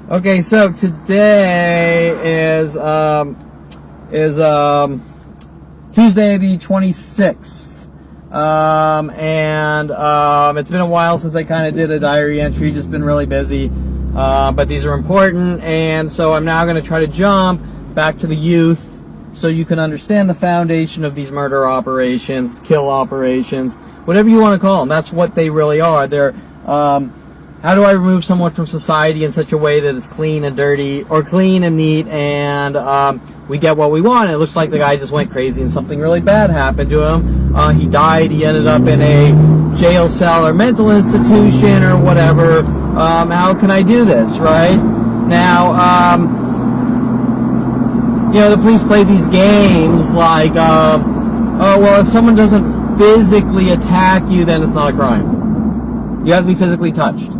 Okay, so today is Tuesday the 26th, and it's been a while since I kind of did a diary entry. Just been really busy, but these are important, and so I'm now going to try to jump back to the youth so you can understand the foundation of these murder operations, kill operations, whatever you want to call them. That's what they really are. They're how do I remove someone from society in such a way that it's clean and dirty, or clean and neat, and we get what we want? It looks like the guy just went crazy and something really bad happened to him. He died. He ended up in a jail cell or mental institution or whatever. How can I do this, right? Now, the police play these games like, oh, well, if someone doesn't physically attack you, then it's not a crime. You have to be physically touched.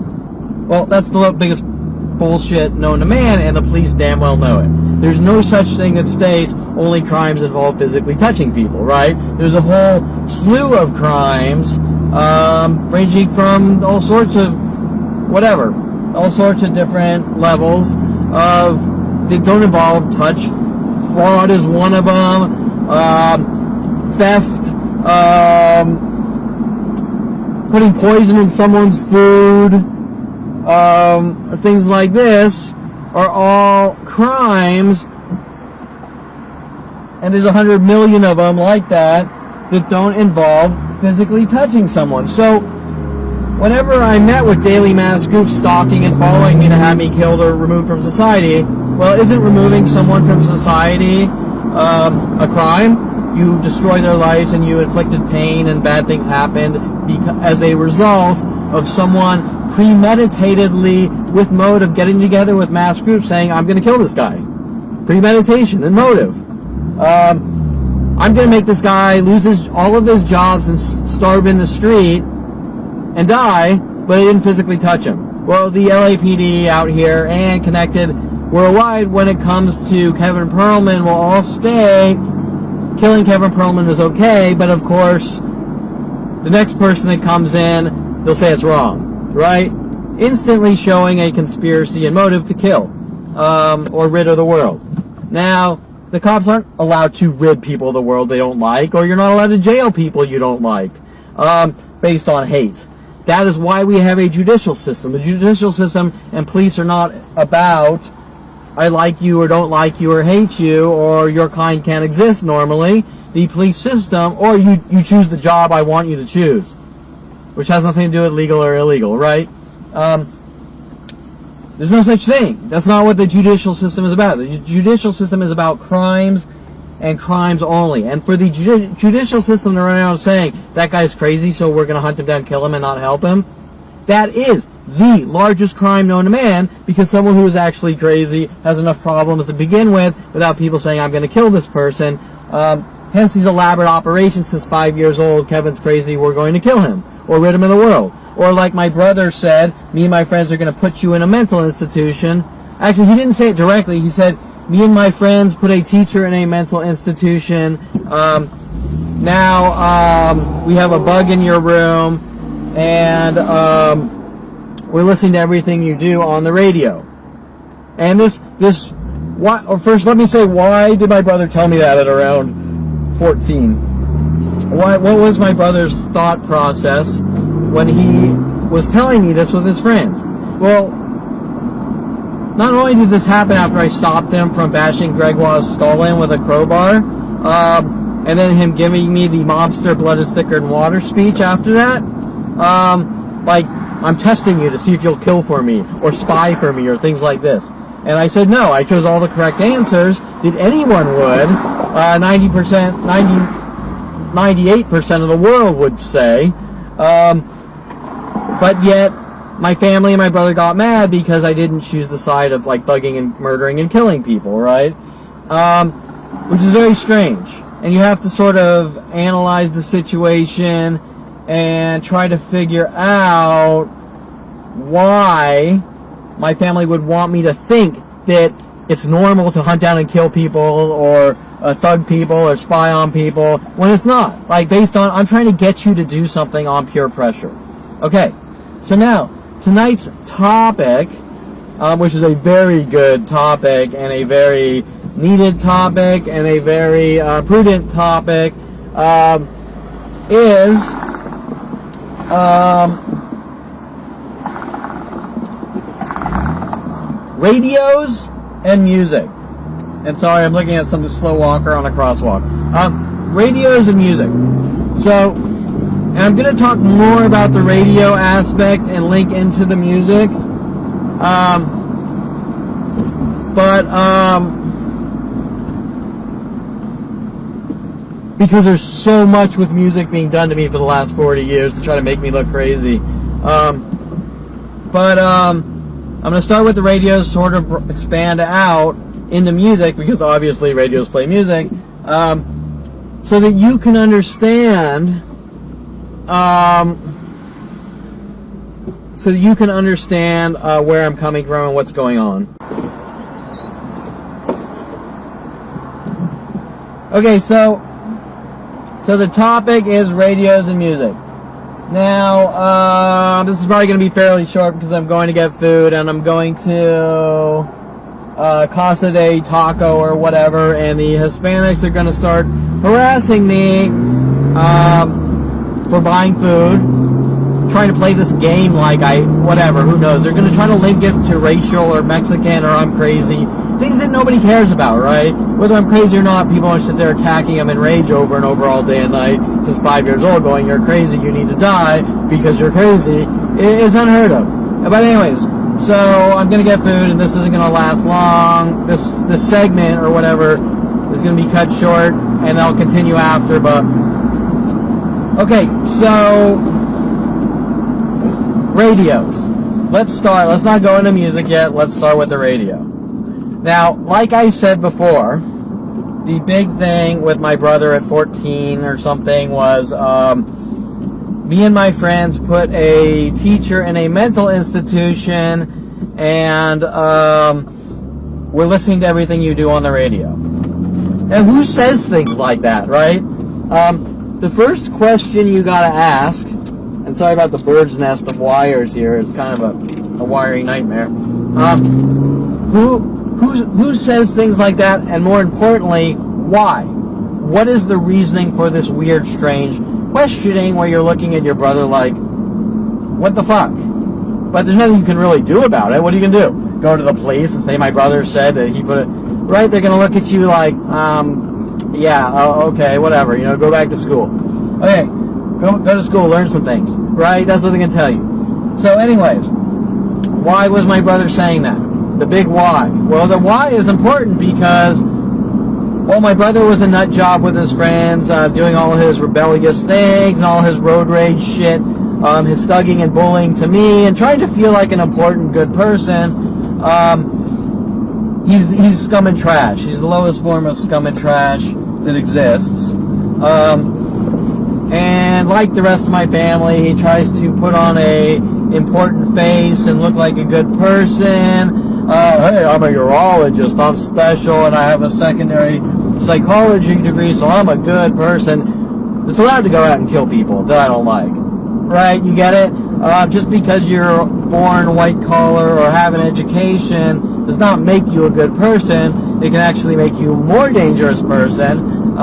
Well, that's the biggest bullshit known to man, and the police damn well know it. There's no such thing that states only crimes involve physically touching people, right? There's a whole slew of crimes, ranging from all sorts of all sorts of different levels that don't involve touch. Fraud is one of them. Theft, putting poison in someone's food, things like this are all crimes, and there's 100 million of them like that don't involve physically touching someone. So whenever I met with daily mass groups stalking and following me to have me killed or removed from society, well, isn't removing someone from society a crime? You destroy their lives and you inflicted pain and bad things happened as a result of someone premeditatedly, with motive, getting together with mass groups saying, I'm going to kill this guy. Premeditation and motive. I'm going to make this guy lose all of his jobs and starve in the street and die, but I didn't physically touch him. Well, the LAPD out here and connected worldwide, when it comes to Kevin Perlman, will all stay killing Kevin Perlman is okay, but of course, the next person that comes in, they'll say it's wrong, right? Instantly showing a conspiracy and motive to kill, or rid of the world. Now, the cops aren't allowed to rid people of the world they don't like, or you're not allowed to jail people you don't like, based on hate. That is why we have a judicial system. The judicial system and police are not about I like you or don't like you or hate you or your kind can't exist normally. The police system, or you choose the job I want you to choose, which has nothing to do with legal or illegal, right? There's no such thing. That's not what the judicial system is about. The judicial system is about crimes and crimes only. And for the judicial system to run around saying, that guy's crazy, so we're going to hunt him down, kill him, and not help him, that is the largest crime known to man, because someone who is actually crazy has enough problems to begin with without people saying, I'm going to kill this person. Hence these elaborate operations since 5 years old. Kevin's crazy, we're going to kill him or rid him of the world. Or like my brother said, me and my friends are going to put you in a mental institution. Actually, he didn't say it directly. He said, me and my friends put a teacher in a mental institution. Now we have a bug in your room, and we're listening to everything you do on the radio. And first let me say, why did my brother tell me that at around 14? What was my brother's thought process when he was telling me this with his friends? Well, not only did this happen after I stopped him from bashing Gregoire's skull in with a crowbar, and then him giving me the mobster blood is thicker than water speech after that, like, I'm testing you to see if you'll kill for me or spy for me or things like this. And I said no, I chose all the correct answers that anyone would, 98% of the world would say, but yet my family and my brother got mad because I didn't choose the side of like bugging and murdering and killing people, right? Which is very strange. And you have to sort of analyze the situation and try to figure out why my family would want me to think that it's normal to hunt down and kill people or thug people or spy on people when it's not. Like, based on, I'm trying to get you to do something on pure pressure. Okay, so now, tonight's topic which is a very good topic and a very needed topic and a very prudent topic, is radios and music. And sorry, I'm looking at some slow walker on a crosswalk. Radios and music. So, and I'm going to talk more about the radio aspect and link into the music. Because there's so much with music being done to me for the last 40 years to try to make me look crazy. I'm going to start with the radios, sort of expand out into music, because obviously radios play music, so that you can understand, where I'm coming from and what's going on. Okay, so the topic is radios and music. Now, this is probably going to be fairly short because I'm going to get food and I'm going to Casa de Taco or whatever, and the Hispanics are going to start harassing me for buying food, trying to play this game like whatever, who knows. They're going to try to link it to racial or Mexican or I'm crazy. Things that nobody cares about, right? Whether I'm crazy or not, people are sit there attacking them in rage over and over all day and night since 5 years old, going, you're crazy, you need to die because you're crazy. It's unheard of. But anyways, so I'm going to get food, and this isn't going to last long. This segment or whatever is going to be cut short, and I'll continue after, but... Okay, so... radios. Let's start. Let's not go into music yet. Let's start with the radio. Now, like I said before, the big thing with my brother at 14 or something was me and my friends put a teacher in a mental institution, and we're listening to everything you do on the radio. And who says things like that, right? The first question you gotta ask, and sorry about the bird's nest of wires here, it's kind of a wiring nightmare. Who says things like that, and more importantly, why? What is the reasoning for this weird, strange questioning where you're looking at your brother like, what the fuck? But there's nothing you can really do about it. What are you going to do? Go to the police and say my brother said that he put it... Right? They're going to look at you like, okay, whatever. Go back to school. Okay, go to school, learn some things. Right? That's what they're going to tell you. So anyways, why was my brother saying that? The big why. Well, the why is important because, well, my brother was a nut job with his friends, doing all his rebellious things, all his road rage shit, his thugging and bullying to me, and trying to feel like an important, good person. He's scum and trash. He's the lowest form of scum and trash that exists. And like the rest of my family, he tries to put on a important face and look like a good person. Hey, I'm a urologist, I'm special, and I have a secondary psychology degree, so I'm a good person. It's allowed to go out and kill people that I don't like. Right? You get it? Just because you're born white collar or have an education does not make you a good person. It can actually make you a more dangerous person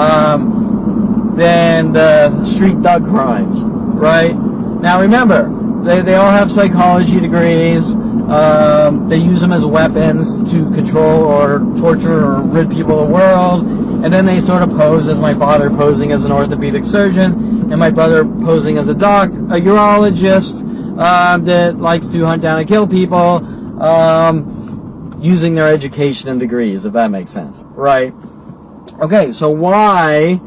than the street thug crimes. Right? Now remember, they all have psychology degrees. They use them as weapons to control or torture or rid people of the world, and then they sort of pose as my father posing as an orthopedic surgeon, and my brother posing as a urologist that likes to hunt down and kill people, using their education and degrees, if that makes sense, right? Okay, so why?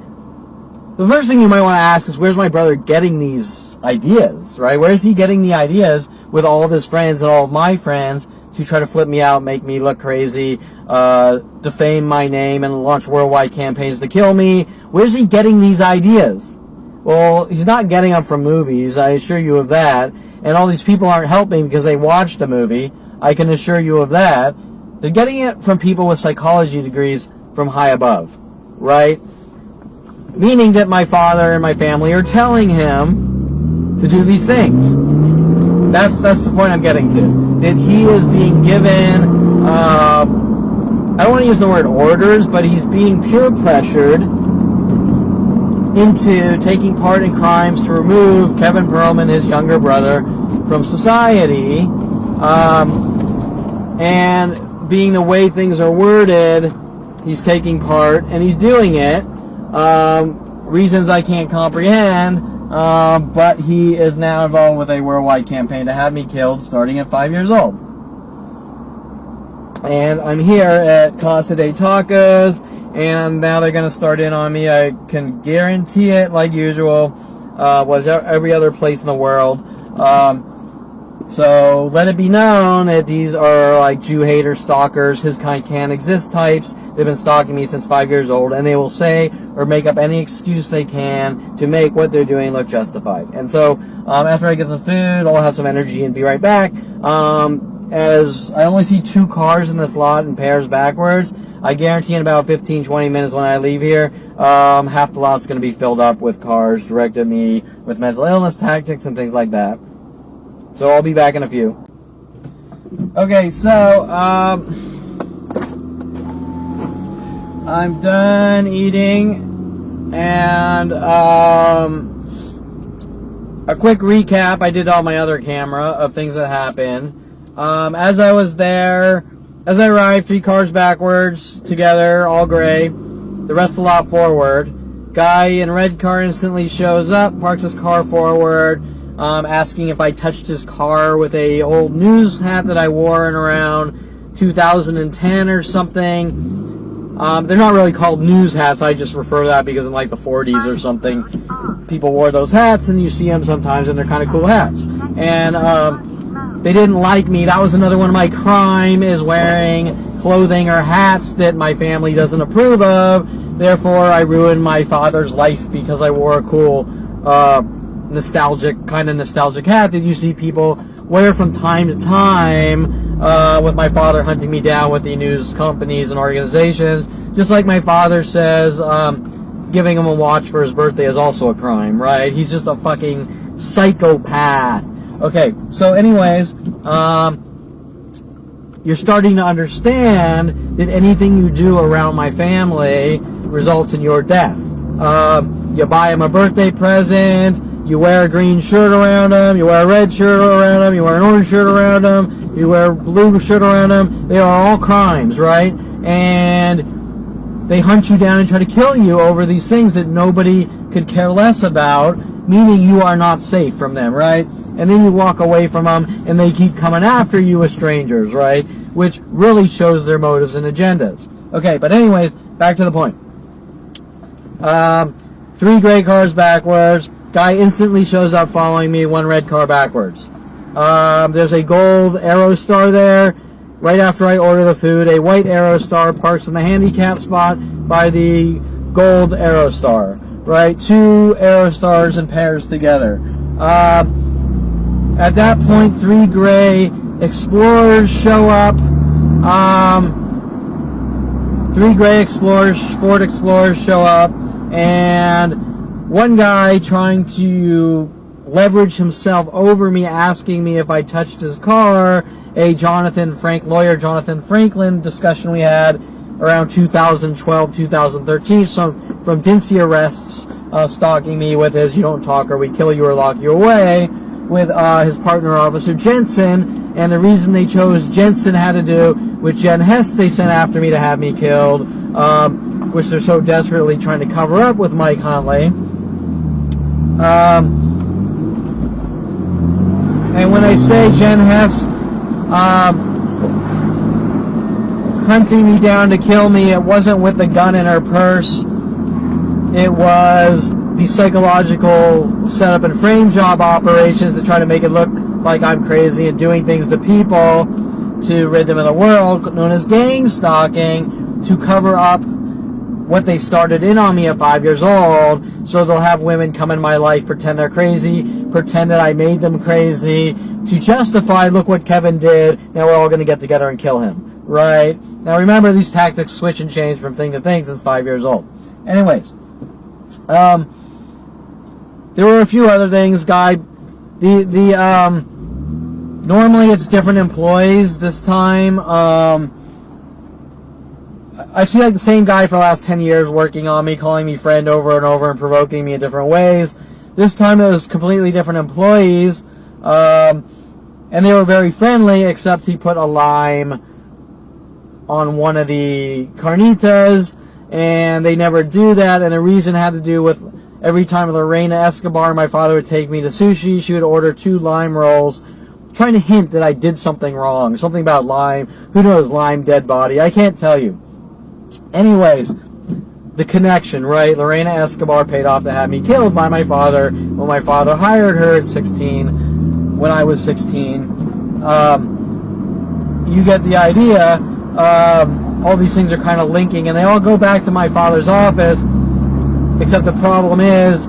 The first thing you might want to ask is, where's my brother getting these ideas, right? Where is he getting the ideas with all of his friends and all of my friends to try to flip me out, make me look crazy, defame my name, and launch worldwide campaigns to kill me? Where's he getting these ideas? Well, he's not getting them from movies, I assure you of that. And all these people aren't helping because they watched a movie, I can assure you of that. They're getting it from people with psychology degrees from high above, right? Meaning that my father and my family are telling him to do these things. That's the point I'm getting to. that he is being given, I don't want to use the word orders, but he's being peer pressured into taking part in crimes to remove Kevin Perlman, his younger brother, from society. And being the way things are worded, he's taking part and he's doing it. Reasons I can't comprehend, but he is now involved with a worldwide campaign to have me killed starting at 5 years old. And I'm here at Casa de Tacos, and now they're going to start in on me. I can guarantee it, like usual, was every other place in the world. So let it be known that these are like Jew hater stalkers, his kind can't exist types. They've been stalking me since 5 years old, and they will say or make up any excuse they can to make what they're doing look justified. And so after I get some food, I'll have some energy and be right back. As I only see 2 cars in this lot in pairs backwards, I guarantee in about 15-20 minutes when I leave here, half the lot's going to be filled up with cars directed at me with mental illness tactics and things like that. So I'll be back in a few. Okay, so I'm done eating, and a quick recap I did on my other camera of things that happened. As I was there, as I arrived, 3 cars backwards together, all gray, the rest of the lot forward. Guy in red car instantly shows up, parks his car forward, asking if I touched his car with a old news hat that I wore in around 2010 or something. They're not really called news hats, I just refer to that because in like the 40s or something, people wore those hats, and you see them sometimes, and they're kind of cool hats. And they didn't like me. That was another one of my crime, is wearing clothing or hats that my family doesn't approve of. Therefore, I ruined my father's life because I wore a cool, nostalgic hat that you see people wear from time to time, with my father hunting me down with the news companies and organizations. Just like my father says, giving him a watch for his birthday is also a crime, right? He's just a fucking psychopath. Okay, so anyways, you're starting to understand that anything you do around my family results in your death. You buy him a birthday present, you wear a green shirt around him, you wear a red shirt around him, you wear an orange shirt around him, you wear a blue shirt around him. They are all crimes, right? And they hunt you down and try to kill you over these things that nobody could care less about, meaning you are not safe from them, right? And then you walk away from them, and they keep coming after you as strangers, right? Which really shows their motives and agendas. Okay, but anyways, back to the point. 3 gray cars backwards. Guy instantly shows up following me, 1 red car backwards. There's a gold Aerostar there. Right after I order the food, a white Aerostar parks in the handicap spot by the gold Aerostar. Right? 2 Aerostars in pairs together. At that point, 3 gray Explorers show up. 3 gray Explorers, Ford Explorers show up, and one guy trying to leverage himself over me, asking me if I touched his car, a lawyer Jonathan Franklin discussion we had around 2012, 2013, from Dincy arrests, stalking me with his "you don't talk or we kill you or lock you away," with his partner, Officer Jensen. And the reason they chose Jensen had to do with Jen Hess they sent after me to have me killed, which they're so desperately trying to cover up with Mike Huntley. And when I say Jen Hess hunting me down to kill me, it wasn't with the gun in her purse. It was the psychological setup and frame job operations to try to make it look like I'm crazy and doing things to people to rid them of the world, known as gang stalking, to cover up what they started in on me at 5 years old. So they'll have women come in my life, pretend they're crazy, pretend that I made them crazy, to justify, look what Kevin did, now we're all going to get together and kill him, right? Now remember, these tactics switch and change from thing to thing since 5 years old. Anyways, there were a few other things, Guy. The Normally it's different employees. This time, I see like the same guy for the last 10 years working on me, calling me friend over and over and provoking me in different ways. This time it was completely different employees, and they were very friendly, except he put a lime on one of the carnitas, and they never do that, and the reason had to do with every time Lorena Escobar, my father, would take me to sushi, she would order 2 lime rolls, trying to hint that I did something wrong, something about lime. Who knows, lime, dead body, I can't tell you. Anyways, the connection, right? Lorena Escobar paid off to have me killed by my father when my father hired her at 16, when I was 16. You get the idea. All these things are kind of linking, and they all go back to my father's office, except the problem is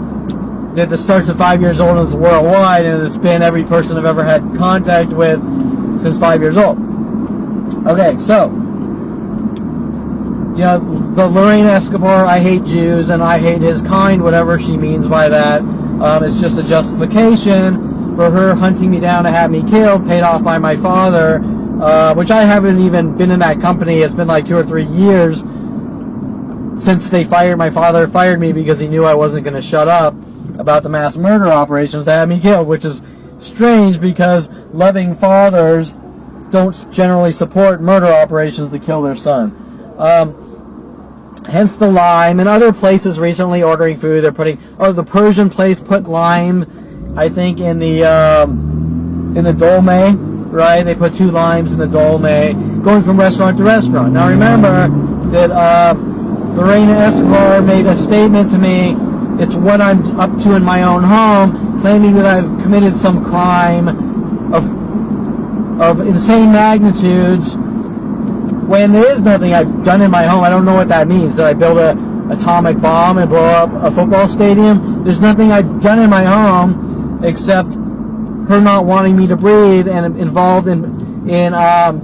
that this starts at 5 years old and it's worldwide, and it's been every person I've ever had contact with since 5 years old. Okay, so, you know, the Lorena Escobar, I hate Jews and I hate his kind, whatever she means by that. It's just a justification for her hunting me down to have me killed, paid off by my father, which I haven't even been in that company. It's been like 2 or 3 years since they fired my father, fired me because he knew I wasn't going to shut up about the mass murder operations that had me killed, which is strange because loving fathers don't generally support murder operations to kill their son. Hence the lime. And other places recently ordering food, they're putting, the Persian place put lime, I think, in the dolme, right? They put 2 limes in the dolme, going from restaurant to restaurant. Now remember that Lorena Escobar made a statement to me, it's what I'm up to in my own home, claiming that I've committed some crime of insane magnitudes, when there is nothing I've done in my home. I don't know what that means. Did I build an atomic bomb and blow up a football stadium? There's nothing I've done in my home except her not wanting me to breathe and involved in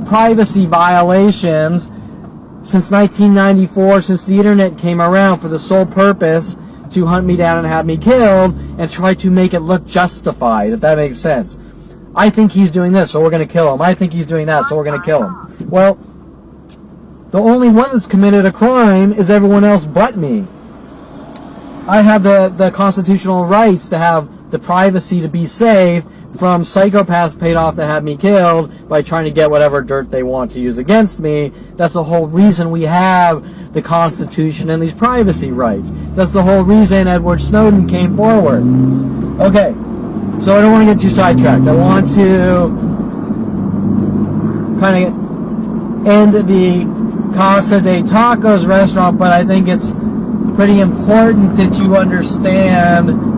privacy violations since 1994, since the internet came around, for the sole purpose to hunt me down and have me killed and try to make it look justified, if that makes sense. I think he's doing this, so we're going to kill him. I think he's doing that, so we're going to kill him. Well, the only one that's committed a crime is everyone else but me. I have the constitutional rights to have the privacy to be safe from psychopaths paid off to have me killed by trying to get whatever dirt they want to use against me. That's the whole reason we have the Constitution and these privacy rights. That's the whole reason Edward Snowden came forward. Okay, so I don't want to get too sidetracked. I want to kind of end the Casa de Tacos restaurant, but I think it's pretty important that you understand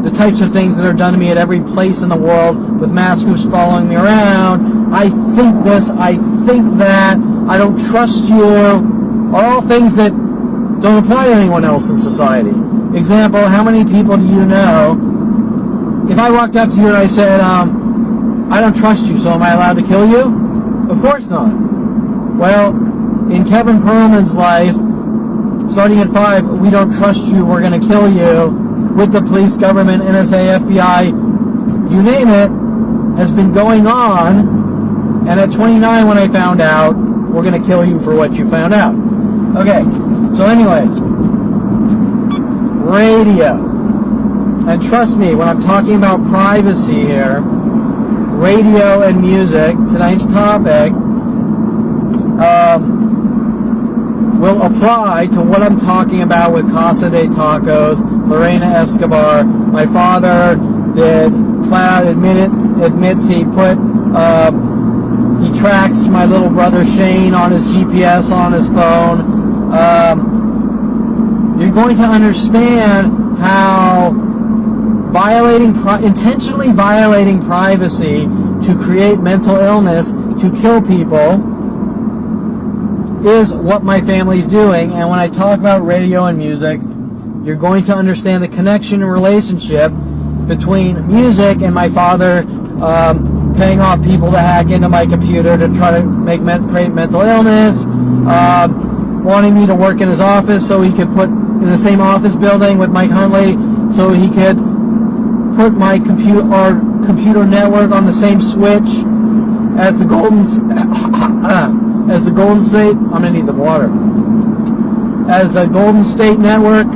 the types of things that are done to me at every place in the world, with mass groups following me around. I think this, I think that, I don't trust you, are all things that don't apply to anyone else in society. Example, how many people do you know, if I walked up to you and I said, I don't trust you, so am I allowed to kill you? Of course not. Well, in Kevin Perlman's life, starting at 5, we don't trust you, we're going to kill you, with the police, government, NSA, FBI, you name it, has been going on. And at 29, when I found out, we're going to kill you for what you found out. Okay, so anyways, radio. And trust me, when I'm talking about privacy here, radio and music, tonight's topic, will apply to what I'm talking about with Casa de Tacos, Lorena Escobar. My father did flat out admits he tracks my little brother Shane on his GPS on his phone. You're going to understand how intentionally violating privacy to create mental illness, to kill people, is what my family's doing. And when I talk about radio and music, you're going to understand the connection and relationship between music and my father paying off people to hack into my computer to try to create mental illness, wanting me to work in his office so he could put in the same office building with Mike Hunley, so he could put my computer, or computer network on the same switch as the Golden State. I'm gonna need some water. As the Golden State Network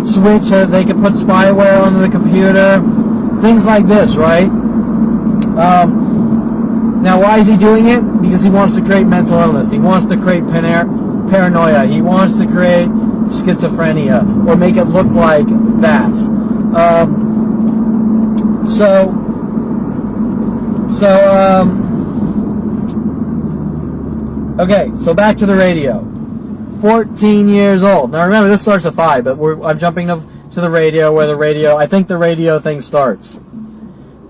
switch, they can put spyware onto the computer, things like this, right? Now, why is he doing it? Because he wants to create mental illness. He wants to create paranoia. He wants to create schizophrenia, or make it look like that. Okay, so back to the radio. 14 years old. Now remember, this starts at 5, but I'm jumping to the radio, where I think the radio thing starts.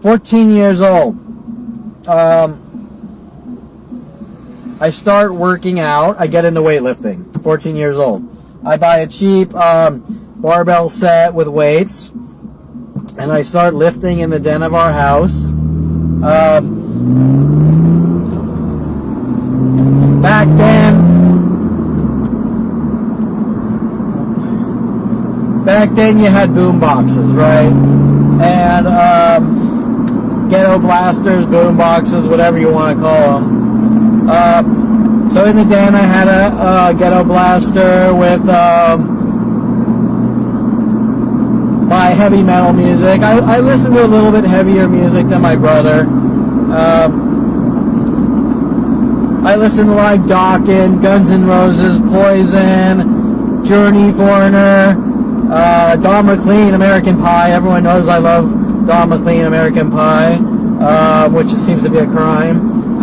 14 years old. I start working out. I get into weightlifting. 14 years old. I buy a cheap barbell set with weights, and I start lifting in the den of our house. Back then you had boom boxes, right? And ghetto blasters, boom boxes, whatever you want to call them. So in the den I had a ghetto blaster with my heavy metal music. I listened to a little bit heavier music than my brother. I listened to like Dokken, Guns N' Roses, Poison, Journey, Foreigner, Don McLean, American Pie. Everyone knows I love Don McLean, American Pie, which seems to be a crime.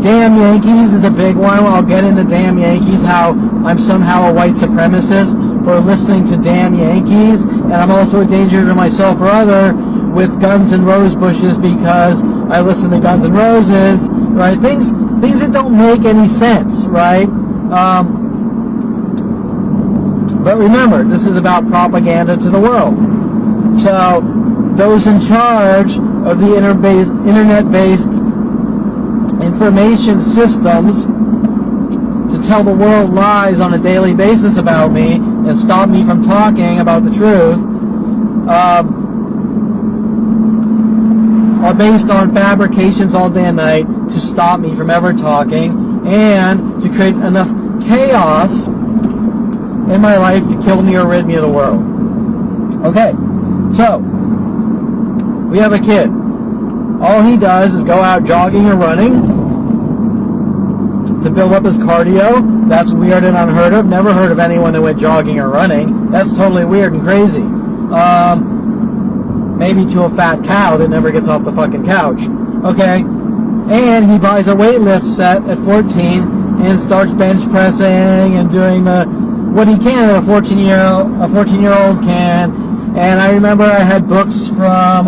Damn Yankees is a big one. I'll get into Damn Yankees, how I'm somehow a white supremacist for listening to Damn Yankees, and I'm also a danger to myself or other with Guns N' Rose bushes because I listen to Guns N' Roses, right? Things that don't make any sense, right? But remember, this is about propaganda to the world. So those in charge of the internet-based information systems to tell the world lies on a daily basis about me and stop me from talking about the truth are based on fabrications all day and night to stop me from ever talking and to create enough chaos in my life to kill me or rid me of the world. Okay, so we have a kid. All he does is go out jogging or running to build up his cardio. That's weird and unheard of. Never heard of anyone that went jogging or running. That's totally weird and crazy. Maybe to a fat cow that never gets off the fucking couch. Okay? And he buys a weightlift set at 14 and starts bench pressing and doing what he can that a 14-year-old can. And I remember I had books from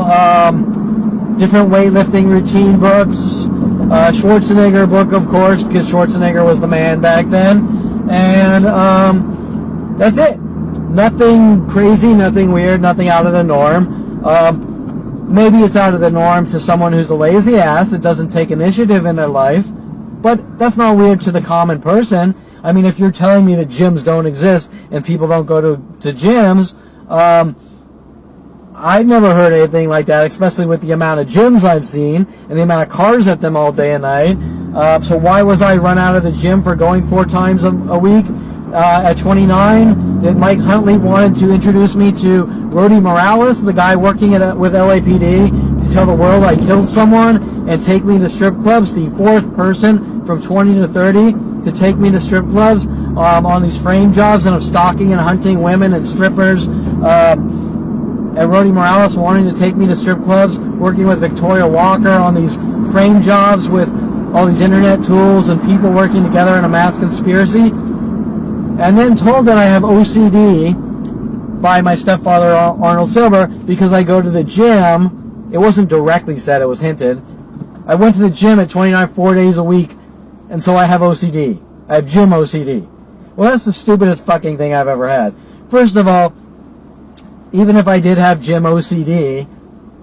different weightlifting routine books. Schwarzenegger book, of course, because Schwarzenegger was the man back then. And that's it. Nothing crazy, nothing weird, nothing out of the norm. Maybe it's out of the norm to someone who's a lazy ass that doesn't take initiative in their life, but that's not weird to the common person. I mean, if you're telling me that gyms don't exist and people don't go to gyms, I've never heard anything like that, especially with the amount of gyms I've seen and the amount of cars at them all day and night. So why was I run out of the gym for going 4 times a week at 29? That Mike Huntley wanted to introduce me to Rody Morales, the guy working with LAPD, to tell the world I killed someone and take me to strip clubs, the 4th person from 20 to 30 to take me to strip clubs on these frame jobs and of stalking and hunting women and strippers. And Rody Morales wanting to take me to strip clubs, working with Victoria Walker on these frame jobs with all these internet tools and people working together in a mass conspiracy. And then told that I have OCD by my stepfather, Arnold Silver, because I go to the gym. It wasn't directly said, it was hinted. I went to the gym at 29, 4 days a week, and so I have OCD. I have gym OCD. Well, that's the stupidest fucking thing I've ever had. First of all, even if I did have gym OCD,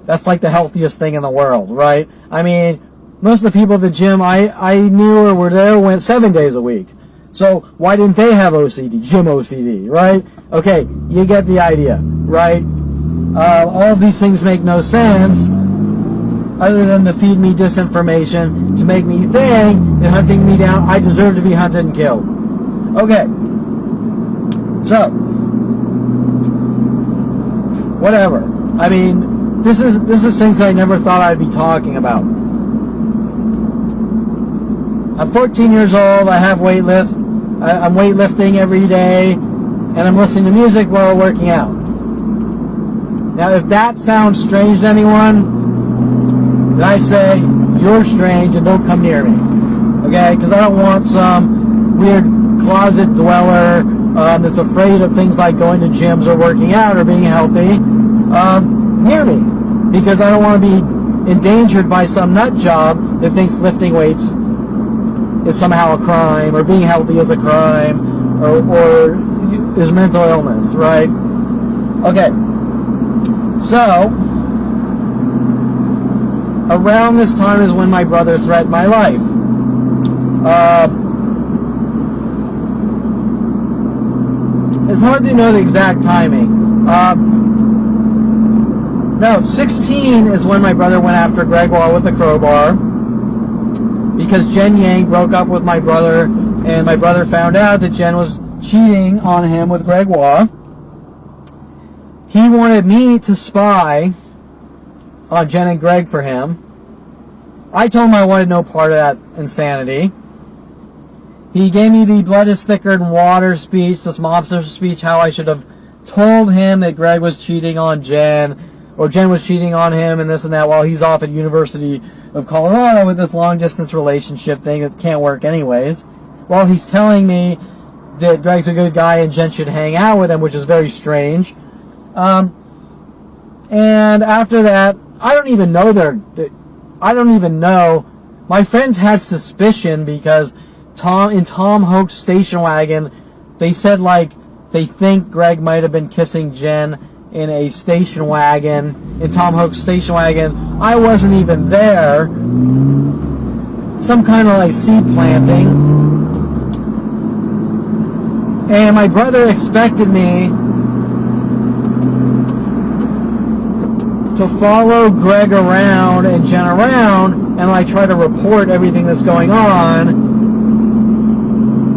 that's like the healthiest thing in the world, right? I mean, most of the people at the gym I knew or were there went 7 days a week. So why didn't they have OCD, gym OCD, right? Okay, you get the idea, right? All of these things make no sense other than to feed me disinformation, to make me think that hunting me down, I deserve to be hunted and killed. Okay. So, whatever. I mean, this is things I never thought I'd be talking about. I'm 14 years old, I have I'm weightlifting every day, and I'm listening to music while working out. Now, if that sounds strange to anyone, then I say, you're strange and don't come near me. Okay? Because I don't want some weird closet dweller that's afraid of things like going to gyms or working out or being healthy near me. Because I don't want to be endangered by some nut job that thinks lifting weights is somehow a crime, or being healthy is a crime, or is mental illness, right? Okay. So, around this time is when my brother threatened my life. It's hard to know the exact timing. No, 16 is when my brother went after Gregoire with a crowbar, because Jen Yang broke up with my brother, and my brother found out that Jen was cheating on him with Gregoire. He wanted me to spy on Jen and Greg for him. I told him I wanted no part of that insanity. He gave me the blood is thicker than water speech, this mobster speech, how I should have told him that Greg was cheating on Jen, or Jen was cheating on him and this and that, while he's off at University of Colorado with this long-distance relationship thing that can't work anyways. While he's telling me that Greg's a good guy and Jen should hang out with him, which is very strange. And after that, I don't even know. My friends had suspicion because in Tom Hoke's station wagon, they said like they think Greg might have been kissing Jen in a station wagon, in Tom Hoke's station wagon. I wasn't even there. Some kind of like seed planting. And my brother expected me to follow Greg around and Jen around and like try to report everything that's going on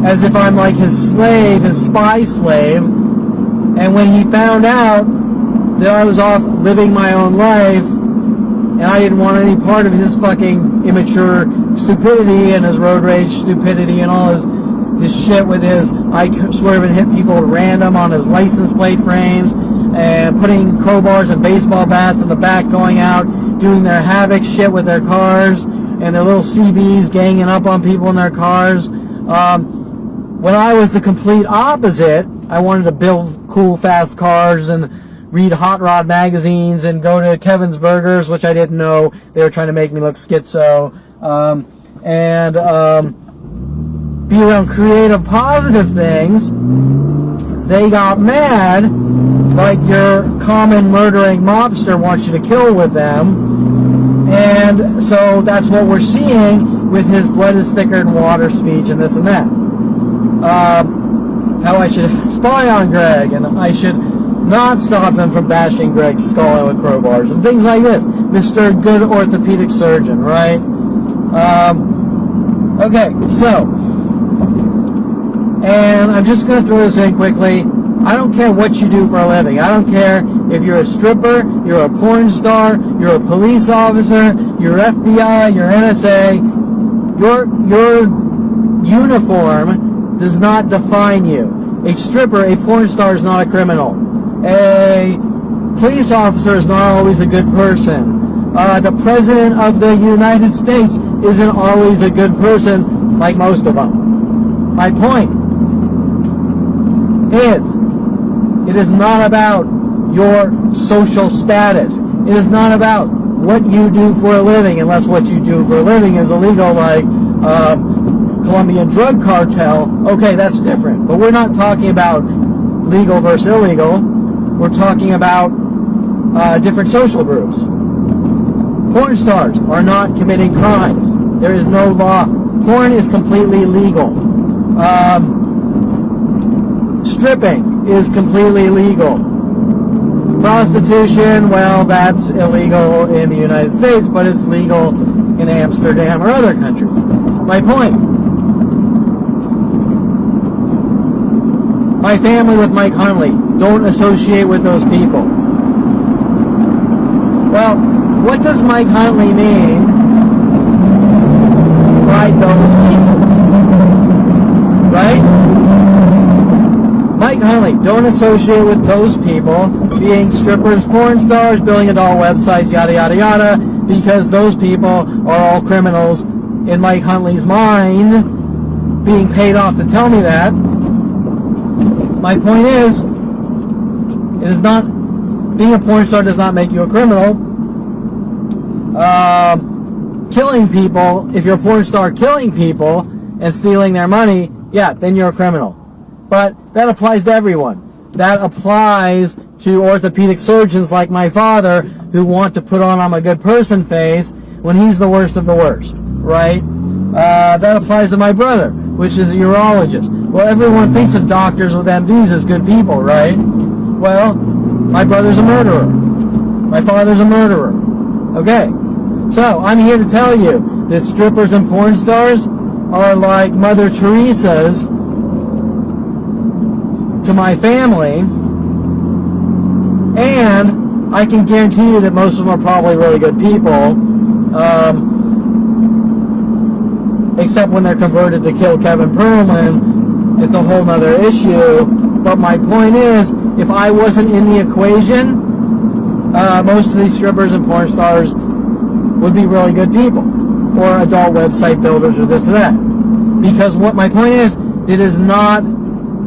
as if I'm like his slave, his spy slave. And when he found out that I was off living my own life and I didn't want any part of his fucking immature stupidity and his road rage stupidity and all his shit with his I swerve and hit people at random on his license plate frames and putting crowbars and baseball bats in the back, going out, doing their havoc shit with their cars and their little CBs ganging up on people in their cars. When I was the complete opposite, I wanted to build cool, fast cars and read Hot Rod magazines and go to Kevin's Burgers, which I didn't know. They were trying to make me look schizo. And be around creative, positive things. They got mad, like your common murdering mobster wants you to kill with them. And so that's what we're seeing with his blood is thicker than water speech and this and that. How I should spy on Greg and I should not stop him from bashing Greg's skull with crowbars and things like this. Mr. Good Orthopedic Surgeon, right? Okay, so, and I'm just going to throw this in quickly. I don't care what you do for a living. I don't care if you're a stripper, you're a porn star, you're a police officer, you're FBI, you're NSA. Your uniform does not define you. A stripper, a porn star is not a criminal. A police officer is not always a good person. The President of the United States isn't always a good person, like most of them. My point is, it is not about your social status. It is not about what you do for a living, unless what you do for a living is illegal, like Colombian drug cartel. Okay, that's different. But we're not talking about legal versus illegal. We're talking about different social groups. Porn stars are not committing crimes. There is no law. Porn is completely legal. Stripping is completely legal. Prostitution, well, that's illegal in the United States, but it's legal in Amsterdam or other countries. My point. My family with Mike Huntley. Don't associate with those people. Well, what does Mike Huntley mean by those people? Right? Mike Huntley, don't associate with those people being strippers, porn stars, billion dollar websites, yada, yada, yada, because those people are all criminals in Mike Huntley's mind, being paid off to tell me that. My point is, it is not, being a porn star does not make you a criminal. Killing people, if you're a porn star killing people and stealing their money, yeah, then you're a criminal. But that applies to everyone. That applies to orthopedic surgeons like my father who want to put on I'm a good person face when he's the worst of the worst, right? That applies to my brother, which is a urologist. Well, everyone thinks of doctors with MDs as good people, right? Well, my brother's a murderer. My father's a murderer. Okay, so I'm here to tell you that strippers and porn stars are like Mother Teresa's to my family, and I can guarantee you that most of them are probably really good people, except when they're converted to kill Kevin Perlman. It's a whole nother issue. But my point is, if I wasn't in the equation, most of these strippers and porn stars would be really good people, or adult website builders, or this or that. Because what my point is, it is not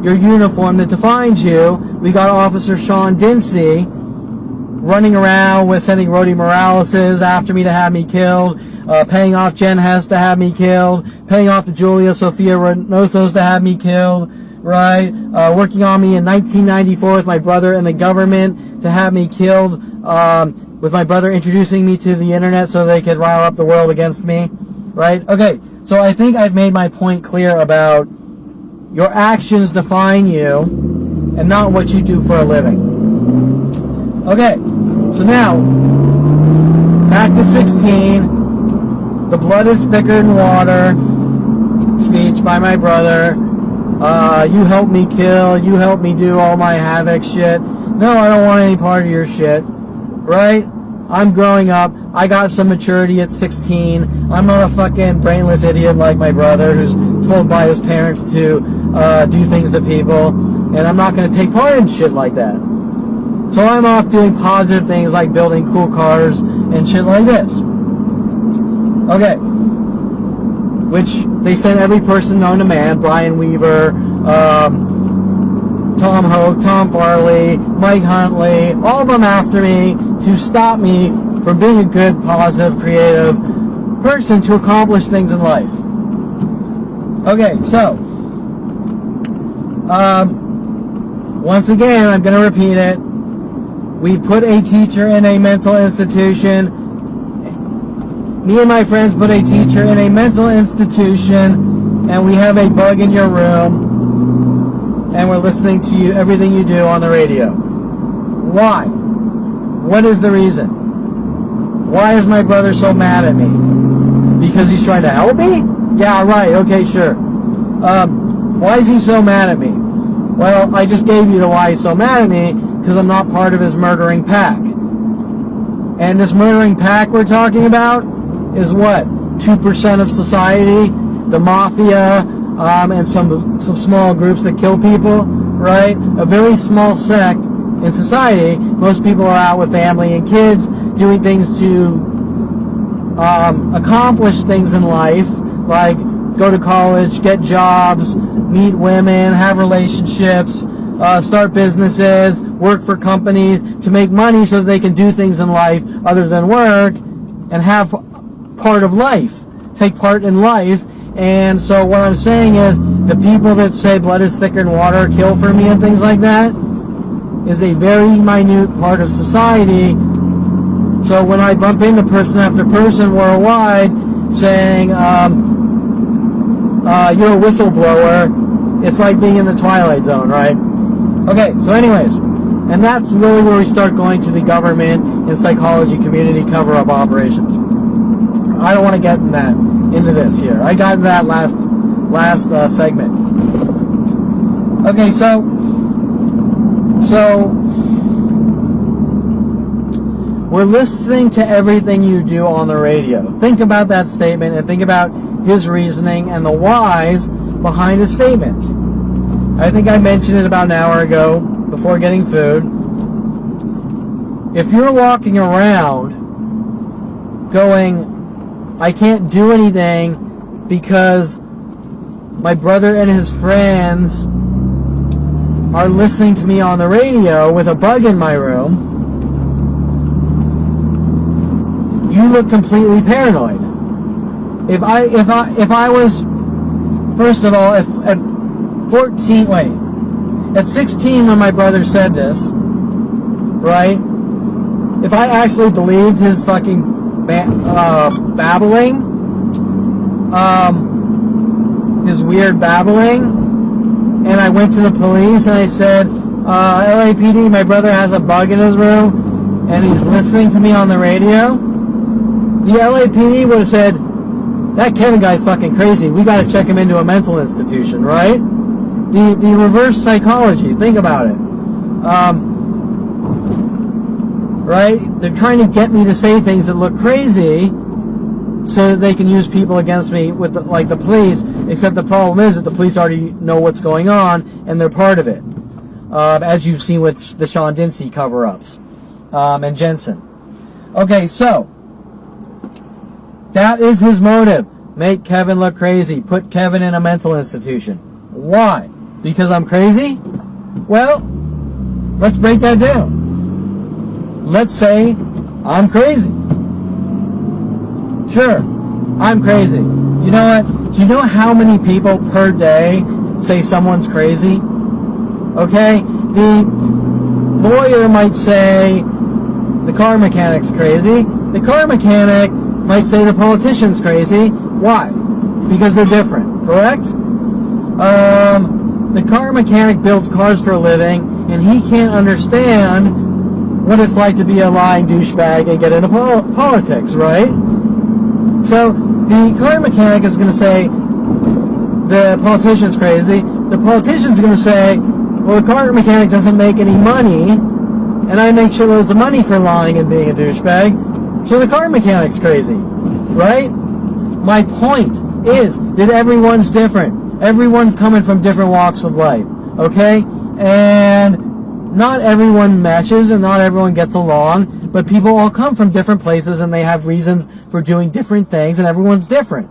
your uniform that defines you. We got Officer Sean Dinsey running around with sending Rody Morales after me to have me killed, paying off Jen Hess to have me killed, paying off the Julia Sophia Reynosos to have me killed, right? Working on me in 1994 with my brother and the government to have me killed, with my brother introducing me to the internet so they could rile up the world against me, right? Okay, so I think I've made my point clear about your actions define you and not what you do for a living. Okay, so now, back to 16, the blood is thicker than water, speech by my brother, you helped me kill, you helped me do all my havoc shit. No, I don't want any part of your shit, right? I'm growing up, I got some maturity at 16, I'm not a fucking brainless idiot like my brother who's told by his parents to do things to people, and I'm not going to take part in shit like that. So I'm off doing positive things like building cool cars and shit like this. Okay. Which they sent every person known to man, Brian Weaver, Tom Hogue, Tom Farley, Mike Huntley, all of them after me to stop me from being a good, positive, creative person to accomplish things in life. Okay, so, once again, I'm going to repeat it. We put a teacher in a mental institution. Me and my friends put a teacher in a mental institution, and we have a bug in your room, and we're listening to you, everything you do on the radio. Why? What is the reason? Why is my brother so mad at me? Because he's trying to help me? Yeah, right, okay, sure. Why is he so mad at me? Well, I just gave you the why he's so mad at me, because I'm not part of his murdering pack. And this murdering pack we're talking about is what? 2% of society, the mafia, and some small groups that kill people, right? A very small sect in society. Most people are out with family and kids, doing things to accomplish things in life, like go to college, get jobs, meet women, have relationships, start businesses, work for companies to make money so that they can do things in life other than work and have part of life, take part in life. And so what I'm saying is the people that say blood is thicker than water, kill for me and things like that is a very minute part of society. So when I bump into person after person worldwide saying you're a whistleblower, it's like being in the Twilight Zone, right? Okay, so anyways, And that's really where we start going to the government and psychology community cover-up operations. I don't want to get into this here. I got into that last segment. Okay, so we're listening to everything you do on the radio. Think about that statement and think about his reasoning and the whys behind his statements. I think I mentioned it about an hour ago before getting food. If you're walking around going, I can't do anything because my brother and his friends are listening to me on the radio with a bug in my room, you look completely paranoid. If I was, first of all, at 16 when my brother said this, right? If I actually believed his fucking babbling, his weird babbling, and I went to the police and I said, LAPD, my brother has a bug in his room and he's listening to me on the radio, the LAPD would have said, that Kevin guy's fucking crazy. We got to check him into a mental institution, right? The reverse psychology. Think about it. Right? They're trying to get me to say things that look crazy so that they can use people against me with like the police, except the problem is that the police already know what's going on and they're part of it. As you've seen with the Sean Dinsey cover-ups and Jensen. Okay, so that is his motive. Make Kevin look crazy. Put Kevin in a mental institution. Why? Because I'm crazy? Well, let's break that down. Let's say I'm crazy. Sure, I'm crazy. You know what? Do you know how many people per day say someone's crazy? Okay? The lawyer might say the car mechanic's crazy. The car mechanic might say the politician's crazy. Why? Because they're different, correct? The car mechanic builds cars for a living, and he can't understand what it's like to be a lying douchebag and get into politics, right? So the car mechanic is going to say the politician's crazy. The politician's going to say, well, the car mechanic doesn't make any money, and I make shitloads of money for lying and being a douchebag, so the car mechanic's crazy, right? My point is that everyone's different. Everyone's coming from different walks of life, okay? And not everyone meshes and not everyone gets along, but people all come from different places and they have reasons for doing different things, and everyone's different,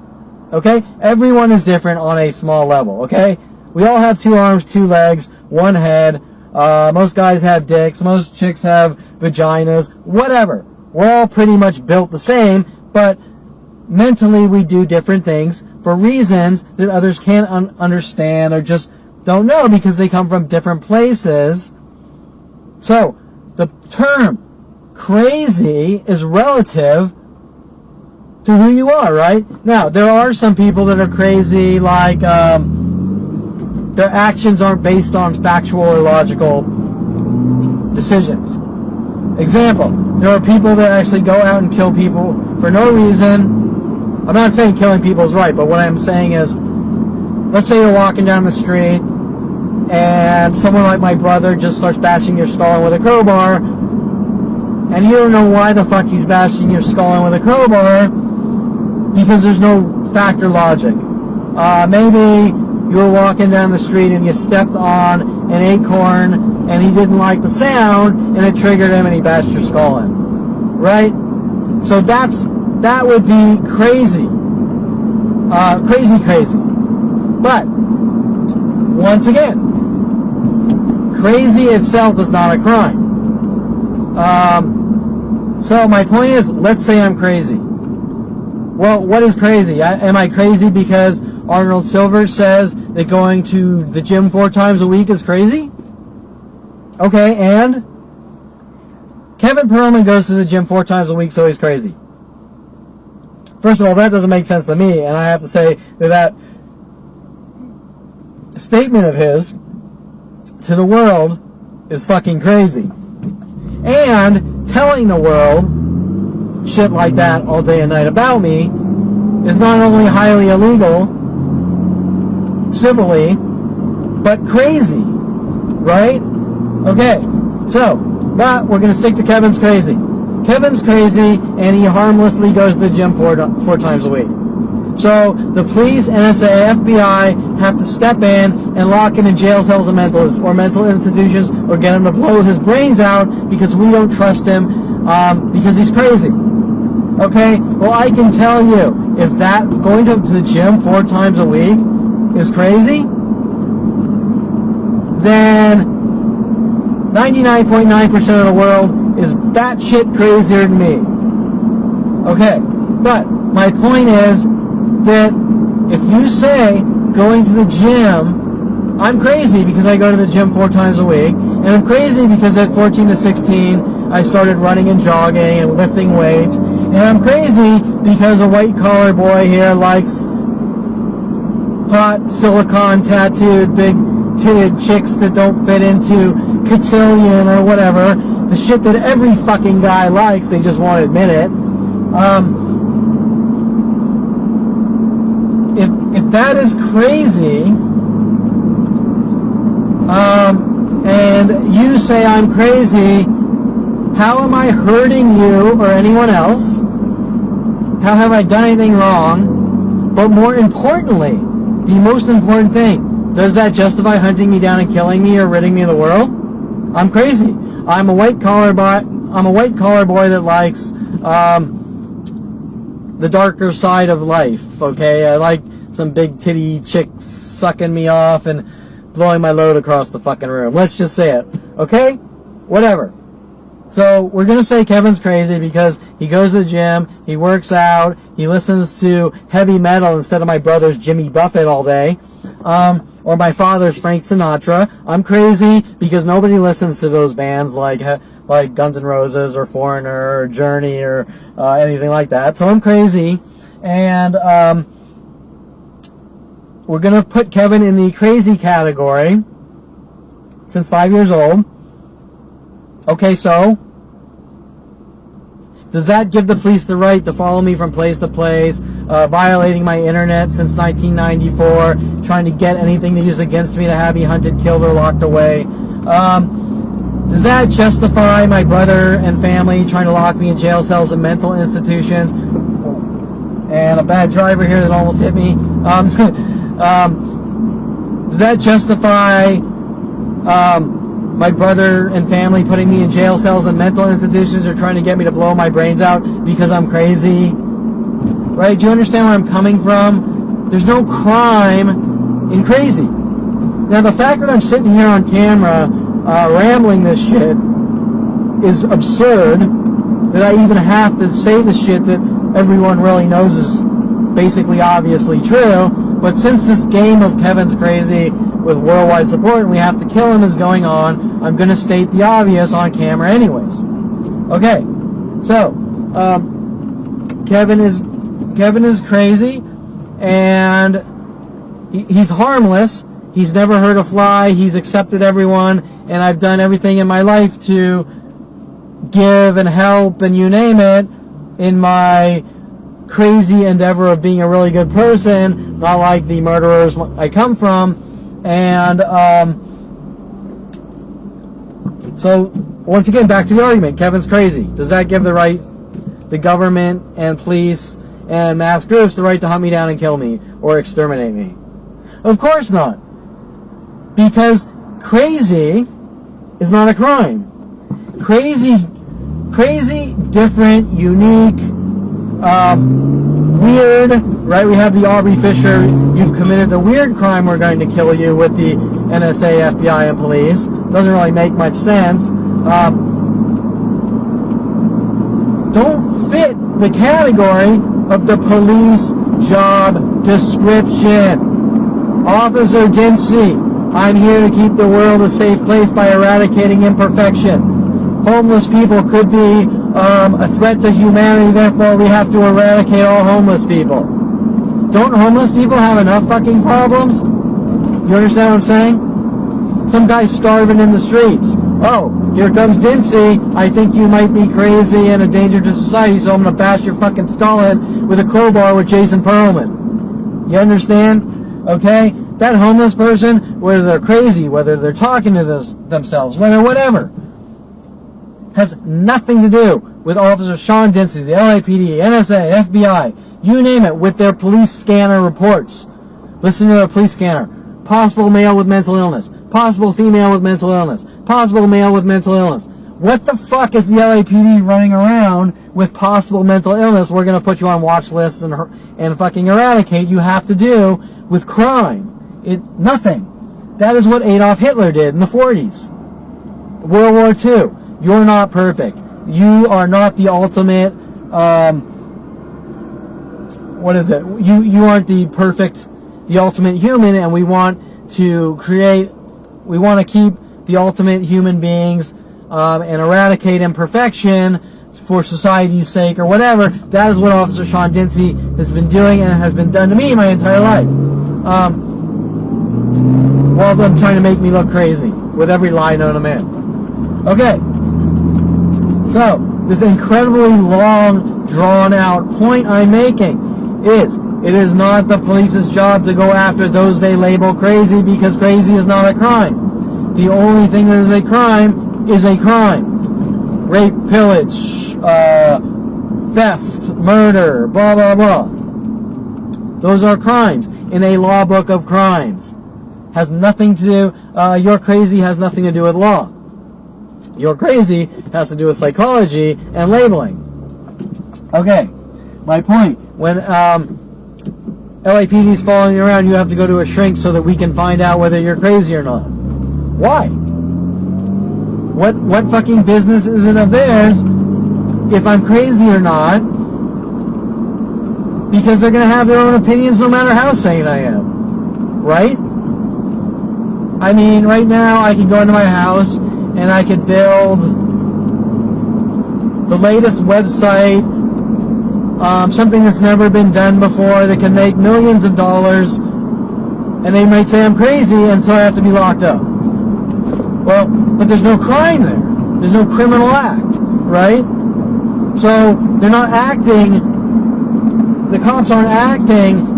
okay? Everyone is different on a small level, okay? We all have 2 arms, 2 legs, 1 head. Most guys have dicks. Most chicks have vaginas. Whatever. We're all pretty much built the same, but mentally we do different things for reasons that others can't understand or just don't know because they come from different places. So, the term crazy is relative to who you are, right? Now, there are some people that are crazy, like their actions aren't based on factual or logical decisions. Example, there are people that actually go out and kill people for no reason. I'm not saying killing people is right, but what I'm saying is, let's say you're walking down the street and someone like my brother just starts bashing your skull in with a crowbar, and you don't know why the fuck he's bashing your skull in with a crowbar, because there's no fact or logic. Maybe you were walking down the street and you stepped on an acorn and he didn't like the sound and it triggered him and he bashed your skull in. Right? So that would be crazy. Crazy. But, once again, crazy itself is not a crime. So my point is, let's say I'm crazy. Well, what is crazy? Am I crazy because Arnold Silver says that going to the gym 4 times a week is crazy? Okay, and? Kevin Perlman goes to the gym 4 times a week, so he's crazy. First of all, that doesn't make sense to me, and I have to say that statement of his to the world is fucking crazy. And telling the world shit like that all day and night about me is not only highly illegal, civilly, but crazy, right? Okay, so, but we're going to stick to Kevin's crazy. Kevin's crazy, and he harmlessly goes to the gym four times a week. So the police, NSA, FBI have to step in and lock him in jail cells or mental institutions, or get him to blow his brains out because we don't trust him because he's crazy. Okay? Well, I can tell you, if that going to the gym 4 times a week is crazy, then 99.9% of the world is batshit crazier than me. Okay? But my point is that if you say going to the gym, I'm crazy because I go to the gym 4 times a week, and I'm crazy because at 14 to 16 I started running and jogging and lifting weights, and I'm crazy because a white collar boy here likes hot silicone tattooed big titted chicks that don't fit into cotillion or whatever, the shit that every fucking guy likes, they just won't admit it. If that is crazy, and you say I'm crazy, how am I hurting you or anyone else? How have I done anything wrong? But more importantly, the most important thing, does that justify hunting me down and killing me or ridding me of the world? I'm crazy. I'm a white collar boy that likes the darker side of life, okay? I like some big titty chicks sucking me off and blowing my load across the fucking room. Let's just say it, okay? Whatever. So we're going to say Kevin's crazy because he goes to the gym, he works out, he listens to heavy metal instead of my brother's Jimmy Buffett all day, or my father's Frank Sinatra. I'm crazy because nobody listens to those bands like Guns N' Roses or Foreigner or Journey or anything like that. So I'm crazy, and we're going to put Kevin in the crazy category since 5 years old. Okay, so does that give the police the right to follow me from place to place, violating my internet since 1994, trying to get anything to use against me to have me hunted, killed, or locked away? Does that justify my brother and family trying to lock me in jail cells and mental institutions? And a bad driver here that almost hit me. Does that justify my brother and family putting me in jail cells and mental institutions, or trying to get me to blow my brains out because I'm crazy? Right? Do you understand where I'm coming from? There's no crime in crazy. Now, the fact that I'm sitting here on camera rambling this shit is absurd, that I even have to say the shit that everyone really knows is basically obviously true. But since this game of Kevin's crazy with worldwide support and we have to kill him is going on, I'm going to state the obvious on camera anyways. Okay, so Kevin is crazy, and he's harmless. He's never hurt a fly. He's accepted everyone, and I've done everything in my life to give and help and you name it in my crazy endeavor of being a really good person, not like the murderers I come from. And so once again, back to the argument, Kevin's crazy. Does that give the government and police and mass groups the right to hunt me down and kill me or exterminate me? Of course not, because crazy is not a crime. Crazy, different, unique, weird, right? We have the Aubrey Fisher, you've committed a weird crime, we're going to kill you, with the NSA, FBI, and police. Doesn't really make much sense. Don't fit the category of the police job description. Officer Dempsey, I'm here to keep the world a safe place by eradicating imperfection. Homeless people could be a threat to humanity, therefore we have to eradicate all homeless people. Don't homeless people have enough fucking problems? You understand what I'm saying? Some guy's starving in the streets. Oh, here comes Dincy. I think you might be crazy and a danger to society, so I'm going to bash your fucking skull in with a crowbar with Jason Perlman. You understand? Okay? That homeless person, whether they're crazy, whether they're talking to themselves, whether whatever, has nothing to do with Officer Sean Dincy, the LAPD, NSA, FBI, you name it, with their police scanner reports. Listen to their police scanner. Possible male with mental illness. Possible female with mental illness. Possible male with mental illness. What the fuck is the LAPD running around with possible mental illness? We're going to put you on watch lists and fucking eradicate. You have to do with crime. Nothing. That is what Adolf Hitler did in the 40s. World War II. You're not perfect. You are not the ultimate, what is it? You aren't the perfect, the ultimate human, and we want to keep the ultimate human beings, and eradicate imperfection for society's sake or whatever. That is what Officer Sean Dincy has been doing, and has been done to me my entire life. While them trying to make me look crazy with every lie known to man. Okay. So, this incredibly long, drawn-out point I'm making is, it is not the police's job to go after those they label crazy, because crazy is not a crime. The only thing that is a crime is a crime. Rape, pillage, theft, murder, blah, blah, blah. Those are crimes in a law book of crimes. Has nothing to do, your crazy has nothing to do with law. Your crazy has to do with psychology and labeling. Okay, my point. When LAPD is following you around, you have to go to a shrink so that we can find out whether you're crazy or not. Why? What fucking business is it of theirs if I'm crazy or not? Because they're going to have their own opinions no matter how sane I am. Right? I mean, right now I could go into my house and I could build the latest website, something that's never been done before, that can make millions of dollars, and they might say I'm crazy, and so I have to be locked up. Well, but there's no crime there. There's no criminal act, right? So they're not acting, the cops aren't acting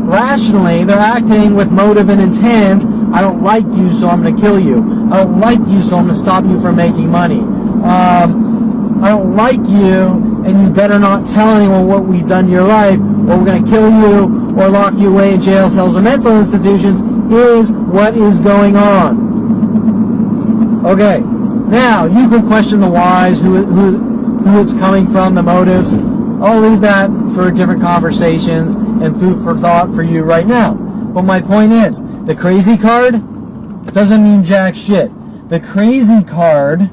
rationally, they're acting with motive and intent. I don't like you, so I'm going to kill you. I don't like you, so I'm going to stop you from making money. I don't like you, and you better not tell anyone what we've done to your life, or we're going to kill you, or lock you away in jail cells or mental institutions, is what is going on. Okay, now, you can question the whys, who it's coming from, the motives. I'll leave that for different conversations and food for thought for you right now. But my point is, the crazy card doesn't mean jack shit. The crazy card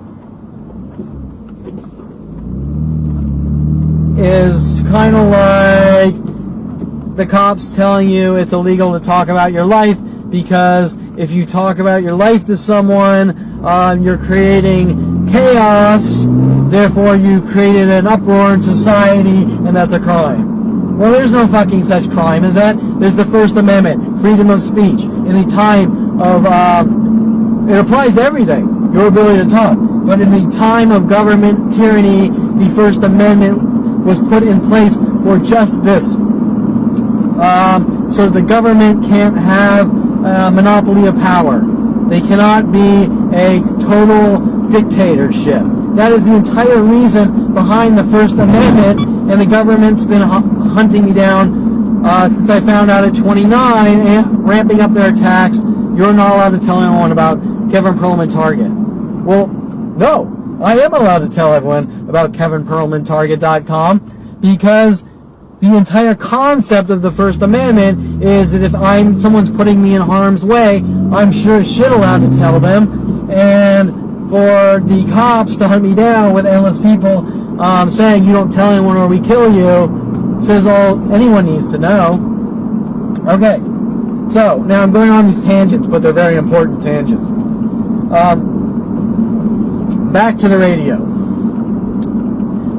is kind of like the cops telling you it's illegal to talk about your life, because if you talk about your life to someone, you're creating chaos, therefore you created an uproar in society, and that's a crime. Well, there's no fucking such crime as that. There's the First Amendment, freedom of speech. In a time of, it applies to everything, your ability to talk. But in the time of government tyranny, the First Amendment was put in place for just this. So the government can't have a monopoly of power. They cannot be a total dictatorship. That is the entire reason behind the First Amendment, and the government's been hunting me down since I found out at 29, and ramping up their attacks. You're not allowed to tell anyone about Kevin Perlman Target. Well, no, I am allowed to tell everyone about KevinPerlmanTarget.com, because the entire concept of the First Amendment is that if someone's putting me in harm's way, I'm sure as shit allowed to tell them, and for the cops to hunt me down with endless people saying you don't tell anyone or we kill you, says all anyone needs to know. Okay, so now I'm going on these tangents, but they're very important tangents. Back to the radio.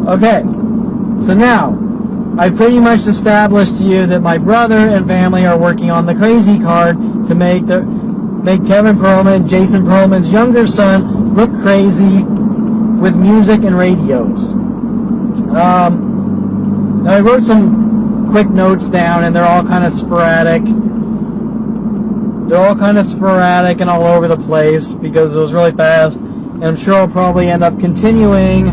Okay, so now I've pretty much established to you that my brother and family are working on the crazy card to make make Kevin Perlman, Jason Perlman's younger son, look crazy with music and radios. Now I wrote some quick notes down, and they're all kind of sporadic. They're all kind of sporadic and all over the place because it was really fast. And I'm sure I'll probably end up continuing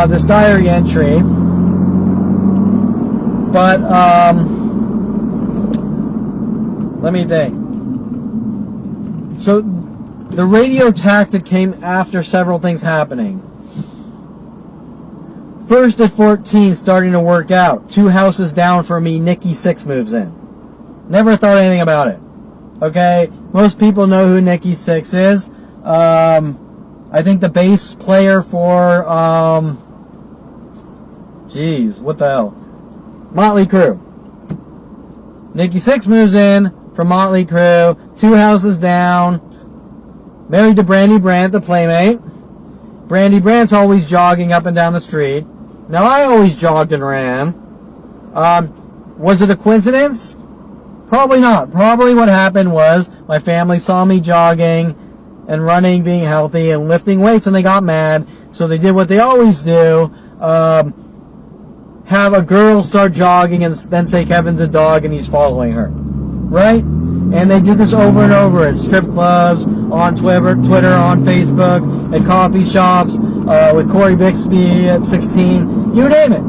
this diary entry. But let me think. So the radio tactic came after several things happening. First, at 14, starting to work out. 2 houses down from me, Nikki Sixx moves in. Never thought anything about it. Okay? Most people know who Nikki Sixx is. I think the bass player for, what the hell? Motley Crue. Nikki Sixx moves in from Motley Crue. 2 houses down. Married to Brandy Brandt, the Playmate. Brandy Brandt's always jogging up and down the street. Now, I always jogged and ran. Was it a coincidence? Probably not. Probably what happened was my family saw me jogging and running, being healthy, and lifting weights, and they got mad. So they did what they always do. Have a girl start jogging and then say Kevin's a dog and he's following her. Right? And they did this over and over at strip clubs, on Twitter, on Facebook, at coffee shops, with Corey Bixby at 16. You name it.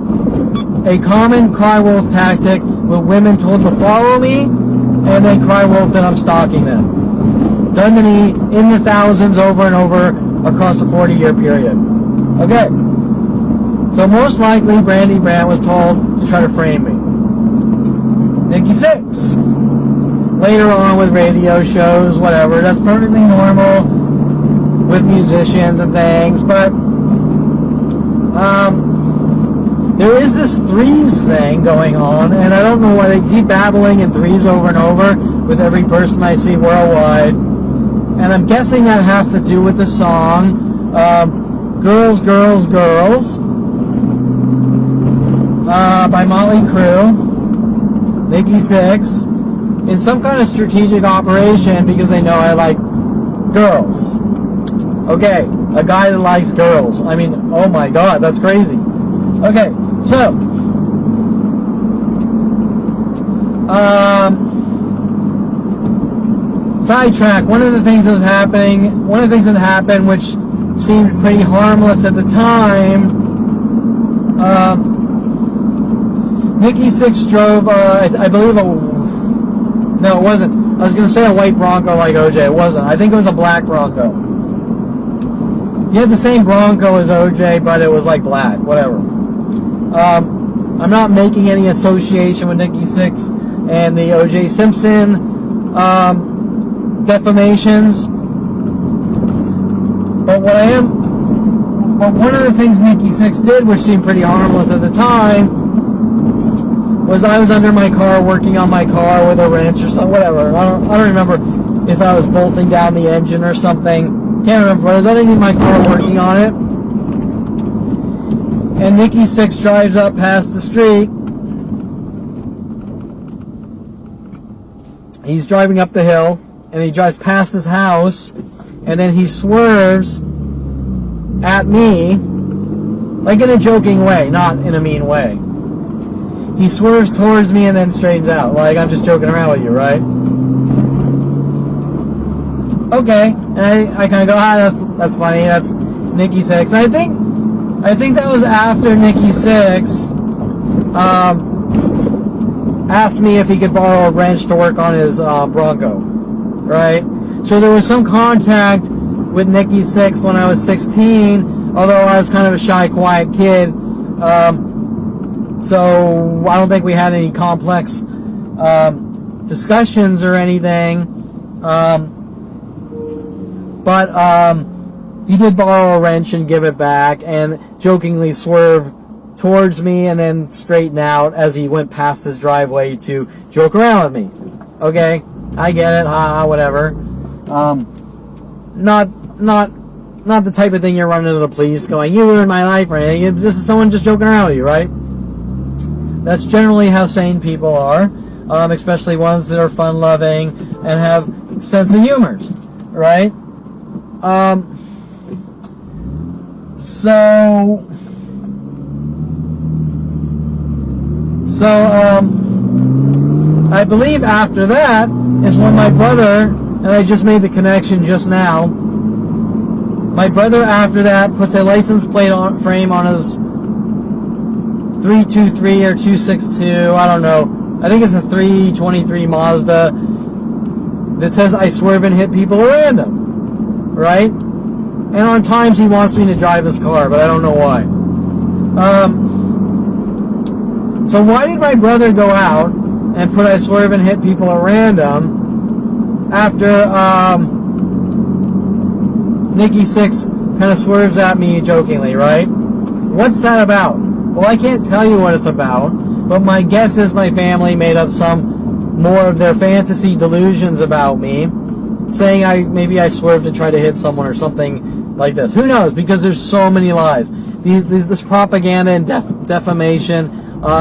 A common cry wolf tactic with women told to follow me and then cry wolf that I'm stalking them. Done to me in the thousands over and over across a 40-year period. Okay. So most likely Brandy Brandt was told to try to frame me. Nikki Sixx. Later on with radio shows, whatever. That's perfectly normal with musicians and things. But there is this threes thing going on, and I don't know why they keep babbling in threes over and over with every person I see worldwide. And I'm guessing that has to do with the song Girls, Girls, Girls by Motley Crue, Nikki Sixx, in some kind of strategic operation because they know I like girls. Okay, a guy that likes girls. I mean, oh my god, that's crazy. Okay, so sidetrack. One of the things that happened, which seemed pretty harmless at the time, Nikki Sixx drove, I believe, no, it wasn't. I was going to say a white Bronco like OJ. It wasn't. I think it was a black Bronco. He had the same Bronco as OJ, but it was like black. Whatever. I'm not making any association with Nikki Sixx and the OJ Simpson defamations. But one of the things Nikki Sixx did, which seemed pretty harmless at the time, was I was under my car working on my car with a wrench or something, whatever. I don't remember if I was bolting down the engine or something. Can't remember, but I was underneath my car working on it. And Nikki Sixx drives up past the street. He's driving up the hill, and he drives past his house, and then he swerves at me, like in a joking way, not in a mean way. He swerves towards me and then straightens out. Like, I'm just joking around with you, right? Okay. And I kind of go, that's funny. That's Nikki Sixx. And I think that was after Nikki Sixx asked me if he could borrow a wrench to work on his Bronco. Right? So there was some contact with Nikki Sixx when I was 16, although I was kind of a shy, quiet kid. So I don't think we had any complex discussions or anything. But he did borrow a wrench and give it back and jokingly swerve towards me and then straighten out as he went past his driveway to joke around with me. Okay, I get it, whatever. Not the type of thing you're running to the police going, you ruined my life or anything. This is someone just joking around with you, right? That's generally how sane people are, especially ones that are fun-loving and have sense of humor, right? I believe after that is when my brother, and I just made the connection just now, my brother after that puts a license plate frame on his 323 or 262, I don't know, I think it's a 323 Mazda, that says I swerve and hit people at random, right? And on times he wants me to drive his car, but I don't know why. So why did my brother go out and put I swerve and hit people at random after Nikki Sixx kind of swerves at me jokingly, right? What's that about? Well, I can't tell you what it's about, but my guess is my family made up some more of their fantasy delusions about me, saying maybe I swerved to try to hit someone or something like this. Who knows? Because there's so many lies. This propaganda and defamation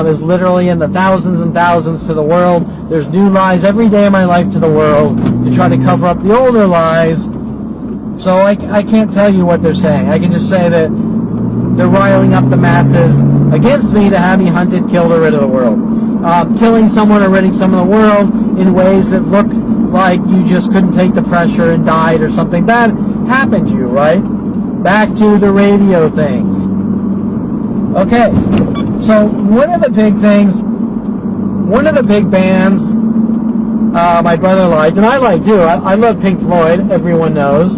is literally in the thousands and thousands to the world. There's new lies every day of my life to the world to try to cover up the older lies. So I can't tell you what they're saying. I can just say that they're riling up the masses against me to have me hunted, killed, or rid of the world. Killing someone or ridding someone of the world in ways that look like you just couldn't take the pressure and died or something bad happened to you, right? Back to the radio things. Okay, so one of the big bands my brother liked, and I like too, I love Pink Floyd, everyone knows.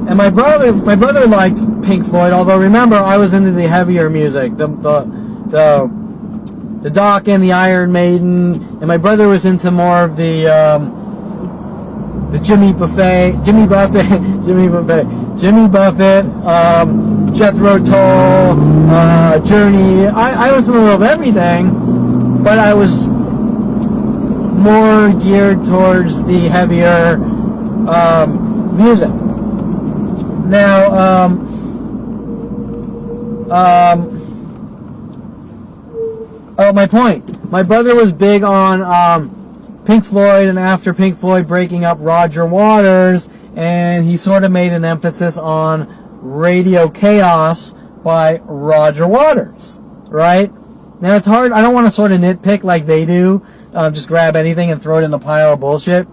And my brother liked Pink Floyd, although remember, I was into the heavier music, the Dokken and the Iron Maiden, and my brother was into more of the Jimmy Buffett, Jethro Tull, Journey. I listened to a little of everything, but I was more geared towards the heavier music. Now, my point. My brother was big on Pink Floyd, and after Pink Floyd breaking up Roger Waters, and he sort of made an emphasis on Radio Chaos by Roger Waters, right? Now it's hard, I don't want to sort of nitpick like they do, just grab anything and throw it in the pile of bullshit,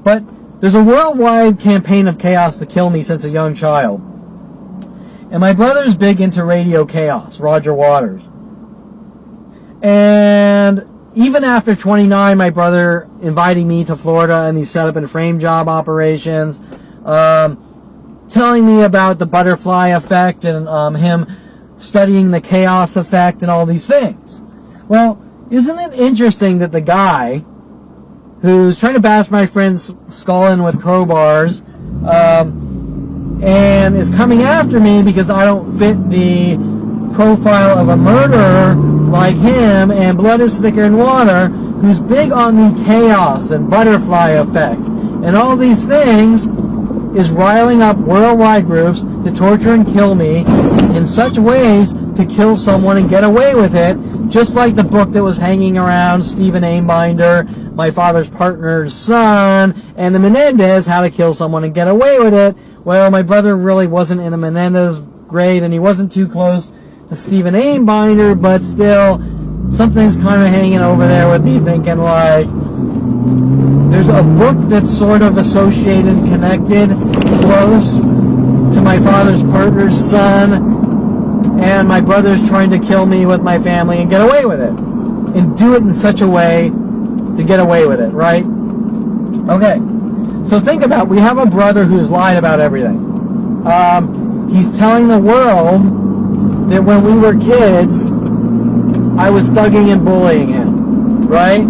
but there's a worldwide campaign of chaos to kill me since a young child, and my brother's big into Radio Chaos, Roger Waters. And even after 29, my brother inviting me to Florida and these setup and frame job operations, telling me about the butterfly effect and him studying the chaos effect and all these things. Well, isn't it interesting that the guy who's trying to bash my friend's skull in with crowbars and is coming after me because I don't fit the profile of a murderer like him, and blood is thicker than water, who's big on the chaos and butterfly effect and all these things, is riling up worldwide groups to torture and kill me in such ways to kill someone and get away with it, just like the book that was hanging around Stephen Aimbinder, my father's partner's son, and the Menendez, How to Kill Someone and Get Away with It. Well, my brother really wasn't in the Menendez grade, and he wasn't too close to Stephen Aimbinder, but still, something's kind of hanging over there with me, thinking like, there's a book that's sort of associated and connected close to my father's partner's son, and my brother's trying to kill me with my family and get away with it, and do it in such a way to get away with it, right? Okay, so think about it. We have a brother who's lied about everything. He's telling the world that when we were kids, I was thugging and bullying him, right?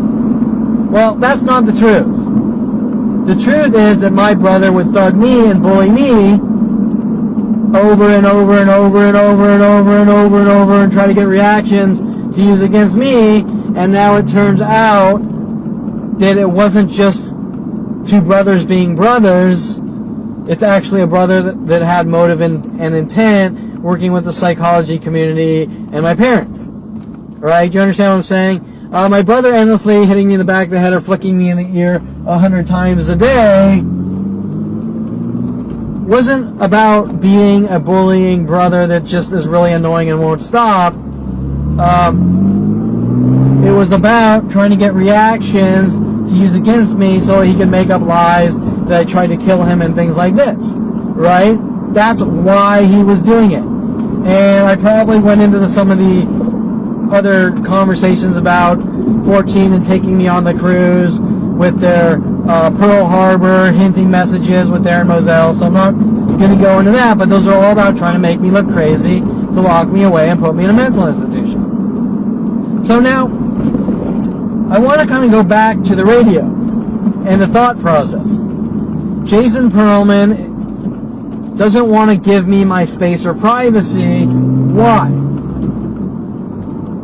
Well, that's not the truth. The truth is that my brother would thug me and bully me over and over and over and over and over and over and over and try to get reactions to use against me, and now it turns out that it wasn't just two brothers being brothers, it's actually a brother that had motive and intent, working with the psychology community and my parents. Right? Do you understand what I'm saying? My brother endlessly hitting me in the back of the head or flicking me in the ear 100 times a day wasn't about being a bullying brother that just is really annoying and won't stop. It was about trying to get reactions to use against me so he could make up lies that I tried to kill him and things like this, right? That's why he was doing it. And I probably went into some of the other conversations about 14 and taking me on the cruise with their Pearl Harbor hinting messages with Aaron Moselle, so I'm not going to go into that, but those are all about trying to make me look crazy, to lock me away and put me in a mental institution. So now, I want to kind of go back to the radio and the thought process. Jason Perlman doesn't want to give me my space or privacy. Why?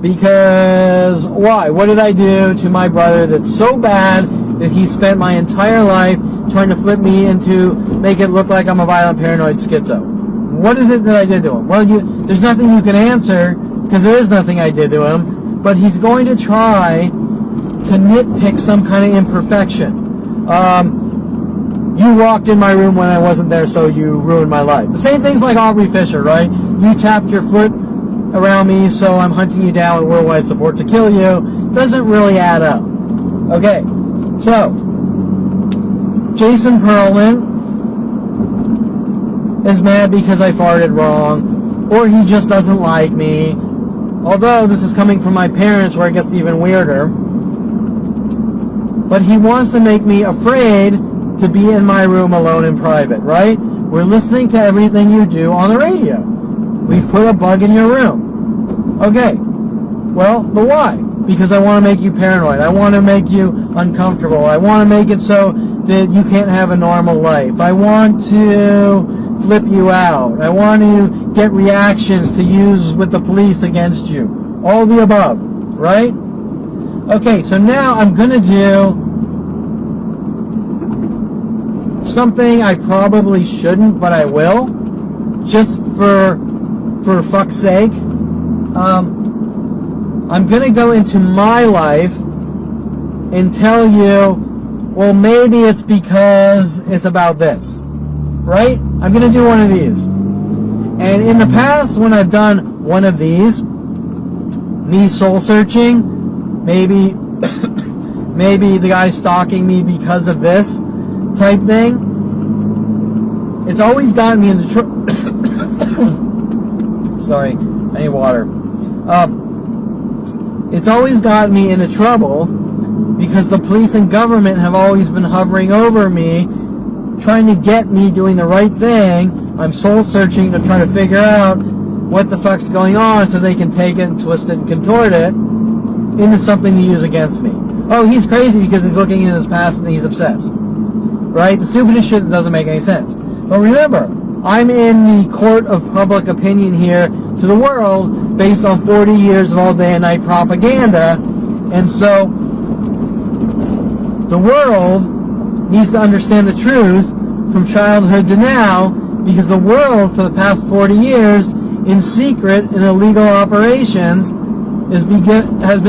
Because why? What did I do to my brother that's so bad that he spent my entire life trying to flip me into, make it look like I'm a violent paranoid schizo? What is it that I did to him? Well, there's nothing you can answer because there is nothing I did to him, but he's going to try to nitpick some kind of imperfection. You walked in my room when I wasn't there, so you ruined my life. The same thing's like Aubrey Fisher, right? You tapped your foot around me, so I'm hunting you down with worldwide support to kill you. Doesn't really add up. Okay, so Jason Perlman is mad because I farted wrong, or he just doesn't like me. Although this is coming from my parents, where it gets even weirder. But he wants to make me afraid to be in my room alone in private, right? We're listening to everything you do on the radio. We've put a bug in your room. Okay, well, but why? Because I want to make you paranoid. I want to make you uncomfortable. I want to make it so that you can't have a normal life. I want to flip you out. I want to get reactions to use with the police against you. All the above, right? Okay, so now I'm going to do something I probably shouldn't, but I will, just for fuck's sake. I'm going to go into my life and tell you, well, maybe it's because it's about this, right? I'm going to do one of these. And in the past, when I've done one of these, me soul searching, maybe maybe the guy stalking me because of this type thing, it's always gotten me into trouble. Sorry, I need water. It's always gotten me into trouble because the police and government have always been hovering over me, trying to get me doing the right thing. I'm soul searching to try to figure out what the fuck's going on so they can take it and twist it and contort it into something to use against me. Oh, he's crazy because he's looking in his past and he's obsessed. Right? The stupidest shit that doesn't make any sense. But remember, I'm in the court of public opinion here to the world based on 40 years of all day and night propaganda. And so the world needs to understand the truth from childhood to now, because the world for the past 40 years in secret in illegal operations has been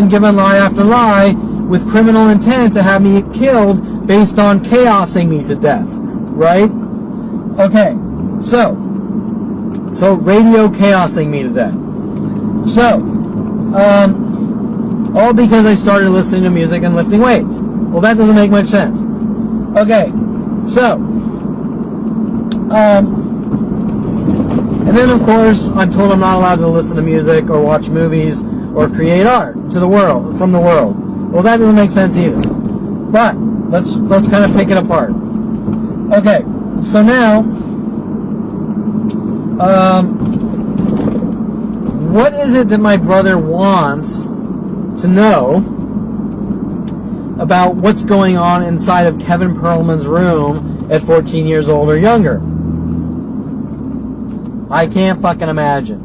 given lie after lie with criminal intent to have me killed based on chaosing me to death, right? Okay, so radio chaosing me to death. So, all because I started listening to music and lifting weights. Well, that doesn't make much sense. Okay, so, and then of course, I'm told I'm not allowed to listen to music or watch movies or create art to the world, from the world. Well, that doesn't make sense either. But let's kind of pick it apart. Okay, so now, what is it that my brother wants to know about what's going on inside of Kevin Perlman's room at 14 years old or younger? I can't fucking imagine.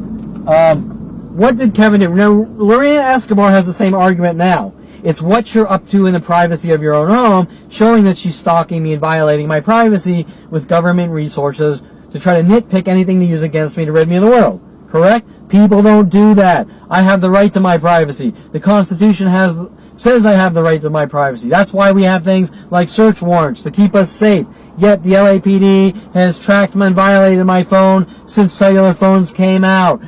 What did Kevin do? Now, Lorena Escobar has the same argument now. It's what you're up to in the privacy of your own home, showing that she's stalking me and violating my privacy with government resources to try to nitpick anything to use against me to rid me of the world. Correct? People don't do that. I have the right to my privacy. The Constitution has says I have the right to my privacy. That's why we have things like search warrants to keep us safe. Yet the LAPD has tracked and violated my phone since cellular phones came out.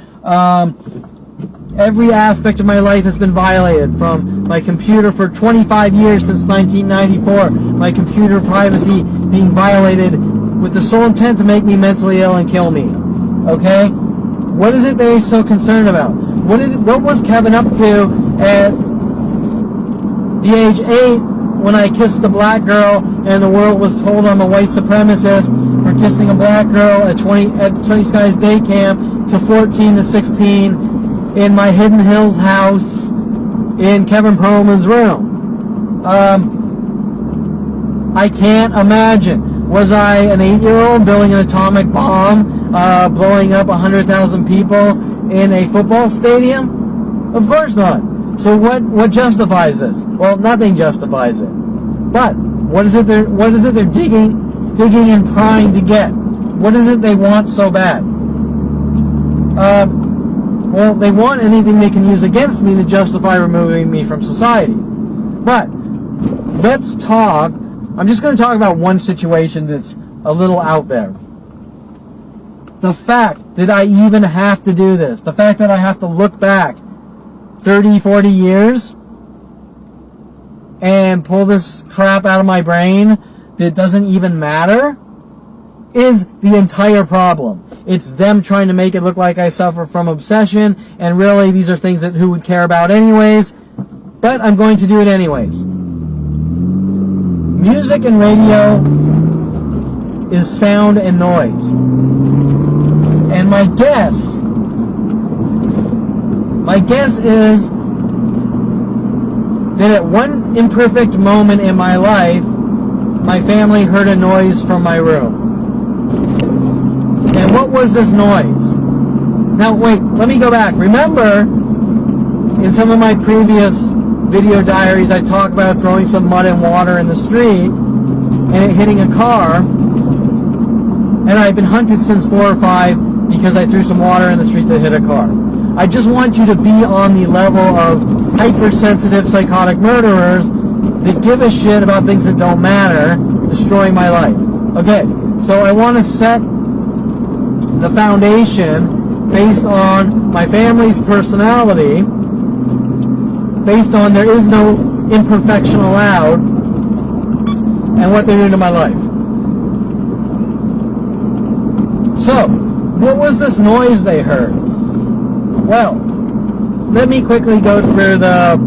Every aspect of my life has been violated, from my computer for 25 years since 1994, my computer privacy being violated with the sole intent to make me mentally ill and kill me. Okay? What is it they're so concerned about? What was Kevin up to at the age 8 when I kissed the black girl and the world was told I'm a white supremacist for kissing a black girl at Sunny Skies Day Camp to 14 to 16 in my Hidden Hills house in Kevin Perlman's room? I can't imagine. Was I an 8-year-old building an atomic bomb, blowing up 100,000 people in a football stadium? Of course not. So what justifies this? Well, nothing justifies it. But what is it they're digging and prying to get? What is it they want so bad? Well, they want anything they can use against me to justify removing me from society. But let's talk. I'm just going to talk about one situation that's a little out there. The fact that I even have to do this, the fact that I have to look back 30, 40 years and pull this crap out of my brain that doesn't even matter, is the entire problem. It's them trying to make it look like I suffer from obsession, and really these are things that who would care about anyways, but I'm going to do it anyways. Music and radio is sound and noise. And my guess is that at one imperfect moment in my life, my family heard a noise from my room. And what was this noise? Now wait, let me go back. Remember, in some of my previous video diaries, I talk about throwing some mud and water in the street and it hitting a car. And I've been hunted since 4 or 5 because I threw some water in the street that hit a car. I just want you to be on the level of hypersensitive psychotic murderers that give a shit about things that don't matter, destroying my life. Okay, so I want to set the foundation based on my family's personality, based on there is no imperfection allowed, and what they're doing to my life. So, what was this noise they heard? Well, let me quickly go through the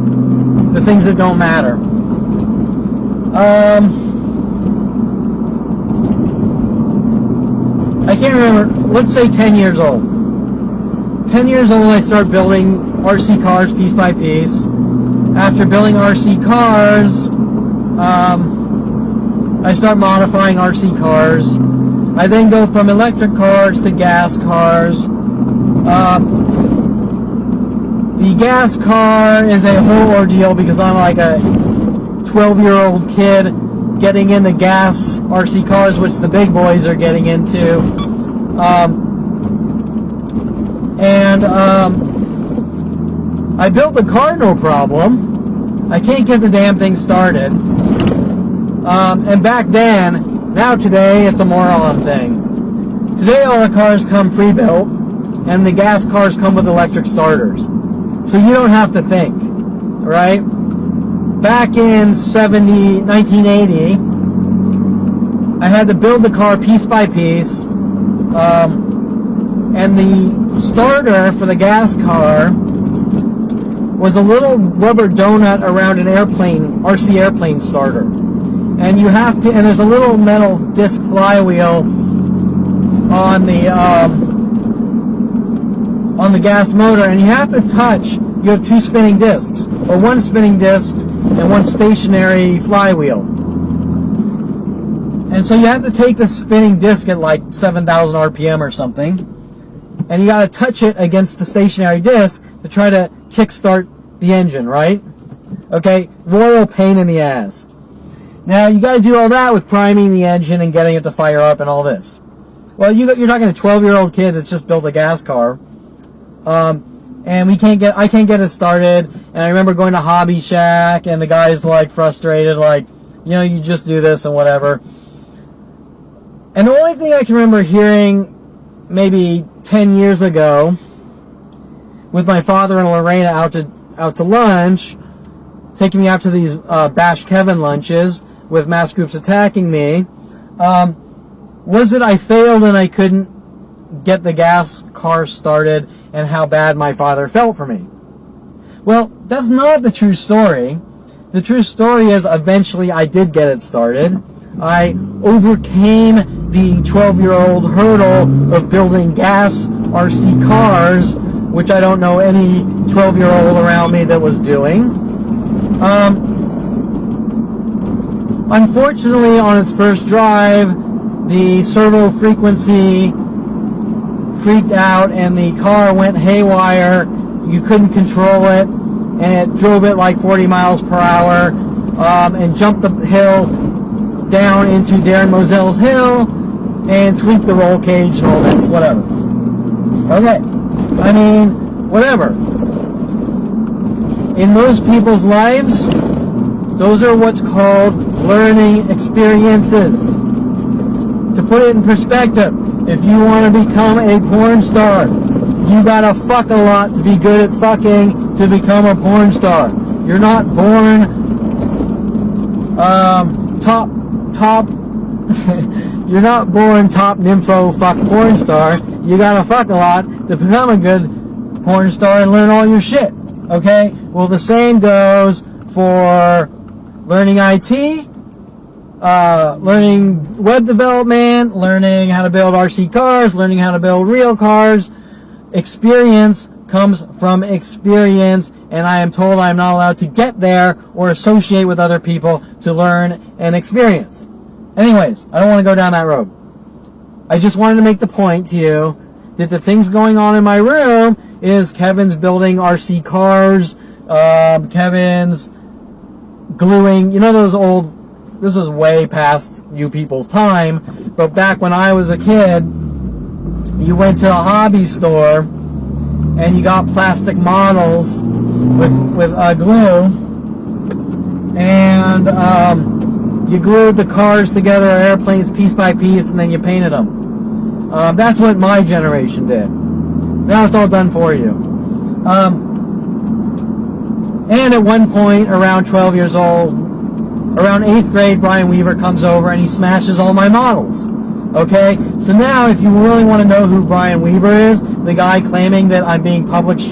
things that don't matter. I can't remember, let's say 10 years old. 10 years old, I start building RC cars piece by piece. After building RC cars, I start modifying RC cars. I then go from electric cars to gas cars. The gas car is a whole ordeal because I'm like a 12-year-old kid getting into gas RC cars, which the big boys are getting into. I built the car, no problem. I can't get the damn thing started. And back then, now today, it's a moron thing. Today all the cars come pre-built, and the gas cars come with electric starters. So you don't have to think, right? Back in 1980, I had to build the car piece by piece, and the starter for the gas car was a little rubber donut around an airplane, RC airplane starter. And you have to, and there's a little metal disc flywheel on the gas motor, and you have to touch, you have 2 spinning discs, or 1 spinning disc and 1 stationary flywheel. And so you have to take the spinning disc at like 7,000 RPM or something, and you got to touch it against the stationary disc to try to kickstart the engine, right? Okay, royal pain in the ass. Now you got to do all that with priming the engine and getting it to fire up and all this. Well, you're talking to a 12-year-old kid that's just built a gas car, and and I can't get it started. And I remember going to Hobby Shack, and the guy's like frustrated, like, you know, you just do this and whatever. And the only thing I can remember hearing maybe 10 years ago, with my father and Lorena out to lunch, taking me out to these Bash Kevin lunches with mass groups attacking me, was that I failed and I couldn't get the gas car started, and how bad my father felt for me. Well, that's not the true story. The true story is eventually I did get it started. I overcame the 12-year-old hurdle of building gas RC cars, which I don't know any 12-year-old around me that was doing. Unfortunately, on its first drive, the servo frequency freaked out and the car went haywire. You couldn't control it, and it drove it like 40 miles per hour and jumped the hill down into Darren Mosell's hill and tweaked the roll cage and all this, whatever. Okay, I mean, whatever. In most people's lives, those are what's called learning experiences. To put it in perspective, if you want to become a porn star, you gotta fuck a lot to be good at fucking to become a porn star. You're not born top you're not born top nympho fuck porn star. You gotta fuck a lot to become a good porn star and learn all your shit. Okay? Well, the same goes for learning IT, learning web development, learning how to build RC cars, learning how to build real cars. Experience comes from experience, and I am told I am not allowed to get there or associate with other people to learn and experience. Anyways, I don't want to go down that road. I just wanted to make the point to you that the things going on in my room is Kevin's building RC cars, Kevin's gluing, you know those old, this is way past you people's time, but back when I was a kid, you went to a hobby store and you got plastic models with glue, and you glued the cars together, airplanes piece by piece, and then you painted them. That's what my generation did. Now it's all done for you. And at one point, around 12 years old, around 8th grade, Brian Weaver comes over and he smashes all my models. Okay? So now, if you really want to know who Brian Weaver is, the guy claiming that I'm being publicly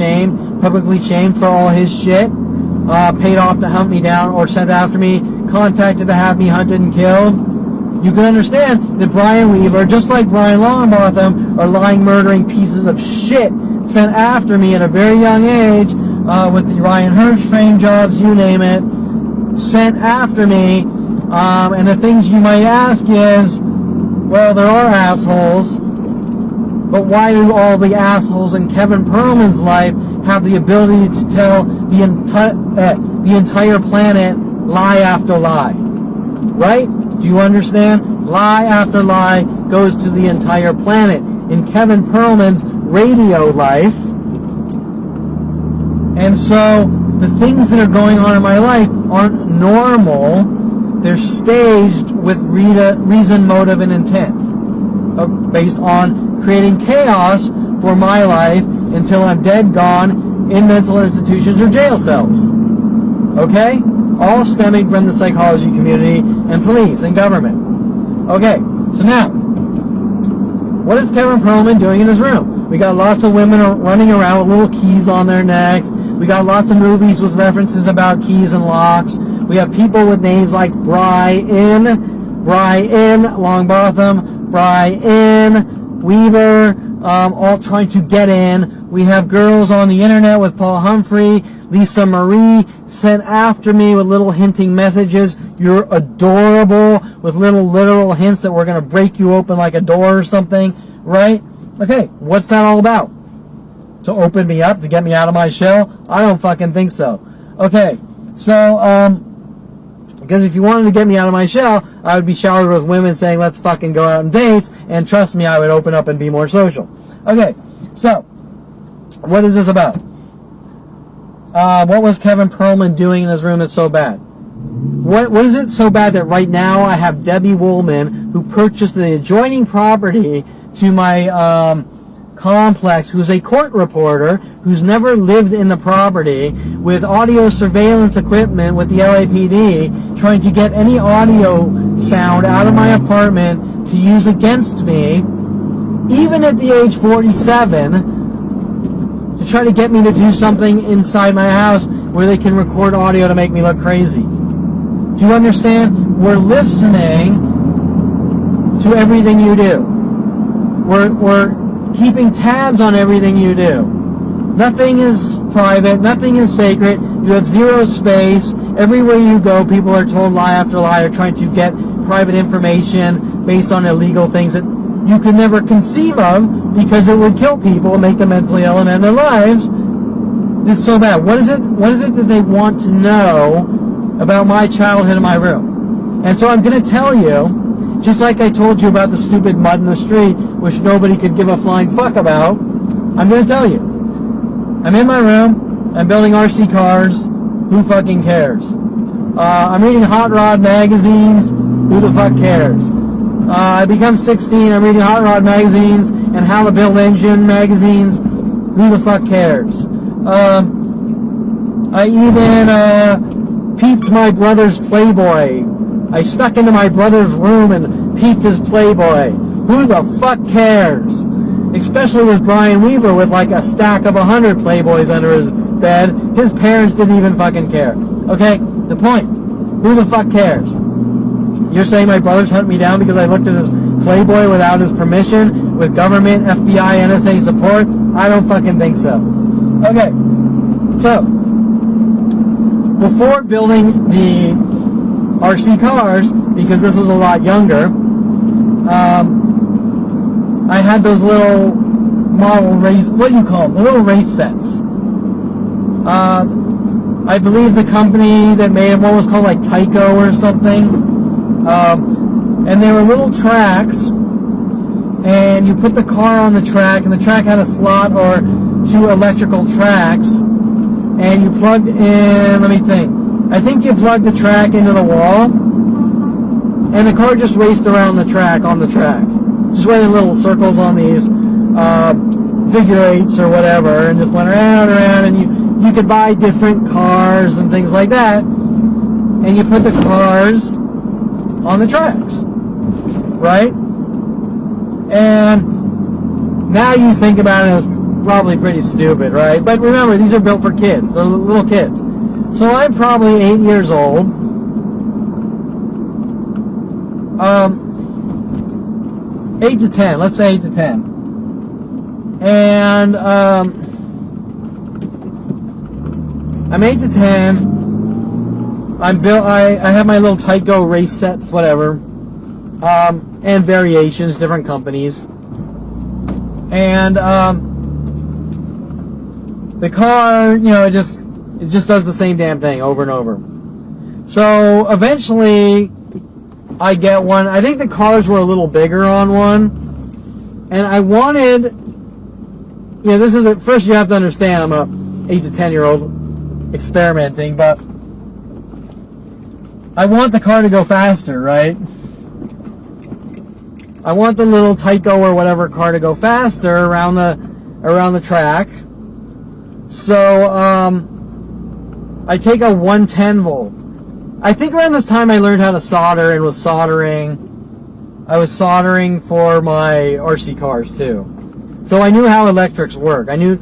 shamed for all his shit, paid off to hunt me down or sent after me, contacted to have me hunted and killed, you can understand that Brian Weaver, just like Brian Longenbotham, are lying, murdering pieces of shit sent after me at a very young age, with the Ryan Hirsch frame jobs, you name it, sent after me. And the things you might ask is, well, there are assholes, but why do all the assholes in Kevin Perlman's life have the ability to tell the entire planet lie after lie? Right? Do you understand? Lie after lie goes to the entire planet. In Kevin Perlman's radio life. And so the things that are going on in my life aren't normal. They're staged with reason, motive, and intent, based on creating chaos for my life until I'm dead, gone, in mental institutions or jail cells. Okay? All stemming from the psychology community and police and government. Okay, so now, what is Kevin Perlman doing in his room? We got lots of women running around with little keys on their necks. We got lots of movies with references about keys and locks. We have people with names like Brian Longenbotham, Brian Weaver, all trying to get in. We have girls on the internet with Paul Humphrey, Lisa Marie, sent after me with little hinting messages. You're adorable, with little literal hints that we're going to break you open like a door or something, right? Okay, what's that all about? To open me up, to get me out of my shell? I don't fucking think so. Okay, so, because if you wanted to get me out of my shell, I would be showered with women saying, let's fucking go out on dates, and trust me, I would open up and be more social. Okay, so, what is this about? What was Kevin Perlman doing in his room that's so bad? What is it so bad that right now I have Debbie Woolman, who purchased the adjoining property to my complex, who's a court reporter, who's never lived in the property, with audio surveillance equipment with the LAPD, trying to get any audio sound out of my apartment to use against me, even at the age 47, to try to get me to do something inside my house where they can record audio to make me look crazy. Do you understand? We're listening to everything you do. We're keeping tabs on everything you do. Nothing is private. Nothing is sacred. You have zero space. Everywhere you go, people are told lie after lie, or trying to get private information based on illegal things that you could never conceive of, because it would kill people and make them mentally ill and end their lives. It's so bad. What is it that they want to know about my childhood in my room? And so I'm going to tell you, just like I told you about the stupid mud in the street, which nobody could give a flying fuck about, I'm going to tell you. I'm in my room. I'm building RC cars. Who fucking cares? I'm reading hot rod magazines. Who the fuck cares? I become 16. I'm reading hot rod magazines and how to build engine magazines. Who the fuck cares? I even peeped my brother's Playboy. I snuck into my brother's room and peeped his Playboy. Who the fuck cares? Especially with Brian Weaver with like a stack of 100 Playboys under his bed. His parents didn't even fucking care. Okay? The point. Who the fuck cares? You're saying my brother's hunting me down because I looked at his Playboy without his permission, with government, FBI, NSA support? I don't fucking think so. Okay. So, before building the RC cars, because this was a lot younger, I had those little model race, what do you call them? The little race sets. I believe the company that made them, what was called like Tyco or something. And they were little tracks, and you put the car on the track, and the track had a slot or two electrical tracks, and you plugged in, let me think, I think you plugged the track into the wall, and the car just raced around the track, on the track. Just went in little circles on these figure eights or whatever, and just went around, and you could buy different cars and things like that, and you put the cars on the tracks, right? And now you think about it, it's probably pretty stupid, right? But remember, these are built for kids. They're little kids. So I'm probably 8 years old. 8 to 10. Let's say 8 to 10. And I'm 8 to 10. I have my little Tyco race sets, whatever, and variations, different companies, and the car, it just does the same damn thing over and over. So eventually, I get one. I think the cars were a little bigger on one, and I wanted, this is at first you have to understand I'm a 8 to 10-year-old experimenting, but I want the car to go faster, right? I want the little Tyco or whatever car to go faster around the track. So I take a 110 volt. I think around this time I learned how to solder and was soldering. I was soldering for my RC cars too. So I knew how electrics work. I knew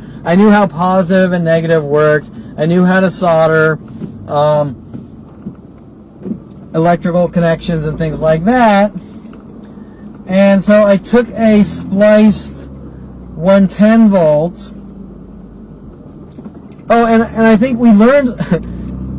how positive and negative worked. I knew how to solder electrical connections and things like that. And so I took a spliced 110 volts. Oh, and I think we learned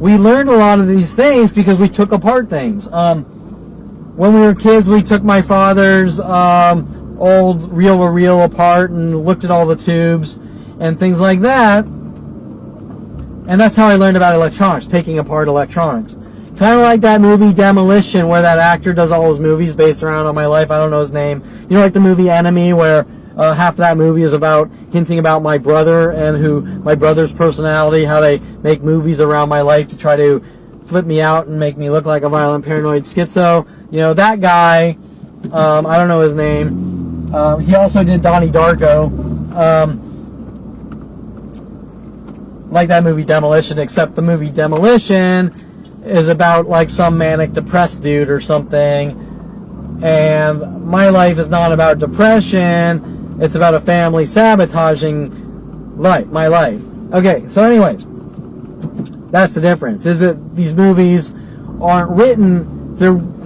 we learned a lot of these things because we took apart things. When we were kids, we took my father's old reel-to-reel apart and looked at all the tubes and things like that. And that's how I learned about electronics, taking apart electronics. Kind of like that movie Demolition, where that actor does all his movies based around on my life. I don't know his name. Like the movie Enemy, where Half of that movie is about hinting about my brother and my brother's personality, how they make movies around my life to try to flip me out and make me look like a violent, paranoid schizo. You know, that guy, I don't know his name. He also did Donnie Darko. Like that movie Demolition, except the movie Demolition is about like some manic depressed dude or something. And my life is not about depression. It's about a family sabotaging my life. Okay, so anyways, that's the difference. Is that these movies aren't written.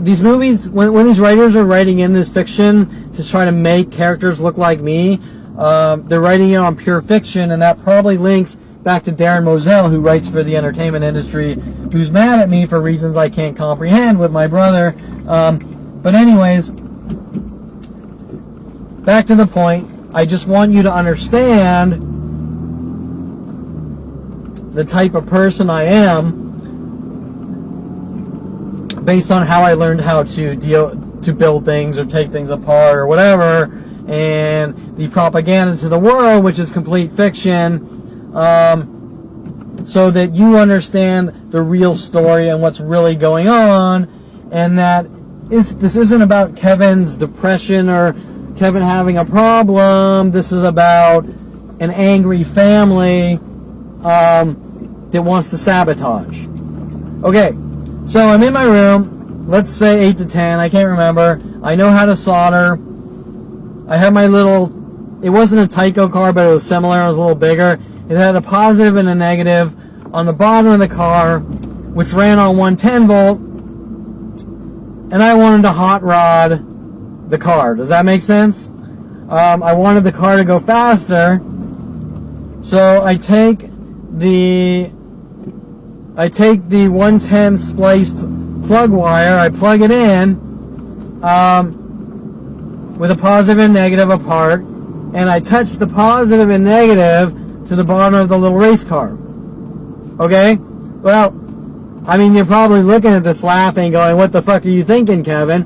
These movies, when these writers are writing in this fiction to try to make characters look like me, they're writing it on pure fiction, and that probably links back to Darren Moselle, who writes for the entertainment industry, who's mad at me for reasons I can't comprehend with my brother. But anyways, back to the point. I just want you to understand the type of person I am based on how I learned how to build things or take things apart or whatever, and the propaganda to the world, which is complete fiction. So that you understand the real story and what's really going on, and that this isn't about Kevin's depression or Kevin having a problem. This is about an angry family that wants to sabotage. Okay, so I'm in my room, let's say 8 to 10, I can't remember. I know how to solder. I have my little, it wasn't a Tyco car, but it was similar, it was a little bigger. It had a positive and a negative on the bottom of the car, which ran on 110 volt, and I wanted to hot rod the car. Does that make sense? I wanted the car to go faster, so I take the 110 spliced plug wire, I plug it in with a positive and negative apart, and I touch the positive and negative to the bottom of the little race car. Okay? Well, I mean, you're probably looking at this laughing, going, what the fuck are you thinking, Kevin?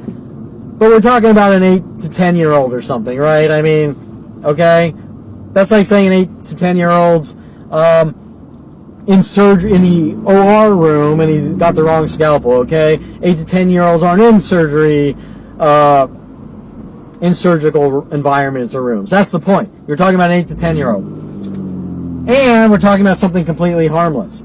But we're talking about an 8 to 10 year old or something, right? I mean, okay? That's like saying 8 to 10 year olds in the OR room and he's got the wrong scalpel, okay? 8 to 10 year olds aren't in surgery, in surgical environments or rooms. That's the point. You're talking about an 8 to 10 year old. And we're talking about something completely harmless.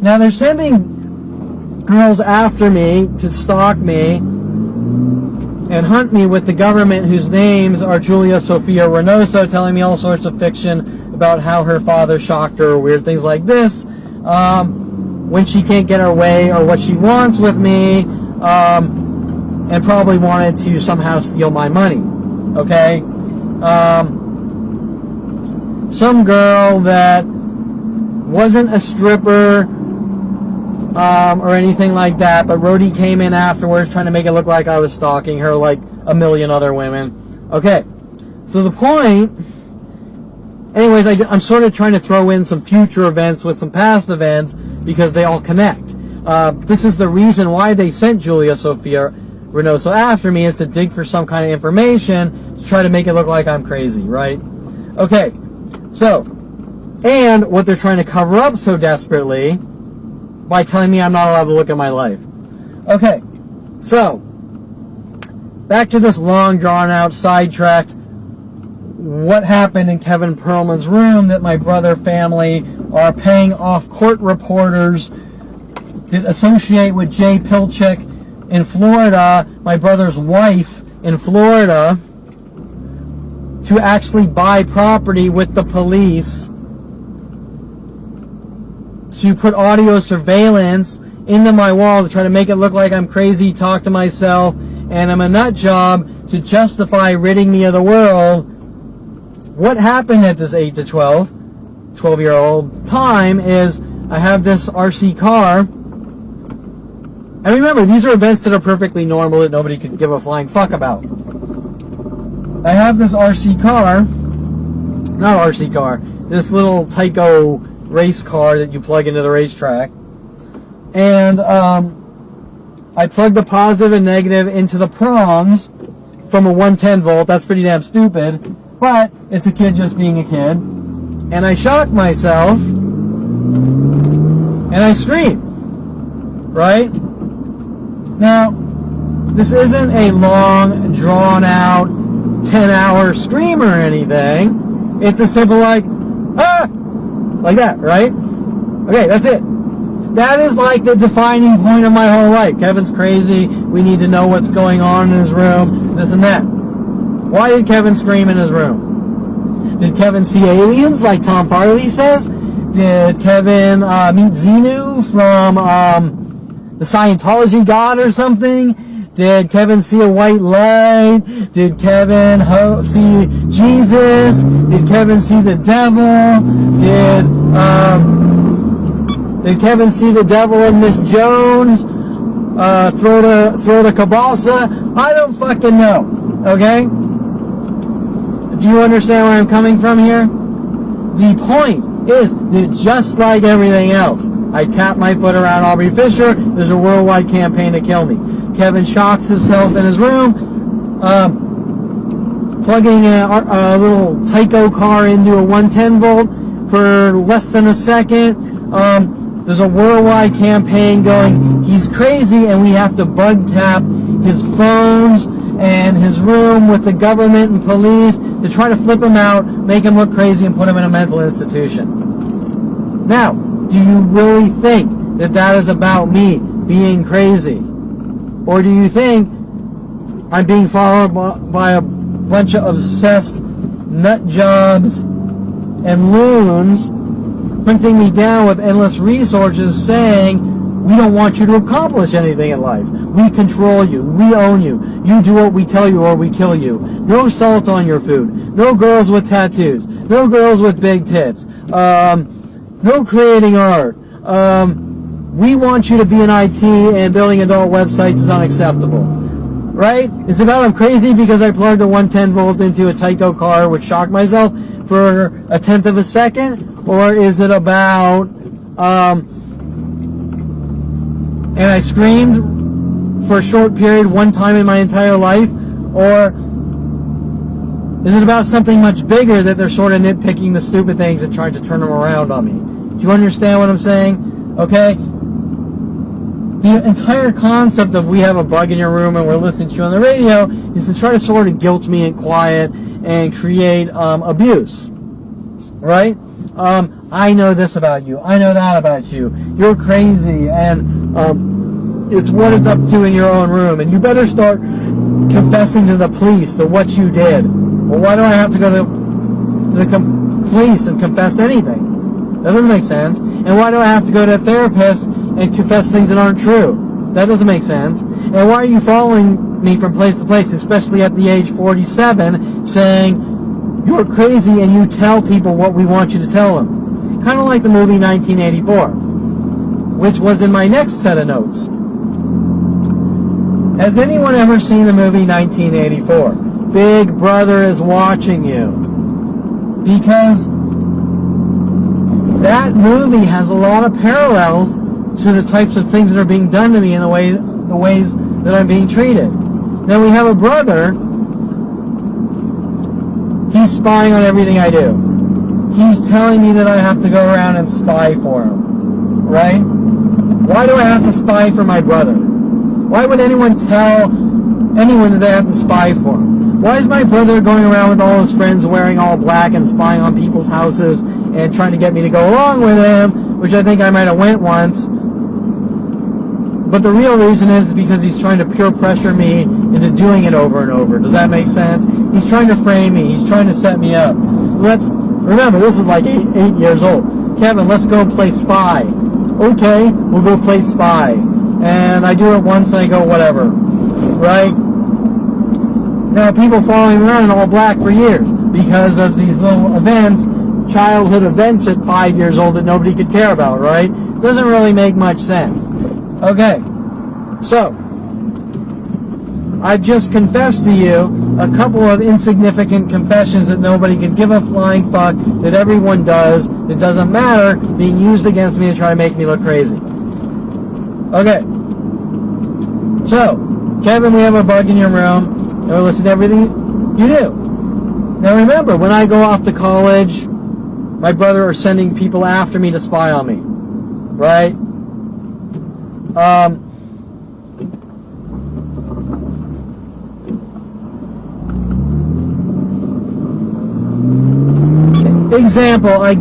Now they're sending girls after me to stalk me and hunt me with the government, whose names are Julia Sophia Reynoso, telling me all sorts of fiction about how her father shocked her or weird things like this, when she can't get her way or what she wants with me, and probably wanted to somehow steal my money. Okay? Some girl that wasn't a stripper or anything like that, but Rhodey came in afterwards trying to make it look like I was stalking her like a million other women. Okay, so the point, anyways, I'm sort of trying to throw in some future events with some past events because they all connect. This is the reason why they sent Julia Sophia Reynoso after me, is to dig for some kind of information to try to make it look like I'm crazy, right? Okay. So, and what they're trying to cover up so desperately by telling me I'm not allowed to look at my life. Okay, so, back to this long, drawn-out, sidetracked, what happened in Kevin Perlman's room that my brother family are paying off court reporters that associate with Jay Pilchick in Florida, my brother's wife in Florida, to actually buy property with the police, to put audio surveillance into my wall to try to make it look like I'm crazy, talk to myself, and I'm a nut job to justify ridding me of the world. What happened at this 8 to 12-year-old time is I have this RC car. And remember, these are events that are perfectly normal that nobody could give a flying fuck about. I have this RC car, not RC car, this little Tyco race car that you plug into the racetrack. And I plug the positive and negative into the prongs from a 110 volt. That's pretty damn stupid. But it's a kid just being a kid. And I shock myself. And I scream. Right? Now, this isn't a long, drawn-out, 10-hour scream or anything. It's a simple like, ah! Like that, right? Okay, that's it. That is like the defining point of my whole life. Kevin's crazy. We need to know what's going on in his room. This and that. Why did Kevin scream in his room? Did Kevin see aliens like Tom Farley says? Did Kevin meet Xenu from the Scientology God or something? Did Kevin see a white light? Did Kevin see Jesus? Did Kevin see the devil? Did Kevin see the devil and Miss Jones throw the kabasa? I don't fucking know. Okay? Do you understand where I'm coming from here? The point is that just like everything else, I tap my foot around Aubrey Fisher. There's a worldwide campaign to kill me. Kevin shocks himself in his room, plugging a little Tyco car into a 110 volt for less than a second. There's a worldwide campaign going, he's crazy, and we have to bug tap his phones and his room with the government and police to try to flip him out, make him look crazy, and put him in a mental institution. Now, do you really think that that is about me being crazy? Or do you think I'm being followed by a bunch of obsessed nut jobs and loons printing me down with endless resources saying, we don't want you to accomplish anything in life. We control you. We own you. You do what we tell you or we kill you. No salt on your food. No girls with tattoos. No girls with big tits. No creating art. We want you to be in IT and building adult websites is unacceptable. Right? Is it about I'm crazy because I plugged a 110 volt into a Tyco car which shocked myself for a tenth of a second? Or is it about and I screamed for a short period one time in my entire life? Or is it about something much bigger that they're sort of nitpicking the stupid things and trying to turn them around on me? Do you understand what I'm saying? Okay? The entire concept of we have a bug in your room and we're listening to you on the radio is to try to sort of guilt me and quiet and create abuse. Right? I know this about you. I know that about you. You're crazy, and it's what it's up to in your own room. And you better start confessing to the police to what you did. Well, why do I have to go to the police and confess to anything? That doesn't make sense. And why do I have to go to a therapist and confess things that aren't true? That doesn't make sense. And why are you following me from place to place, especially at the age 47, saying you're crazy and you tell people what we want you to tell them? Kind of like the movie 1984, which was in my next set of notes. Has anyone ever seen the movie 1984? Big Brother is watching you. Because that movie has a lot of parallels to the types of things that are being done to me in the ways that I'm being treated. Now we have a brother. He's spying on everything I do. He's telling me that I have to go around and spy for him. Right? Why do I have to spy for my brother? Why would anyone tell anyone that they have to spy for him? Why is my brother going around with all his friends wearing all black and spying on people's houses and trying to get me to go along with him, which I think I might have went once? But the real reason is because he's trying to peer pressure me into doing it over and over. Does that make sense? He's trying to frame me. He's trying to set me up. Remember, this is like 8 years old. Kevin, let's go play spy. Okay, we'll go play spy. And I do it once and I go, whatever. Right? Now, people following me around in all black for years because of these little events, childhood events at 5 years old that nobody could care about, right? Doesn't really make much sense. Okay, so I've just confessed to you a couple of insignificant confessions that nobody can give a flying fuck, that everyone does. It doesn't matter, being used against me to try to make me look crazy. Okay, so Kevin, we have a bug in your room, and we listen to everything you do. Now remember, when I go off to college, my brother are sending people after me to spy on me, right? Example, I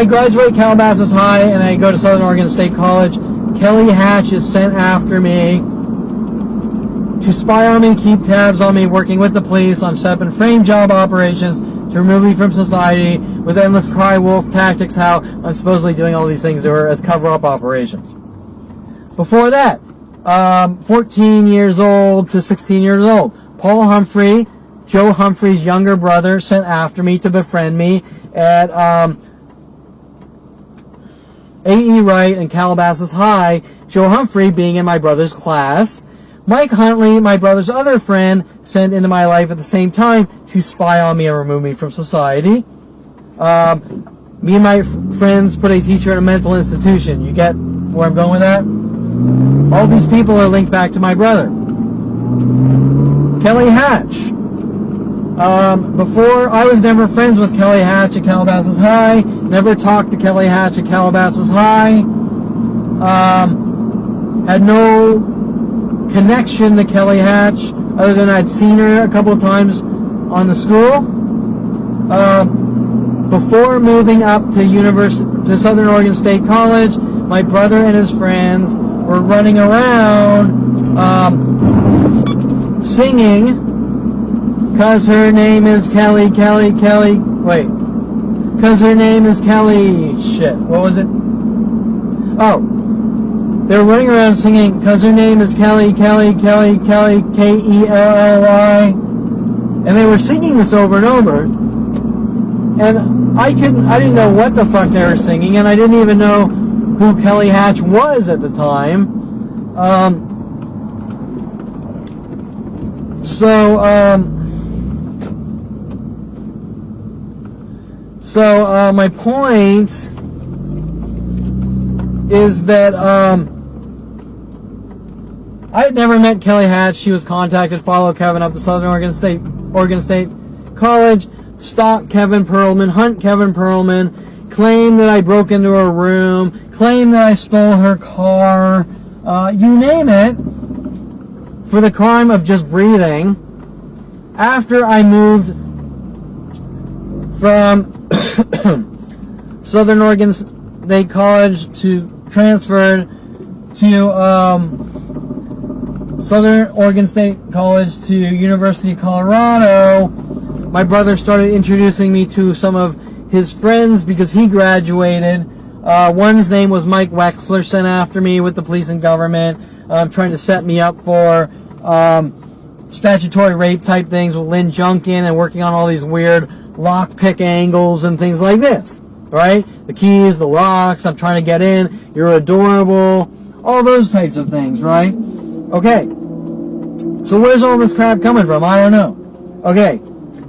graduate Calabasas High and I go to Southern Oregon State College. Kelly Hatch is sent after me to spy on me, keep tabs on me, working with the police on set and frame job operations to remove me from society with endless cry wolf tactics, how I'm supposedly doing all these things as cover-up operations. Before that, 14 years old to 16 years old, Paul Humphrey, Joe Humphrey's younger brother, sent after me to befriend me at A.E. Wright and Calabasas High, Joe Humphrey being in my brother's class. Mike Huntley, my brother's other friend, sent into my life at the same time to spy on me and remove me from society. Me and my friends put a teacher in a mental institution. You get where I'm going with that? All these people are linked back to my brother. Kelly Hatch. Before, I was never friends with Kelly Hatch at Calabasas High. Never talked to Kelly Hatch at Calabasas High. Had no connection to Kelly Hatch other than I'd seen her a couple of times on the school. Before moving up to Southern Oregon State College, my brother and his friends were running around singing, "'Cause her name is Kelly, Kelly, Kelly." Wait. "'Cause her name is Kelly." Shit. What was it? Oh. They were running around singing, "'Cause her name is Kelly, Kelly, Kelly, Kelly, Kelly." And they were singing this over and over. And I didn't know what the fuck they were singing, and I didn't even know who Kelly Hatch was at the time. So my point is that I had never met Kelly Hatch. She was contacted, followed Kevin up to Southern Oregon State College, stalked Kevin Perlman, hunt Kevin Perlman, claimed that I broke into her room, claimed that I stole her car, you name it, for the crime of just breathing. After I moved from Southern Oregon State College transferred to Southern Oregon State College to University of Colorado, my brother started introducing me to some of his friends because he graduated. One's name was Mike Wexler, sent after me with the police and government, trying to set me up for statutory rape type things with Lynn Junkin and working on all these weird lockpick angles and things like this, right? The keys, the locks, I'm trying to get in, you're adorable, all those types of things, right? Okay, so where's all this crap coming from? I don't know. Okay,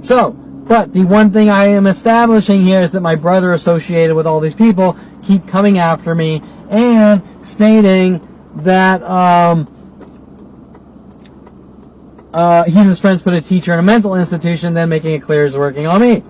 so, but the one thing I am establishing here is that my brother associated with all these people keep coming after me and stating that he and his friends put a teacher in a mental institution, then making it clear he's working on me,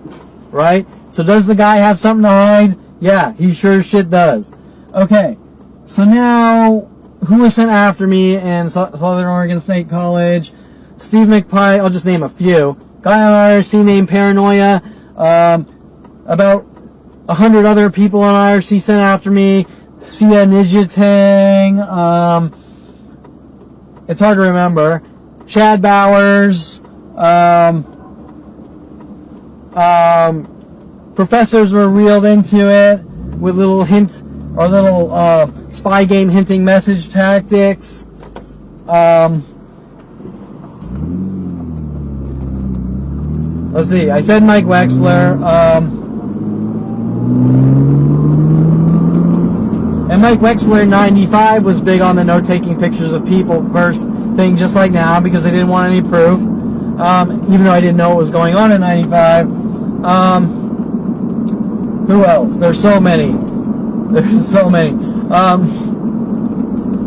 right? So does the guy have something to hide? Yeah, he sure as shit does. Okay, so now, who was sent after me in Southern Oregon State College? Steve McPie, I'll just name a few. Guy on IRC named Paranoia. About 100 other people on IRC sent after me. Sia Nijitang. It's hard to remember. Chad Bowers. Professors were reeled into it with little hints or little spy game hinting message tactics. Let's see, I said Mike Wexler. And Mike Wexler in 95 was big on the no taking pictures of people first thing, just like now, because they didn't want any proof. Even though I didn't know what was going on in 95. Who else? There's so many. There's so many.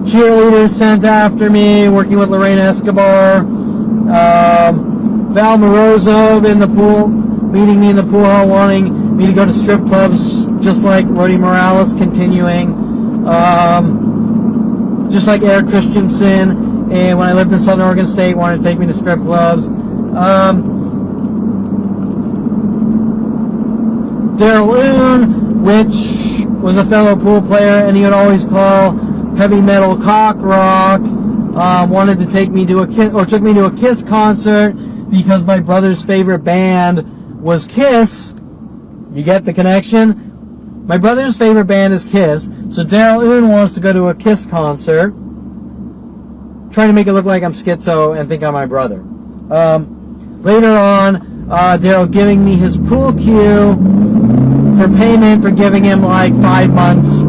cheerleaders sent after me, working with Lorena Escobar, Val Morozov in the pool, meeting me in the pool hall, wanting me to go to strip clubs, just like Rody Morales, continuing, just like Eric Christensen, and when I lived in Southern Oregon State, wanted to take me to strip clubs. Daryl Oon, which was a fellow pool player, and he would always call heavy metal cock rock, wanted to take me to a Kiss, or took me to a Kiss concert because my brother's favorite band was Kiss. You get the connection? My brother's favorite band is Kiss, so Daryl Oon wants to go to a Kiss concert, trying to make it look like I'm schizo and think I'm my brother. Later on, Daryl giving me his pool cue for payment for giving him like 5 months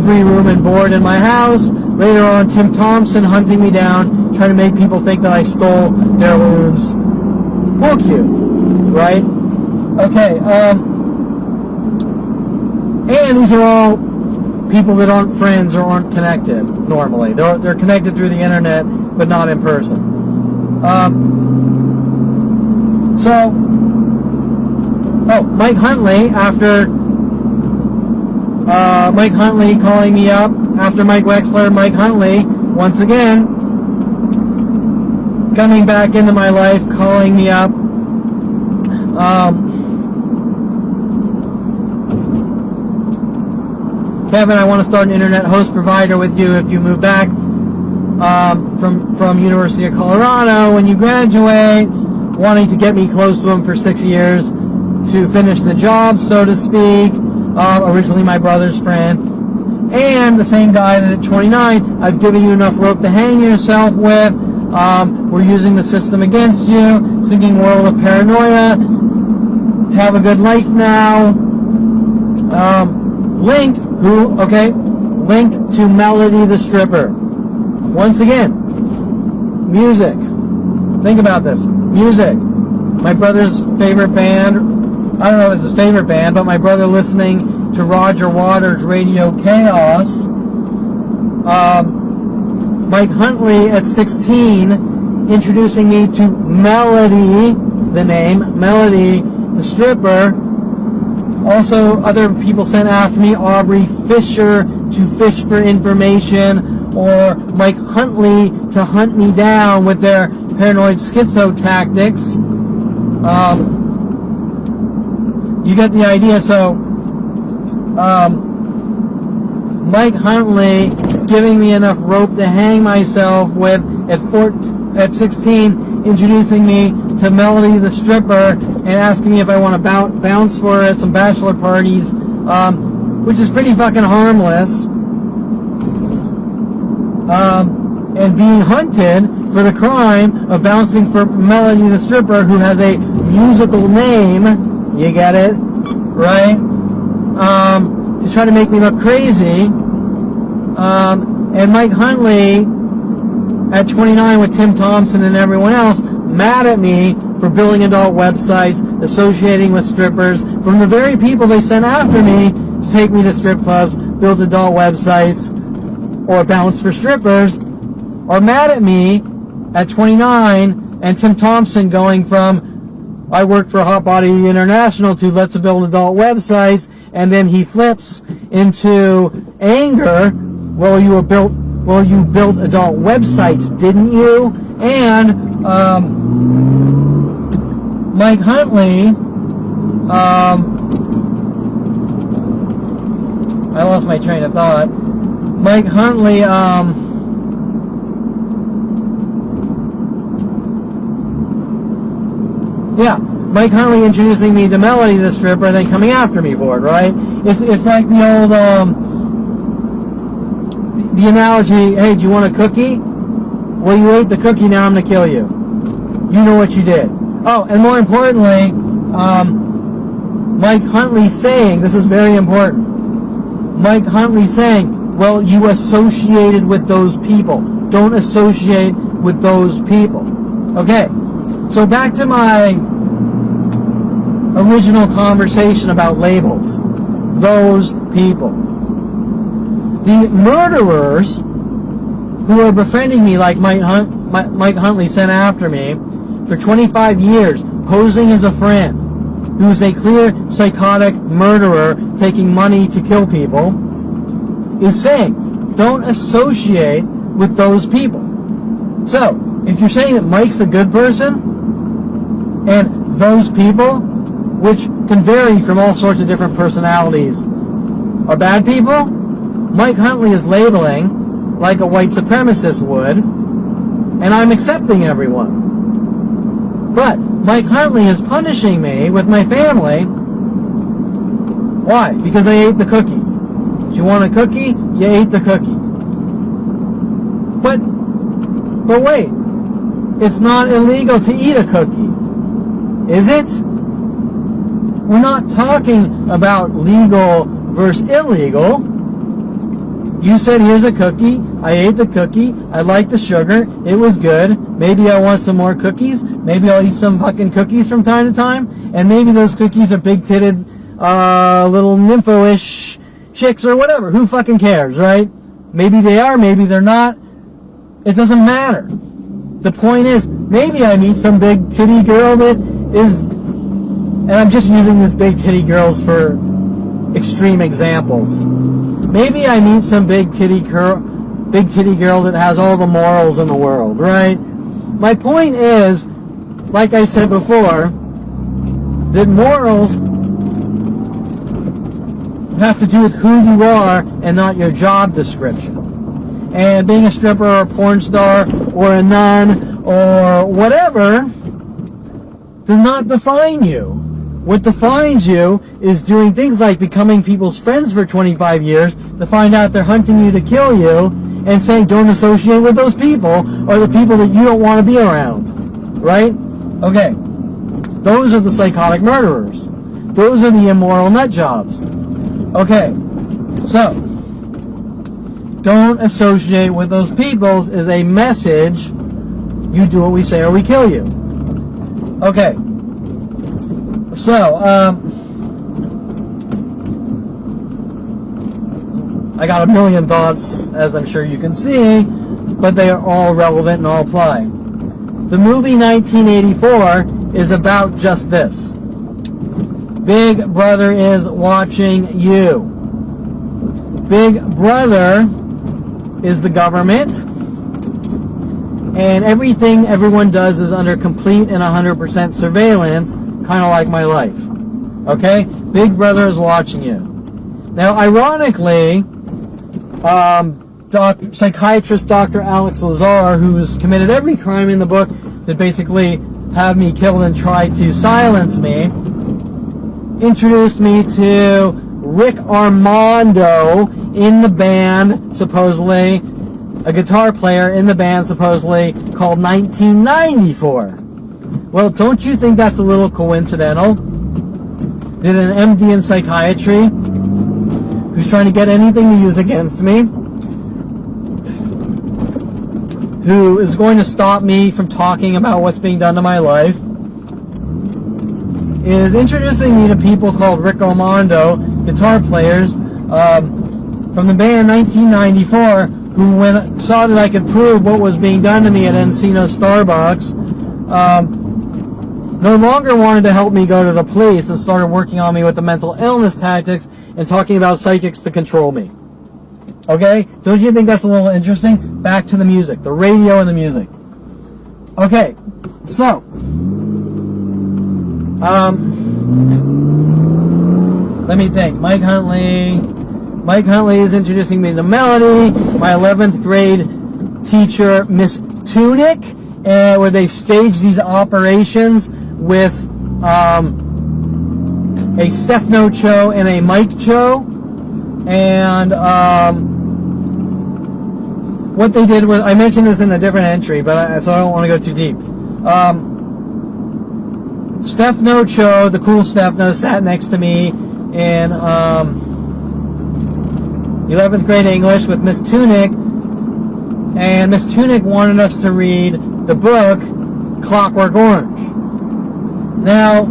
free room and board in my house. Later on, Tim Thompson hunting me down, trying to make people think that I stole Daryl Oon's pool cue, right? Okay, and these are all people that aren't friends or aren't connected normally. They're connected through the internet, but not in person. Mike Huntley, after Mike Huntley calling me up, after Mike Wexler, Mike Huntley, once again, coming back into my life, calling me up. Kevin, I want to start an internet host provider with you if you move back from University of Colorado when you graduate, wanting to get me close to him for 6 years to finish the job, so to speak. Originally my brother's friend, and the same guy that at 29, I've given you enough rope to hang yourself with. We're using the system against you. Sinking world of paranoia. Have a good life now. Linked to Melody the Stripper. Once again, music. Think about this. Music. My brother's favorite band. I don't know if it's his favorite band, but my brother listening to Roger Waters' Radio Chaos. Mike Huntley at 16 introducing me to Melody, the name, Melody the Stripper. Also, other people sent after me, Aubrey Fisher to fish for information, or Mike Huntley to hunt me down with their paranoid schizo tactics. You get the idea. So, Mike Huntley giving me enough rope to hang myself with at 16, introducing me to Melody the Stripper and asking me if I want to bounce for her at some bachelor parties, which is pretty fucking harmless. And being hunted for the crime of bouncing for Melody the Stripper, who has a musical name, you get it, right? To try to make me look crazy. And Mike Huntley at 29 with Tim Thompson and everyone else mad at me for building adult websites, associating with strippers, from the very people they sent after me to take me to strip clubs, build adult websites, or bounce for strippers, are mad at me at 29, and Tim Thompson going from I work for Hot Body International to let's build adult websites, and then he flips into anger. Well, you built adult websites, didn't you? And Mike Huntley, I lost my train of thought. Mike Huntley, Mike Huntley introducing me to Melody the Stripper and then coming after me for it, right? It's like the old, the analogy, hey, do you want a cookie? Well, you ate the cookie, now I'm going to kill you. You know what you did. Oh, and more importantly, Mike Huntley saying, this is very important, Mike Huntley saying, well, you associated with those people. Don't associate with those people. Okay, so back to my original conversation about labels. Those people. The murderers who are befriending me like Mike Huntley sent after me for 25 years, posing as a friend, who's a clear psychotic murderer taking money to kill people, is saying, don't associate with those people. So, if you're saying that Mike's a good person, and those people, which can vary from all sorts of different personalities, are bad people, Mike Huntley is labeling like a white supremacist would, and I'm accepting everyone. But Mike Huntley is punishing me with my family. Why? Because I ate the cookie. Do you want a cookie? You ate the cookie. But wait, it's not illegal to eat a cookie, is it? We're not talking about legal versus illegal. You said, here's a cookie. I ate the cookie. I like the sugar. It was good. Maybe I want some more cookies. Maybe I'll eat some fucking cookies from time to time. And maybe those cookies are big-titted, little nympho-ish chicks or whatever. Who fucking cares, right? Maybe they are. Maybe they're not. It doesn't matter. The point is, maybe I meet some big-titty girl that is... And I'm just using this big-titty girls for extreme examples. Maybe I meet some big titty girl that has all the morals in the world, right? My point is, like I said before, that morals have to do with who you are and not your job description. And being a stripper or a porn star or a nun or whatever does not define you. What defines you is doing things like becoming people's friends for 25 years to find out they're hunting you to kill you and saying don't associate with those people or the people that you don't want to be around. Right? Okay. Those are the psychotic murderers. Those are the immoral nut jobs. Okay. So, don't associate with those peoples is a message. You do what we say or we kill you. Okay. So, I got a million thoughts, as I'm sure you can see, but they are all relevant and all apply. The movie 1984 is about just this. Big Brother is watching you. Big Brother is the government, and everything everyone does is under complete and 100% surveillance, kind of like my life. Okay? Big Brother is watching you. Now, ironically, psychiatrist Dr. Alex Lazar, who's committed every crime in the book that basically have me killed and try to silence me, introduced me to Rick Armando in the band, supposedly, a guitar player in the band, supposedly, called 1994. Well, don't you think that's a little coincidental? That an MD in psychiatry, who's trying to get anything to use against me, who is going to stop me from talking about what's being done to my life, is introducing me to people called Rick Armando, guitar players, from the band 1994, who when saw that I could prove what was being done to me at Encino Starbucks, no longer wanted to help me go to the police and started working on me with the mental illness tactics and talking about psychics to control me. Okay? Don't you think that's a little interesting? Back to the music, the radio and the music. Okay, so, let me think. Mike Huntley is introducing me to Melody, my 11th grade teacher, Miss Tunic, where they stage these operations with a Stefano Cho and a Mike Cho, and what they did was, I mentioned this in a different entry, but so I don't want to go too deep. Stefano Cho, the cool Stefano, sat next to me in 11th grade English with Miss Tunic, and Miss Tunic wanted us to read the book Clockwork Orange. Now,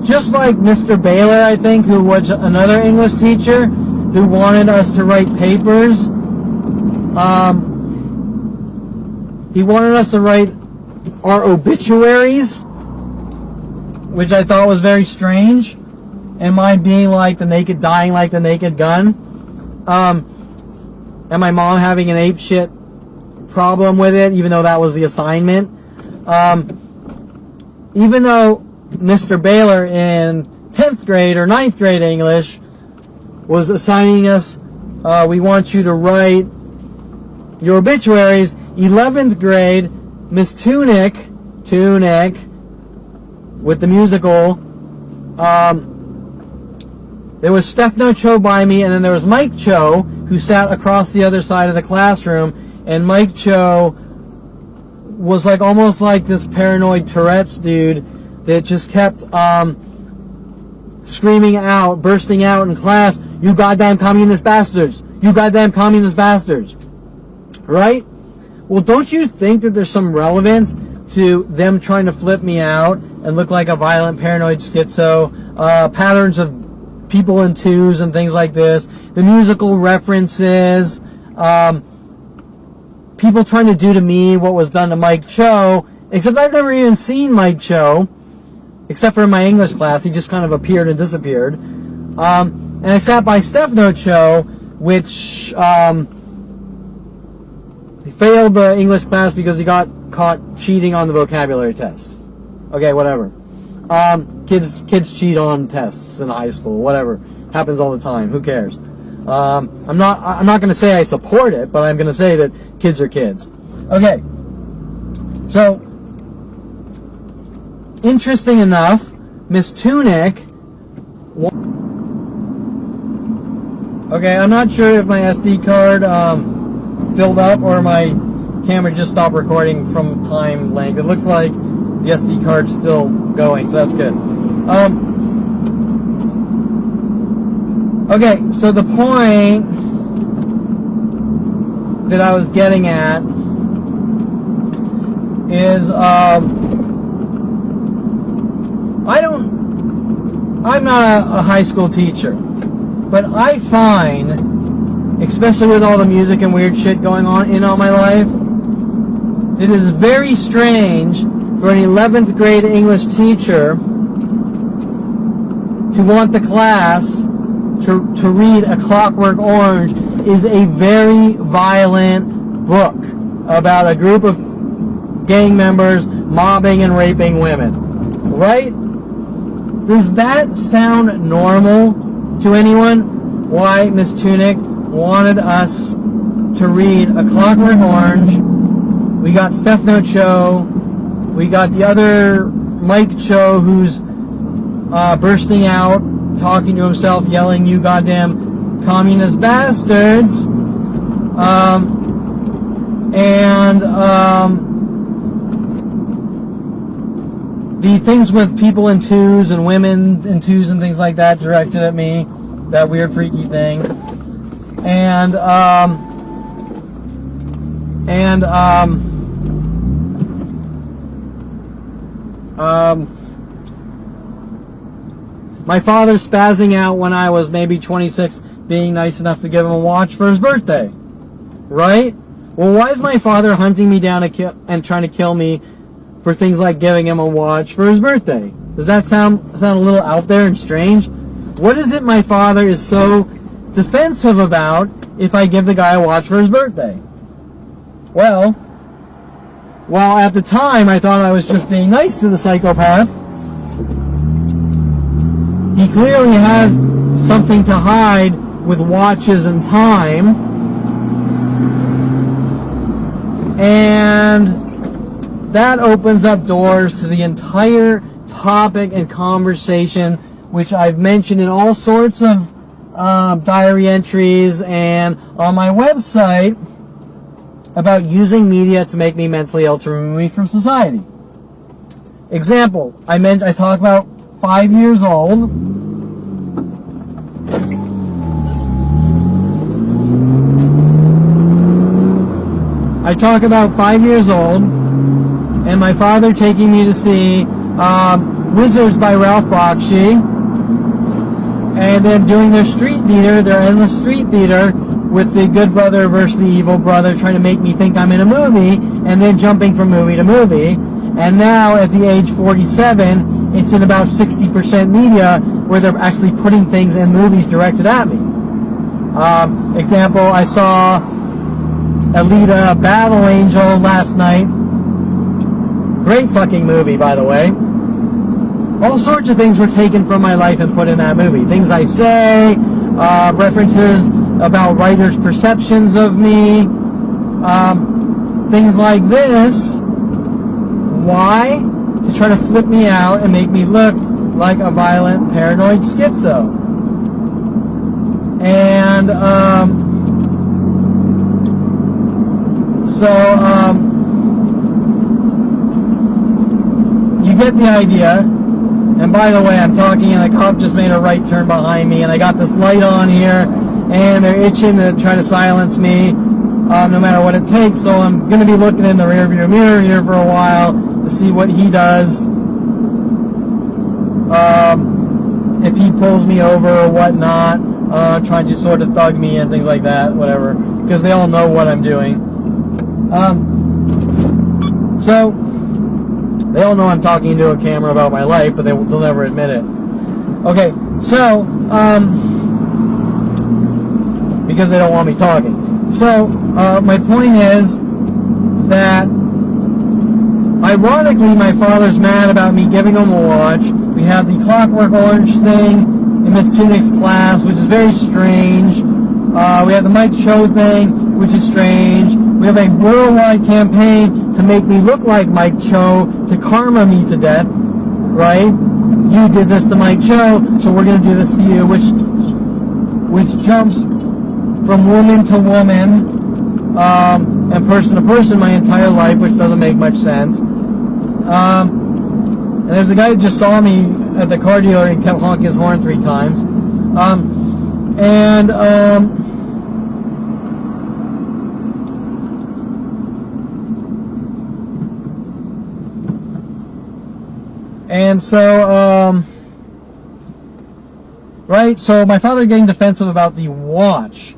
just like Mr. Baylor, I think, who was another English teacher, who wanted us to write papers He wanted us to write our obituaries, which I thought was very strange. And mine being like dying like the Naked Gun. And my mom having an ape shit problem with it, even though that was the assignment. Even though Mr. Baylor in 10th grade or 9th grade English was assigning us, we want you to write your obituaries. 11th grade, Miss Tunick, with the musical, there was Stefano Cho by me, and then there was Mike Cho, who sat across the other side of the classroom, and Mike Cho was like almost like this paranoid Tourette's dude that just kept screaming out, bursting out in class, "You goddamn communist bastards! You goddamn communist bastards!" Right? Well, don't you think that there's some relevance to them trying to flip me out and look like a violent paranoid schizo? Patterns of people in twos and things like this. The musical references. People trying to do to me what was done to Mike Cho. Except I've never even seen Mike Cho. Except for in my English class. He just kind of appeared and disappeared. And I sat by Stefano Cho, which he failed the English class because he got caught cheating on the vocabulary test. Okay, whatever. Kids cheat on tests in high school. Whatever, happens all the time. Who cares? I'm not going to say I support it, but I'm going to say that kids are kids. Okay. So, interesting enough, Miss Tunick. Okay, I'm not sure if my SD card filled up or my camera just stopped recording from time length. It looks like the SD card's still going, so that's good. Okay, so the point that I was getting at is I'm not a high school teacher, but I find, especially with all the music and weird shit going on in all my life, it is very strange for an 11th grade English teacher to want the class to read A Clockwork Orange is a very violent book about a group of gang members mobbing and raping women. Right? Does that sound normal to anyone? Why Miss Tunick wanted us to read A Clockwork Orange. We got Stefano Cho. We got the other Mike Cho, who's bursting out, talking to himself, yelling, "You goddamn communist bastards." The things with people in twos and women in twos and things like that directed at me, that weird freaky thing. My father spazzing out when I was maybe 26, being nice enough to give him a watch for his birthday. Right? Well, why is my father hunting me down and trying to kill me for things like giving him a watch for his birthday? Does that sound a little out there and strange? What is it my father is so defensive about if I give the guy a watch for his birthday? Well, at the time I thought I was just being nice to the psychopath. He clearly has something to hide with watches and time. And that opens up doors to the entire topic and conversation, which I've mentioned in all sorts of diary entries and on my website, about using media to make me mentally ill, to remove me from society. Example, I talk about 5 years old. I talk about 5 years old, and my father taking me to see Wizards by Ralph Bakshi, and then doing their street theater, their endless street theater, with the good brother versus the evil brother trying to make me think I'm in a movie, and then jumping from movie to movie. And now at the age 47, it's in about 60% media where they're actually putting things in movies directed at me. Example, I saw Alita Battle Angel last night. Great fucking movie, by the way. All sorts of things were taken from my life and put in that movie. Things I say, references about writers' perceptions of me, things like this. Why? To try to flip me out and make me look like a violent, paranoid schizo. And, you get the idea. And by the way, I'm talking and a cop just made a right turn behind me, and I got this light on here, and they're itching to try to silence me, no matter what it takes. So I'm going to be looking in the rearview mirror here for a while to see what he does. If he pulls me over or whatnot, trying to sort of thug me and things like that, whatever, because they all know what I'm doing. So they all know I'm talking to a camera about my life, but they'll never admit it. Okay, so because they don't want me talking. So my point is that ironically, my father's mad about me giving him a watch. We have the Clockwork Orange thing in Miss Tunic's class, which is very strange. We have the Mike Cho thing, which is strange. We have a worldwide campaign to make me look like Mike Cho, to karma me to death, right? You did this to Mike Cho, so we're going to do this to you, which jumps from woman to woman and person to person my entire life, which doesn't make much sense. And there's a guy who just saw me at the car dealer and kept honking his horn 3 times. Right, so my father getting defensive about the watch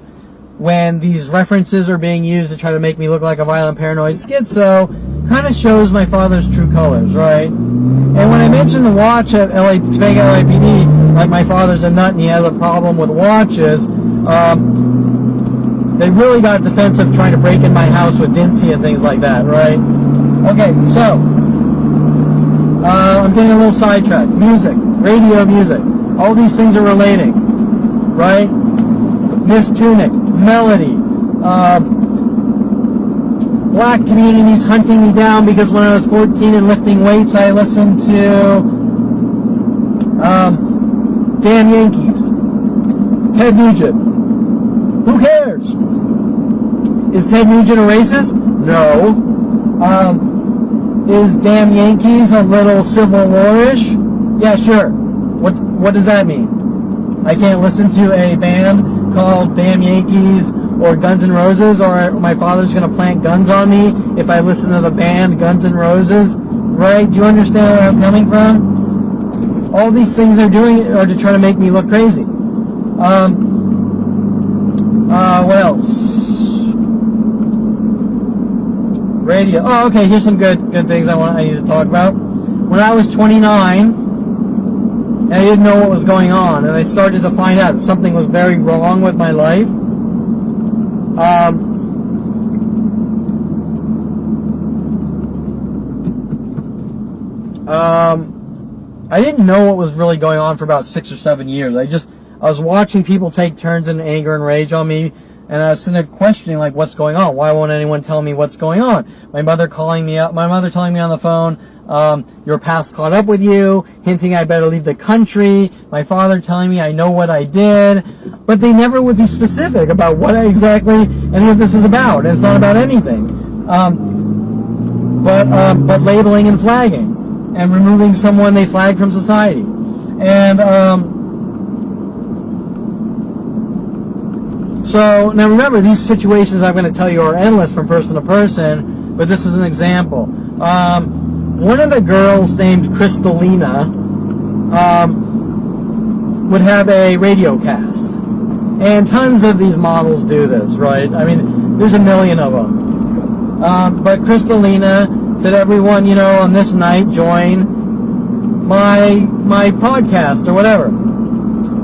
when these references are being used to try to make me look like a violent, paranoid schizo kind of shows my father's true colors, right? And when I mentioned the watch at Topanga LAPD, like my father's a nut and he has a problem with watches, they really got defensive trying to break in my house with Dincy and things like that, right? Okay, so I'm getting a little sidetracked. Music, radio music, all these things are relating, right? Miss Tunic, Melody, black communities hunting me down because when I was 14 and lifting weights, I listened to Damn Yankees, Ted Nugent. Who cares? Is Ted Nugent a racist? No. Is Damn Yankees a little Civil War-ish? Yeah, sure. What does that mean? I can't listen to a band called Damn Yankees or Guns N' Roses, or my father's going to plant guns on me if I listen to the band Guns N' Roses, right? Do you understand where I'm coming from? All these things they're doing are to try to make me look crazy. What else? Radio. Oh, okay, here's some good things I need to talk about. When I was 29, I didn't know what was going on, and I started to find out something was very wrong with my life. I didn't know what was really going on for about 6 or 7 years. I was watching people take turns in anger and rage on me, and I was sitting there questioning, like, what's going on? Why won't anyone tell me what's going on? My mother telling me on the phone, your past caught up with you, hinting I better leave the country. My father telling me I know what I did, but they never would be specific about what exactly any of this is about. And it's not about anything, but labeling and flagging and removing someone they flag from society. And so now remember, these situations I'm going to tell you are endless from person to person, but this is an example. One of the girls named Crystalina would have a radio cast, And tons of these models do this, right? I mean, there's a million of them. But Crystalina said, everyone, on this night, join my podcast or whatever.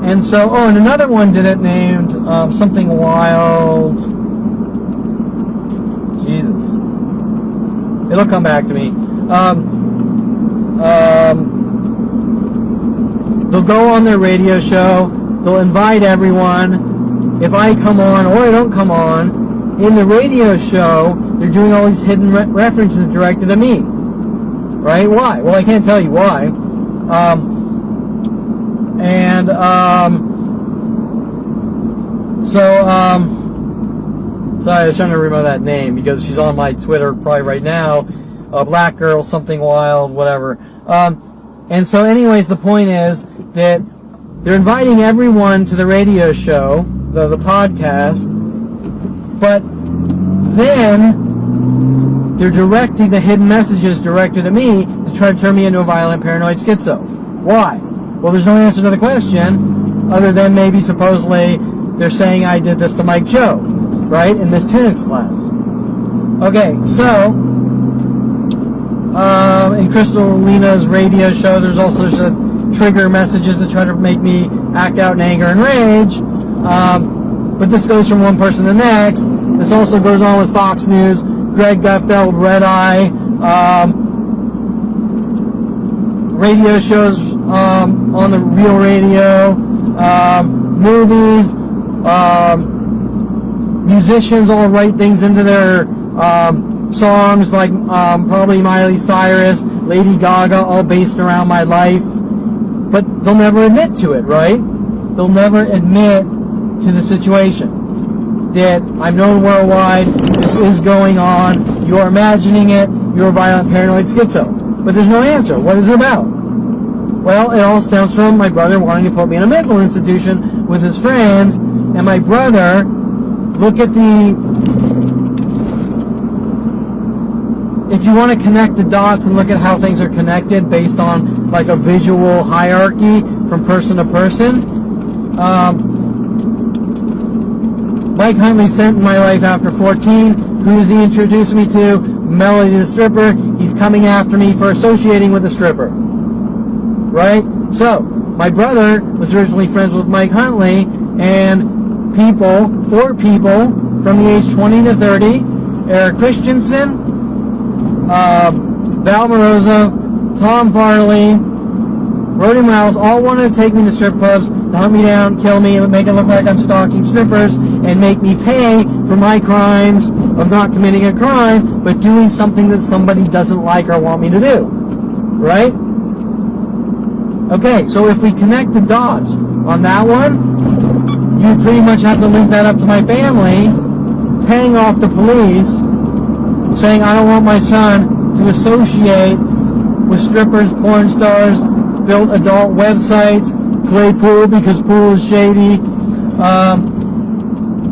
And so, and another one did it named something wild. Jesus. It'll come back to me. They'll go on their radio show. They'll invite everyone. If I come on or I don't come on, in the radio show, they're doing all these hidden references directed to me. Right? Why? Well, I can't tell you why. Sorry, I was trying to remember that name because she's on my Twitter probably right now. Black girl, something wild, whatever. And so anyways, the point is that they're inviting everyone to the radio show, the podcast, but then they're directing the hidden messages directed at me to try to turn me into a violent paranoid schizo. Why? Well, there's no answer to the question other than maybe supposedly they're saying I did this to Mike Joe, right, in Miss Tunic's class. Okay, so in Crystalina's radio show, there's also trigger messages that try to make me act out in anger and rage. But this goes from one person to the next. This also goes on with Fox News, Greg Gutfeld, Red Eye, radio shows on the real radio, movies, musicians all write things into their songs like probably Miley Cyrus, Lady Gaga, all based around my life. But they'll never admit to it, right? They'll never admit to the situation that I'm known worldwide, this is going on, you're imagining it, you're a violent paranoid schizo. But there's no answer. What is it about? Well, it all stems from my brother wanting to put me in a mental institution with his friends, and my brother, look at if you want to connect the dots and look at how things are connected based on like a visual hierarchy from person to person, Mike Huntley sent in my life after 14. Who does he introduce me to? Melody the stripper. He's coming after me for associating with a stripper. Right? So, my brother was originally friends with Mike Huntley, and 4 people from the age 20 to 30, Eric Christensen, Val Moroza, Tom Farley, Roddy Miles, all wanted to take me to strip clubs to hunt me down, kill me, make it look like I'm stalking strippers, and make me pay for my crimes of not committing a crime, but doing something that somebody doesn't like or want me to do. Right? Okay, so if we connect the dots on that one, you pretty much have to link that up to my family, paying off the police, saying I don't want my son to associate with strippers, porn stars, build adult websites, play pool because pool is shady,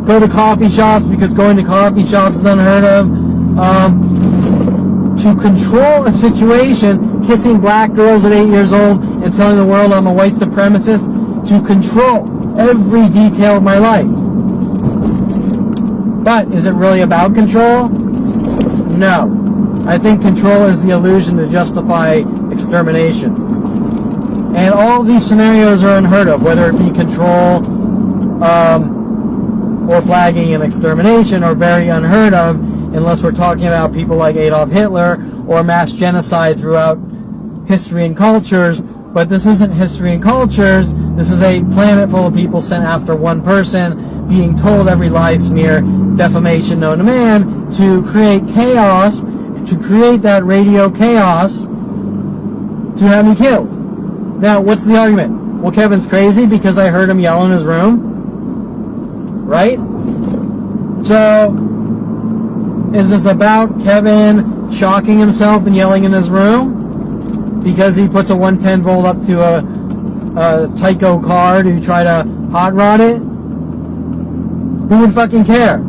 go to coffee shops because going to coffee shops is unheard of, to control a situation, kissing black girls at 8 years old and telling the world I'm a white supremacist, to control every detail of my life. But is it really about control? No. I think control is the illusion to justify extermination. And all of these scenarios are unheard of, whether it be control or flagging and extermination are very unheard of, unless we're talking about people like Adolf Hitler or mass genocide throughout history and cultures. But this isn't history and cultures. This is a planet full of people sent after one person, being told every lie, smear, defamation known to man to create chaos, to create that radio chaos, to have me killed. Now, what's the argument? Well, Kevin's crazy because I heard him yell in his room. Right? So, is this about Kevin shocking himself and yelling in his room because he puts a 110 volt up to a Tyco car to try to hot rod it? Who would fucking care?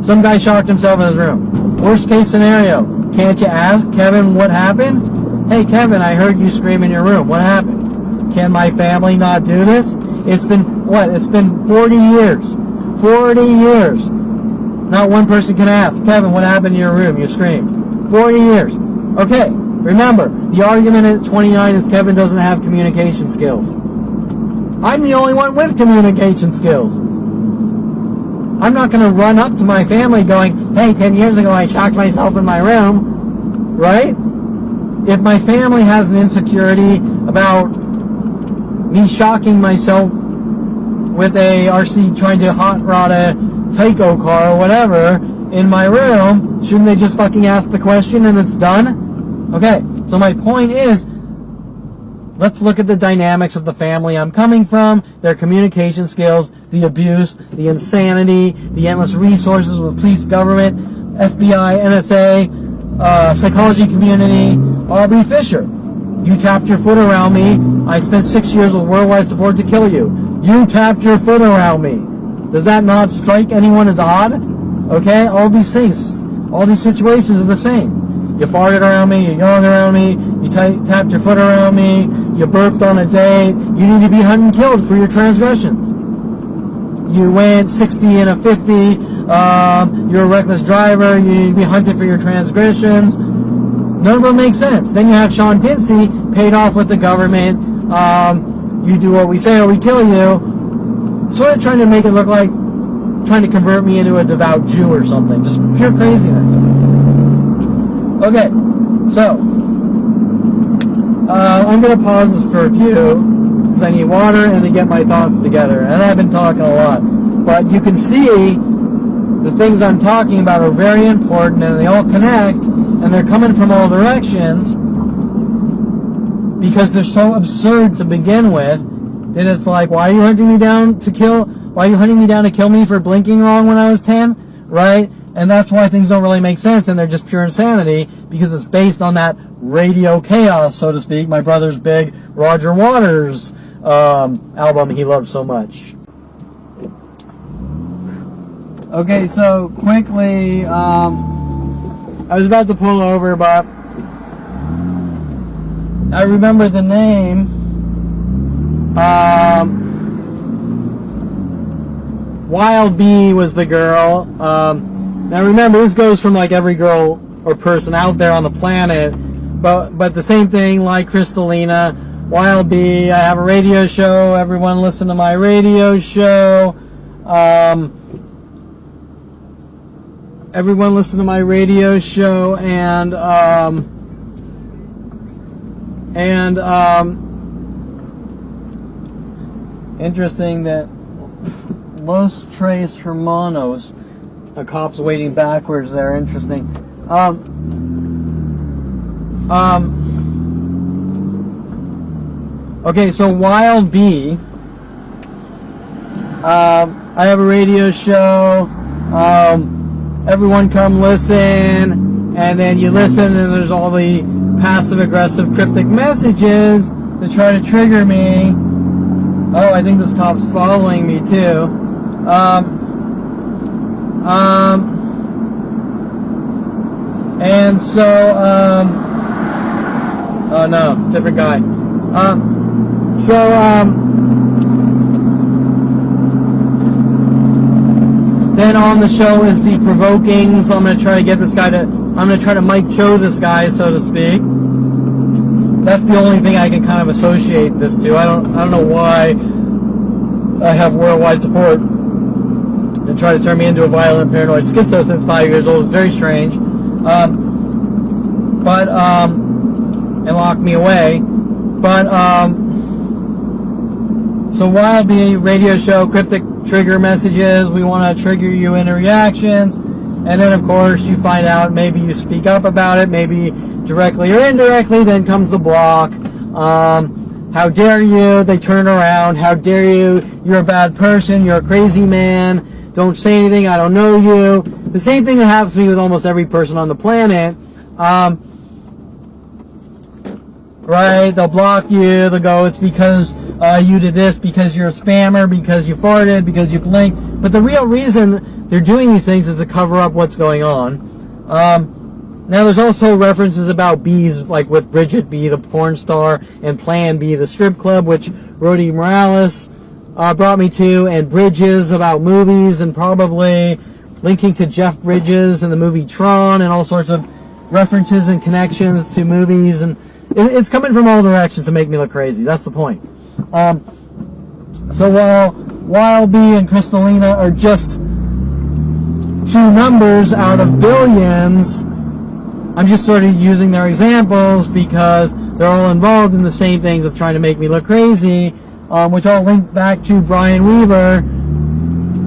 Some guy shocked himself in his room. Worst case scenario, can't you ask Kevin what happened? Hey Kevin, I heard you scream in your room. What happened? Can my family not do this? It's been what? It's been 40 years. 40 years. Not one person can ask, Kevin, what happened in your room? You screamed. 40 years. Okay, remember, the argument at 29 is Kevin doesn't have communication skills. I'm the only one with communication skills. I'm not going to run up to my family going, hey, 10 years ago I shocked myself in my room, right? If my family has an insecurity about me shocking myself with a RC trying to hot rod a Tyco car or whatever in my room, shouldn't they just fucking ask the question and it's done? Okay, so my point is, let's look at the dynamics of the family I'm coming from, their communication skills, the abuse, the insanity, the endless resources of the police, government, FBI, NSA, psychology community. Aubrey Fisher, you tapped your foot around me. I spent 6 years with worldwide support to kill you. You tapped your foot around me. Does that not strike anyone as odd? Okay, all these things, all these situations are the same. You farted around me, you yawned around me, you tapped your foot around me, you burped on a date. You need to be hunted and killed for your transgressions. You went 60 and a 50, you're a reckless driver, you need to be hunted for your transgressions. None of them make sense. Then you have Sean Dinsey paid off with the government. You do what we say or we kill you. Sort of trying to make it look like trying to convert me into a devout Jew or something. Just pure craziness. Okay, so I'm going to pause this for a few because I need water and to get my thoughts together. And I've been talking a lot. But you can see the things I'm talking about are very important and they all connect and they're coming from all directions because they're so absurd to begin with that it's like, why are you hunting me down to kill? Why are you hunting me down to kill me for blinking wrong when I was 10? Right? And that's why things don't really make sense and they're just pure insanity because it's based on that radio chaos, so to speak. My brother's big Roger Waters album he loves so much. Okay, so quickly, I was about to pull over, but I remember the name. Wild Bee was the girl. Now remember, this goes from like every girl or person out there on the planet, but the same thing like Crystalina, Wild Bee. I have a radio show. Everyone listen to my radio show. Everyone listen to my radio show and interesting that Los Tres Hermanos, a cop's waiting backwards there. Interesting. Okay, so Wild Bee. I have a radio show. Everyone come listen, and then you listen, and there's all the passive-aggressive cryptic messages to try to trigger me. Oh, I think this cop's following me too. And so, oh no, different guy. Then on the show is the provokings. I'm going to try to get this guy to, I'm going to try to Mike Cho this guy, so to speak. That's the only thing I can kind of associate this to. I don't know why I have worldwide support to try to turn me into a violent paranoid schizo since 5 years old. It's very strange. And lock me away. So Wild Bee radio show, cryptic trigger messages. We want to trigger you into reactions. And then, of course, you find out, maybe you speak up about it, maybe directly or indirectly, then comes the block. How dare you? They turn around. How dare you? You're a bad person. You're a crazy man. Don't say anything. I don't know you. The same thing that happens to me with almost every person on the planet. Right? They'll block you. They'll go, it's because you did this, because you're a spammer, because you farted, because you blinked. But the real reason they're doing these things is to cover up what's going on. Now, there's also references about bees, like with Bridget B, the porn star, and Plan B, the strip club, which Rodi Morales brought me to, and Bridges about movies, and probably linking to Jeff Bridges and the movie Tron, and all sorts of references and connections to movies, and it's coming from all directions to make me look crazy. That's the point. So while Wild B and Crystalina are just two numbers out of billions, I'm just sort of using their examples because they're all involved in the same things of trying to make me look crazy, which I'll link back to Brian Weaver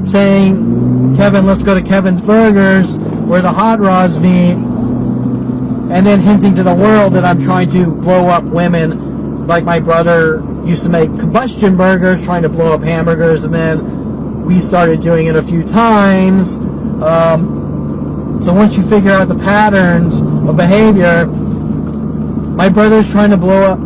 saying, Kevin, let's go to Kevin's Burgers where the hot rods meet, and then hinting to the world that I'm trying to blow up women, like my brother used to make combustion burgers, trying to blow up hamburgers, and then we started doing it a few times. So once you figure out the patterns of behavior, my brother's trying to blow up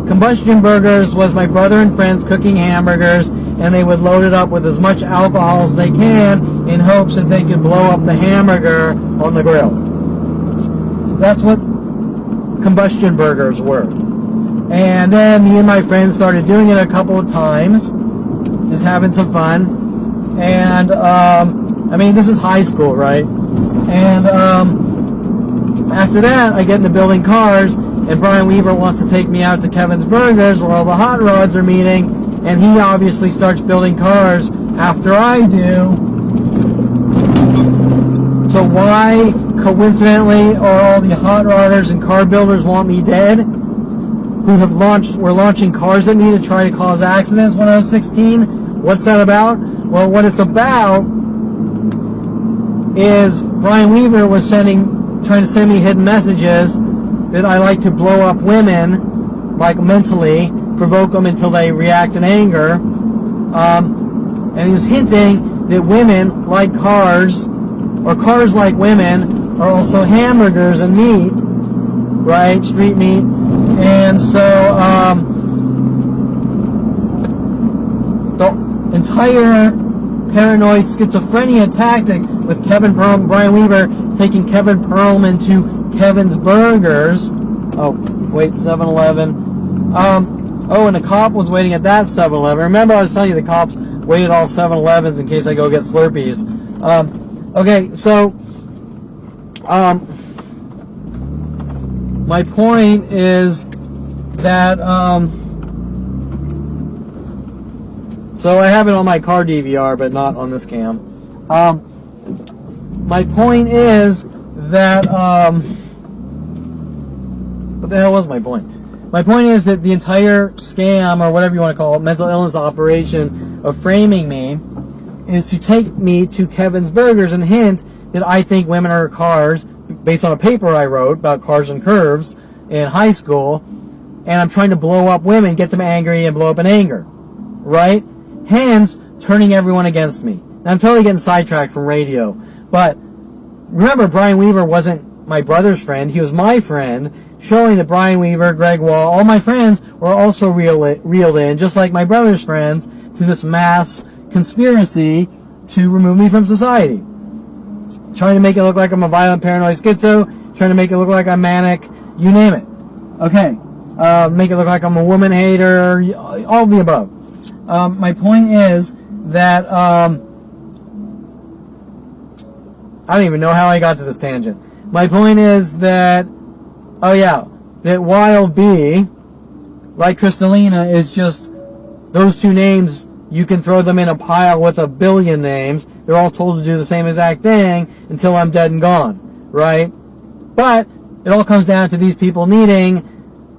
combustion burgers was my brother and friends cooking hamburgers, and they would load it up with as much alcohol as they can in hopes that they could blow up the hamburger on the grill. That's what combustion burgers were. And then me and my friends started doing it a couple of times, just having some fun. And this is high school, right? And after that, I get into building cars, and Brian Weaver wants to take me out to Kevin's Burgers where all the hot rods are meeting, and he obviously starts building cars after I do. So why, coincidentally, are all the hot rodders and car builders want me dead, who were launching cars at me to try to cause accidents when I was 16? What's that about? Well, what it's about is Brian Weaver was trying to send me hidden messages that I like to blow up women, like mentally, provoke them until they react in anger. And he was hinting that women like cars, or cars like women, are also hamburgers and meat, right? Street meat. And so the entire paranoid schizophrenia tactic with Brian Weaver taking Kevin Perlman to Kevin's Burgers. Oh, wait, 7-Eleven. And the cop was waiting at that 7-Eleven. Remember I was telling you the cops waited all 7-Elevens in case I go get Slurpees. My point is that, so I have it on my car DVR, but not on this cam. My point is that, what the hell was my point? My point is that the entire scam, or whatever you want to call it, mental illness operation of framing me, is to take me to Kevin's Burgers and hint that I think women are cars, based on a paper I wrote about cars and curves in high school, and I'm trying to blow up women, get them angry, and blow up in anger, right? Hence, turning everyone against me. Now, I'm totally getting sidetracked from radio, but remember, Brian Weaver wasn't my brother's friend, he was my friend, showing that Brian Weaver, Greg Wall, all my friends were also reeled in, just like my brother's friends, to this mass conspiracy to remove me from society. Trying to make it look like I'm a violent paranoid schizo, trying to make it look like I'm manic, you name it. Okay. Make it look like I'm a woman hater, all of the above. My point is that, I don't even know how I got to this tangent. My point is that, that Wild B, like Crystalina, is just those two names. You can throw them in a pile with a billion names. They're all told to do the same exact thing until I'm dead and gone, right? But it all comes down to these people needing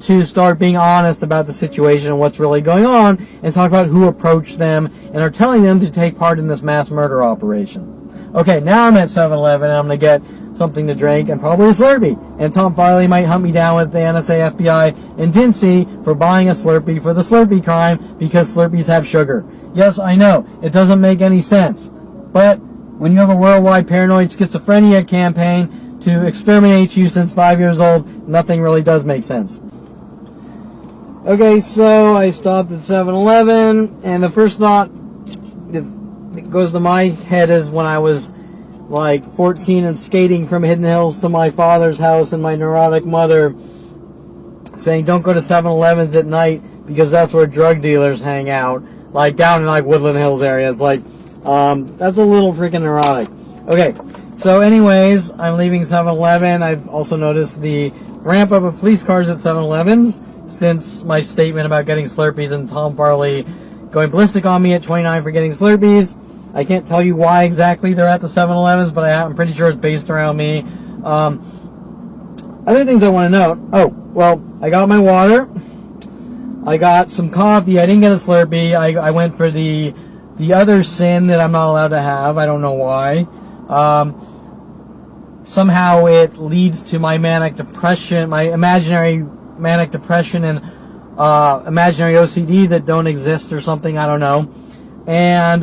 to start being honest about the situation and what's really going on, and talk about who approached them and are telling them to take part in this mass murder operation. Okay, now I'm at 7-Eleven and I'm going to get something to drink and probably a Slurpee. And Tom Farley might hunt me down with the NSA, FBI, and Dincy for buying a Slurpee for the Slurpee crime because Slurpees have sugar. Yes, I know, it doesn't make any sense. But when you have a worldwide paranoid schizophrenia campaign to exterminate you since 5 years old, nothing really does make sense. Okay, so I stopped at 7-Eleven, and the first thought that goes to my head is when I was like 14 and skating from Hidden Hills to my father's house, and my neurotic mother saying, don't go to 7-Elevens at night because that's where drug dealers hang out, like down in like Woodland Hills area. It's like, that's a little freaking neurotic. Okay, so anyways, I'm leaving 7-Eleven. I've also noticed the ramp up of police cars at 7-Elevens since my statement about getting Slurpees and Tom Farley going ballistic on me at 29 for getting Slurpees. I can't tell you why exactly they're at the 7-Elevens, but I'm pretty sure it's based around me. Other things I want to note. Oh, well, I got my water. I got some coffee. I didn't get a Slurpee. I went for the other sin that I'm not allowed to have. I don't know why. Somehow it leads to my manic depression, my imaginary manic depression and imaginary OCD that don't exist or something. I don't know. And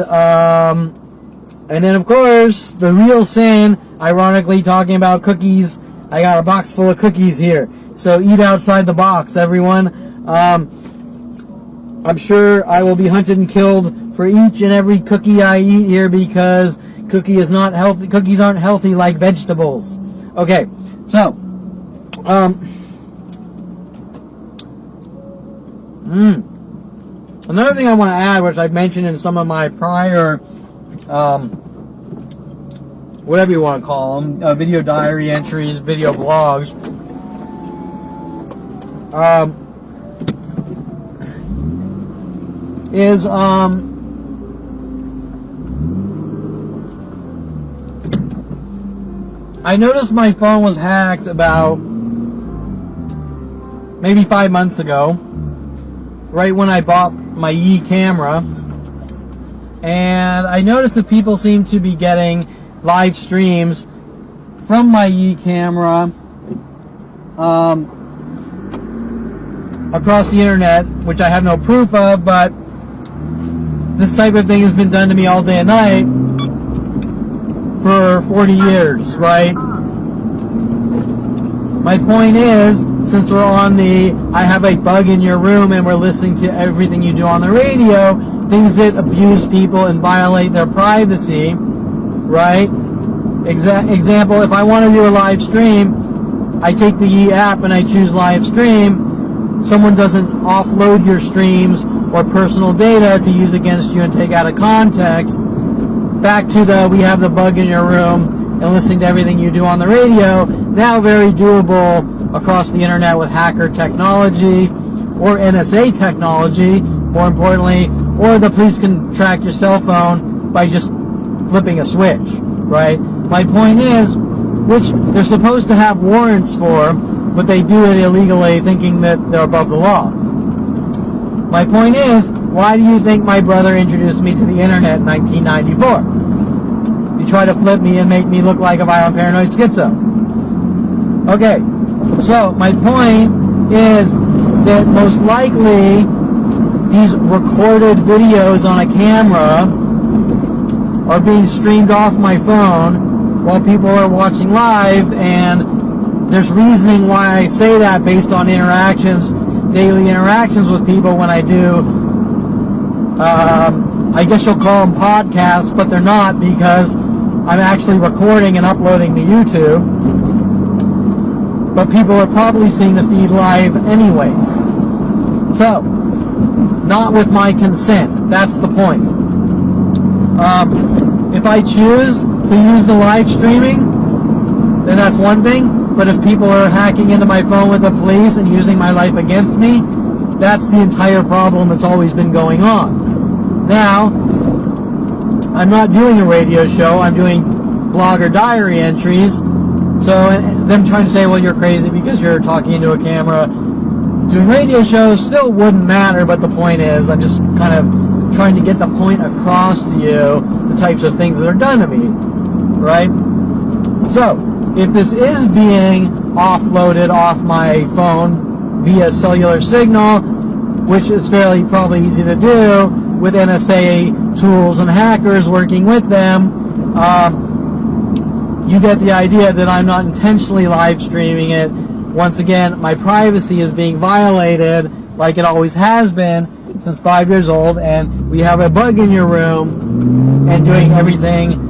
then of course the real sin, ironically talking about cookies. I got a box full of cookies here. So eat outside the box, everyone. I'm sure I will be hunted and killed for each and every cookie I eat here because cookies aren't healthy like vegetables. Okay, so another thing I want to add, which I've mentioned in some of my prior whatever you want to call them, video diary entries, video blogs, is I noticed my phone was hacked about maybe 5 months ago, right when I bought my Yi camera, and I noticed that people seem to be getting live streams from my Yi camera across the internet, which I have no proof of, but this type of thing has been done to me all day and night for 40 years, right? My point is, since we're on the I have a bug in your room and we're listening to everything you do on the radio, things that abuse people and violate their privacy, right? Example, if I want to do a live stream, I take the Yi app and I choose live stream. Someone doesn't offload your streams or personal data to use against you and take out of context. Back to the we have the bug in your room and listening to everything you do on the radio, now very doable across the internet with hacker technology or NSA technology, more importantly, or the police can track your cell phone by just flipping a switch, right? My point is, which they're supposed to have warrants for, but they do it illegally thinking that they're above the law. My point is, why do you think my brother introduced me to the internet in 1994? You try to flip me and make me look like a violent paranoid schizo. Okay, so my point is that most likely these recorded videos on a camera are being streamed off my phone while people are watching live, and there's reasoning why I say that based on interactions, daily interactions with people when I do, I guess you'll call them podcasts, but they're not because I'm actually recording and uploading to YouTube. But people are probably seeing the feed live anyways. So, not with my consent. That's the point. If I choose to use the live streaming, then that's one thing. But if people are hacking into my phone with the police and using my life against me, that's the entire problem that's always been going on. Now, I'm not doing a radio show. I'm doing blogger diary entries. So them trying to say, well, you're crazy because you're talking into a camera. Doing radio shows still wouldn't matter, but the point is, I'm just kind of trying to get the point across to you, the types of things that are done to me, right? So, if this is being offloaded off my phone via cellular signal, which is fairly probably easy to do with NSA tools and hackers working with them, you get the idea that I'm not intentionally live streaming it. Once again, my privacy is being violated like it always has been since 5 years old, and we have a bug in your room and doing everything.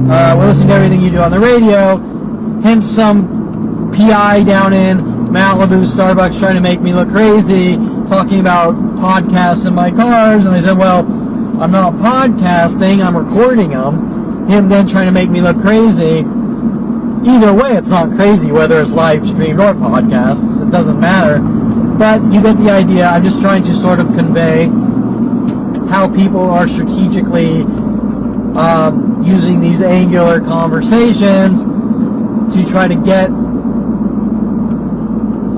We're listening to everything you do on the radio, hence some PI down in Malibu Starbucks trying to make me look crazy talking about podcasts in my cars, and I said, well, I'm not podcasting, I'm recording them. Him then trying to make me look crazy. Either way, it's not crazy whether it's live streamed or podcasts. It doesn't matter. But you get the idea. I'm just trying to sort of convey how people are strategically using these angular conversations to try to get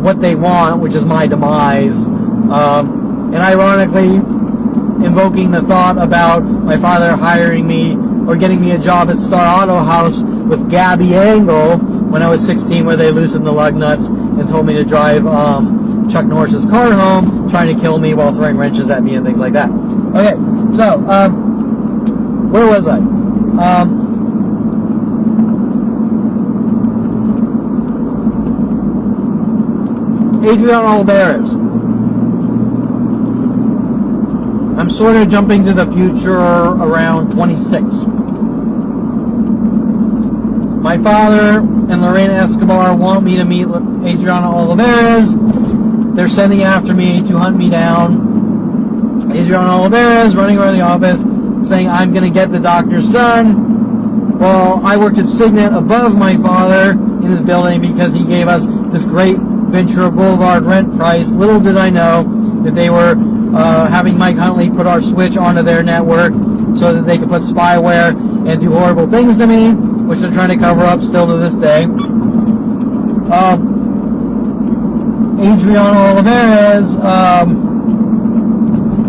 what they want, which is my demise. And ironically, invoking the thought about my father hiring me or getting me a job at Star Auto House with Gabby Angle when I was 16, where they loosened the lug nuts and told me to drive Chuck Norris's car home, trying to kill me while throwing wrenches at me and things like that. Okay, so where was I? Adriana Alvarez. I'm sort of jumping to the future around 26. My father and Lorena Escobar want me to meet Adriana Olivares. They're sending after me to hunt me down. Adriana Olivares running around the office saying I'm going to get the doctor's son. Well, I worked at Signet above my father in his building because he gave us this great Ventura Boulevard rent price. Little did I know that they were having Mike Huntley put our switch onto their network so that they could put spyware and do horrible things to me, which they're trying to cover up still to this day. Adriana Olivares,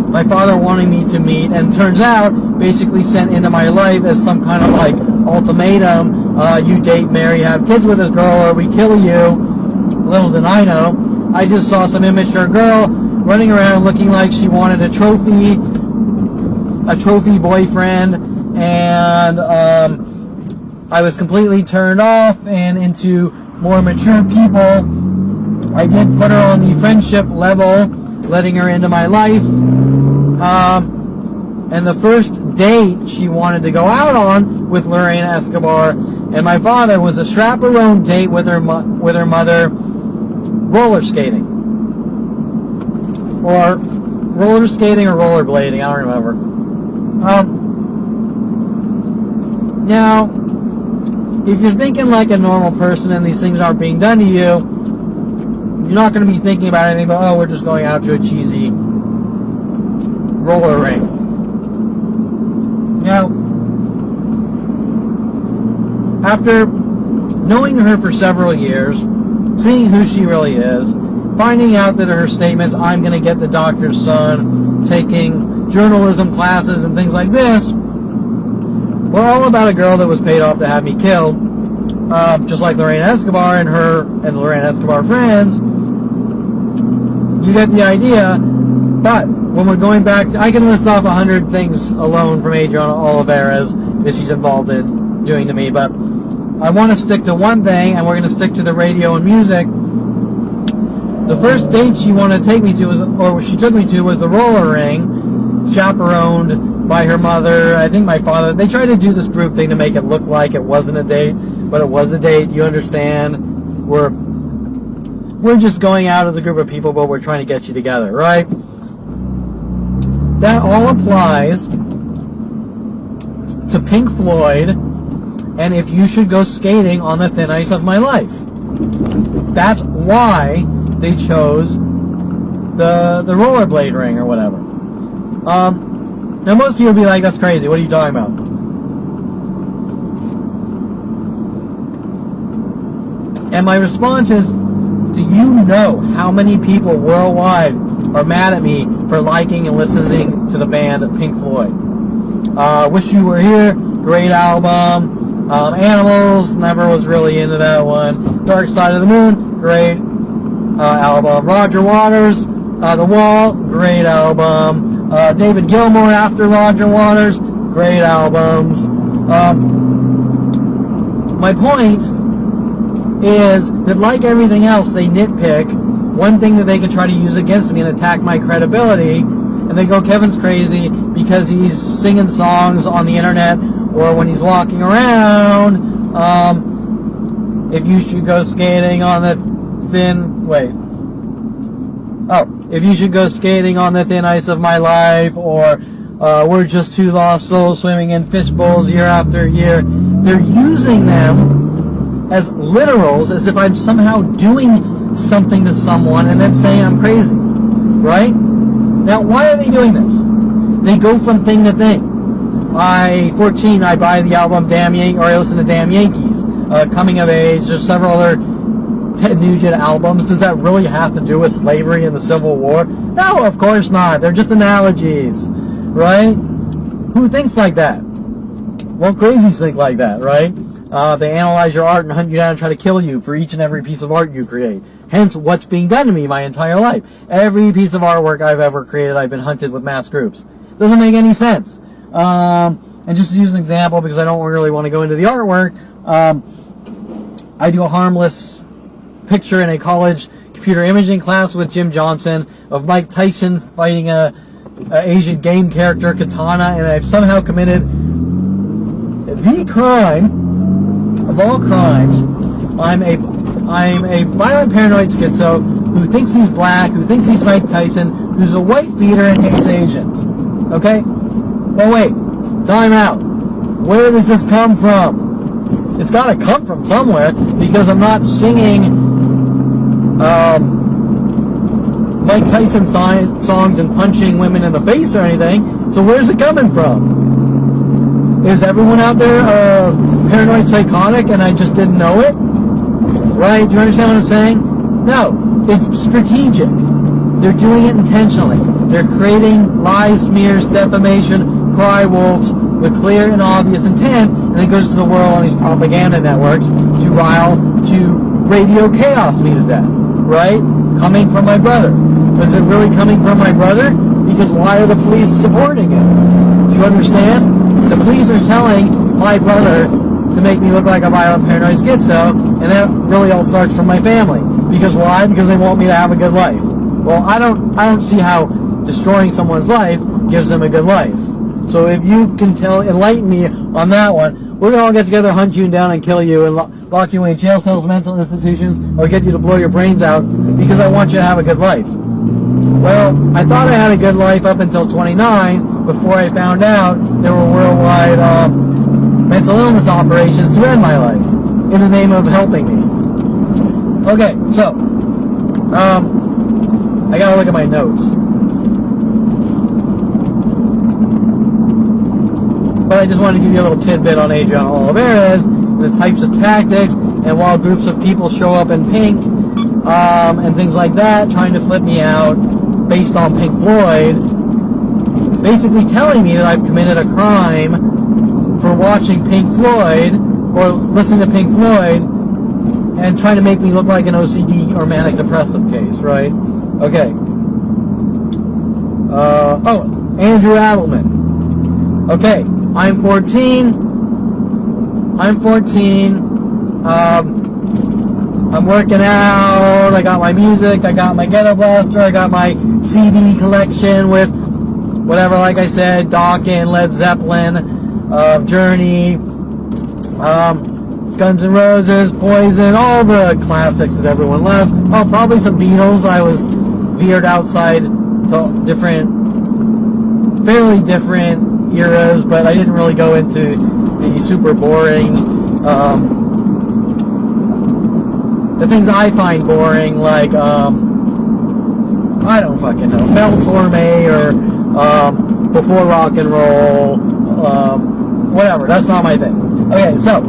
my father wanting me to meet, and turns out basically sent into my life as some kind of like ultimatum. You date, marry, have kids with this girl, or we kill you. Little did I know, I just saw some immature girl running around looking like she wanted a trophy boyfriend, and I was completely turned off and into more mature people. I did put her on the friendship level, letting her into my life. And the first date she wanted to go out on with Lorena Escobar and my father was a chaperone date with her mother, roller skating. Or roller skating or rollerblading, I don't remember. Now, if you're thinking like a normal person and these things aren't being done to you, you're not going to be thinking about anything but, oh, we're just going out to a cheesy roller rink. Now, after knowing her for several years, seeing who she really is, finding out that her statements, I'm going to get the doctor's son, taking journalism classes and things like this, were all about a girl that was paid off to have me killed, just like Lorena Escobar and her and Lorena Escobar friends. You get the idea. But when we're going back to, I can list off 100 things alone from Adriana Olivares that she's involved in doing to me, but I want to stick to one thing, and we're going to stick to the radio and music. The first date she wanted to take me to she took me to was the roller ring, chaperoned by her mother, I think my father. They tried to do this group thing to make it look like it wasn't a date, but it was a date. You understand? We're just going out as a group of people, but we're trying to get you together, right? That all applies to Pink Floyd and If You Should Go Skating on the Thin Ice of My Life. That's why they chose the rollerblade ring or whatever. Now most people will be like, that's crazy, what are you talking about? And my response is, do you know how many people worldwide are mad at me for liking and listening to the band Pink Floyd? Wish You Were Here, great album. Animals, never was really into that one. Dark Side of the Moon, great album. Roger Waters, The Wall, great album. David Gilmour after Roger Waters, great albums. My point is that, like everything else, they nitpick one thing that they can try to use against me and attack my credibility, and they go, Kevin's crazy because he's singing songs on the internet or when he's walking around. If you should go skating on the thin... Wait. oh, if you should go skating on the thin ice of my life, or we're just two lost souls swimming in fish bowls year after year. They're using them as literals, as if I'm somehow doing something to someone and then saying I'm crazy, right? Now, why are they doing this? They go from thing to thing. 14, I buy the album Damn Yankees, or I listen to Damn Yankees. Coming of Age, there's several other Ted Nugent albums. Does that really have to do with slavery and the Civil War? No, of course not. They're just analogies, right? Who thinks like that? Well, crazies think like that, right? They analyze your art and hunt you down and try to kill you for each and every piece of art you create. Hence, what's being done to me my entire life. Every piece of artwork I've ever created, I've been hunted with mass groups. Doesn't make any sense. And just to use an example, because I don't really want to go into the artwork, I do a harmless picture in a college computer imaging class with Jim Johnson of Mike Tyson fighting a Asian game character, Katana, and I've somehow committed the crime of all crimes. I'm a violent paranoid schizo who thinks he's black, who thinks he's Mike Tyson, who's a white beater and hates Asians. Okay? Well, wait. Time out. Where does this come from? It's got to come from somewhere, because I'm not singing Mike Tyson songs and punching women in the face or anything. So where's it coming from? Is everyone out there paranoid psychotic and I just didn't know it? Right? Do you understand what I'm saying? No. It's strategic. They're doing it intentionally. They're creating lies, smears, defamation, cry wolves with clear and obvious intent, and it goes to the world on these propaganda networks to radio chaos me to death. Right? Coming from my brother. Is it really coming from my brother? Because why are the police supporting it? Do you understand? The police are telling my brother to make me look like a violent paranoid schizo, and that really all starts from my family. Because why? Because they want me to have a good life. Well, I don't see how destroying someone's life gives them a good life. So if you can enlighten me on that one, we're going to all get together, hunt you down, and kill you, and lock you away in jail cells, mental institutions, or get you to blow your brains out, because I want you to have a good life. Well, I thought I had a good life up until 29, before I found out there were worldwide mental illness operations to end my life, in the name of helping me. Okay, so, I gotta look at my notes. But I just wanted to give you a little tidbit on Adriana Olivares, and the types of tactics, and while groups of people show up in pink, and things like that, trying to flip me out based on Pink Floyd, basically telling me that I've committed a crime for watching Pink Floyd, or listening to Pink Floyd, and trying to make me look like an OCD or manic depressive case, right? Okay. Andrew Adelman. Okay, I'm 14. I'm working out. I got my music. I got my Ghetto Blaster. I got my CD collection with whatever, like I said, Dawkins, Led Zeppelin, Journey, Guns N' Roses, Poison, all the classics that everyone loves. Oh, probably some Beatles. I was veered outside to fairly different eras, but I didn't really go into the super boring, the things I find boring, like, I don't fucking know, Mel Torme, or Before Rock and Roll, whatever, that's not my thing. Okay, so,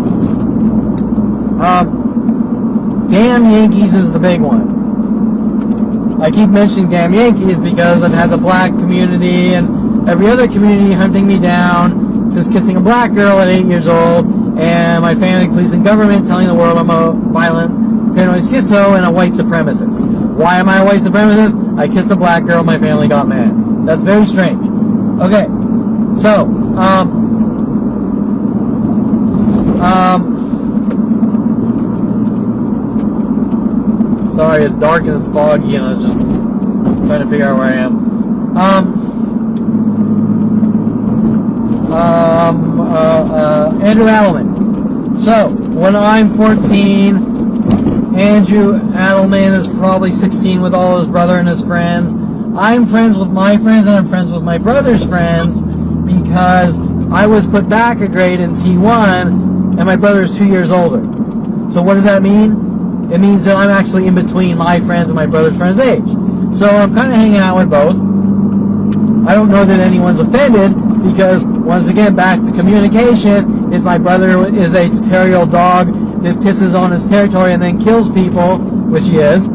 Damn Yankees is the big one. I keep mentioning Damn Yankees because I've had the black community and every other community hunting me down since kissing a black girl at 8 years old, and my family, police, and government telling the world I'm a violent, paranoid schizo and a white supremacist. Why am I a white supremacist? I kissed a black girl, my family got mad. That's very strange. Okay, so, sorry, it's dark and it's foggy, and I was just trying to figure out where I am. Andrew Adelman. So, when I'm 14 Andrew Adelman is probably 16 with all his brother and his friends. I'm friends with my friends, and I'm friends with my brother's friends because I was put back a grade in T1, and my brother is 2 years older. So what does that mean? It means that I'm actually in between my friends and my brother's friends' age. So I'm kind of hanging out with both. I don't know that anyone's offended because, once again, back to communication. If my brother is a territorial dog that pisses on his territory and then kills people, which he is,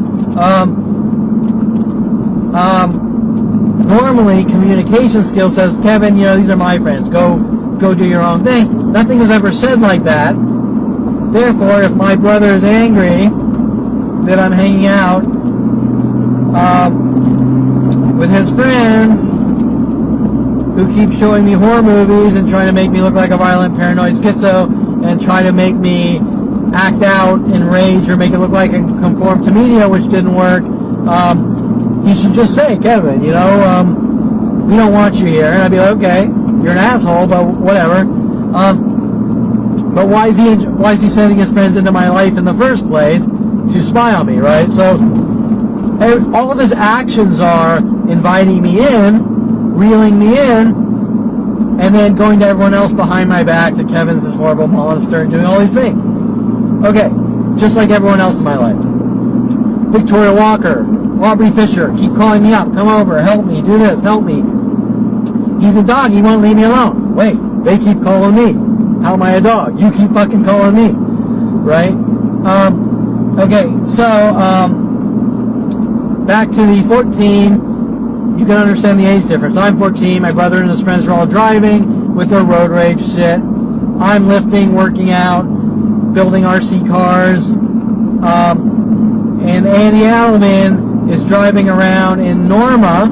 normally communication skills says, Kevin, these are my friends. Go do your own thing. Nothing was ever said like that. Therefore, if my brother is angry that I'm hanging out with his friends who keep showing me horror movies and trying to make me look like a violent paranoid schizo and try to make me act out in rage or make it look like I conform to media, which didn't work, he should just say, Kevin, we don't want you here. And I'd be like, okay, you're an asshole, but whatever. But why is he sending his friends into my life in the first place to spy on me, right? So all of his actions are inviting me in, reeling me in, and then going to everyone else behind my back that Kevin's this horrible monster and doing all these things. Okay, just like everyone else in my life. Victoria Walker, Aubrey Fisher, keep calling me up, come over, help me, do this, help me. He's a dog, he won't leave me alone. Wait, they keep calling me. How am I a dog? You keep fucking calling me, right? Okay, so back to the 14. You can understand the age difference. I'm 14. My brother and his friends are all driving with their road rage shit. I'm lifting, working out, building RC cars. And Andy Alleman is driving around in Norma,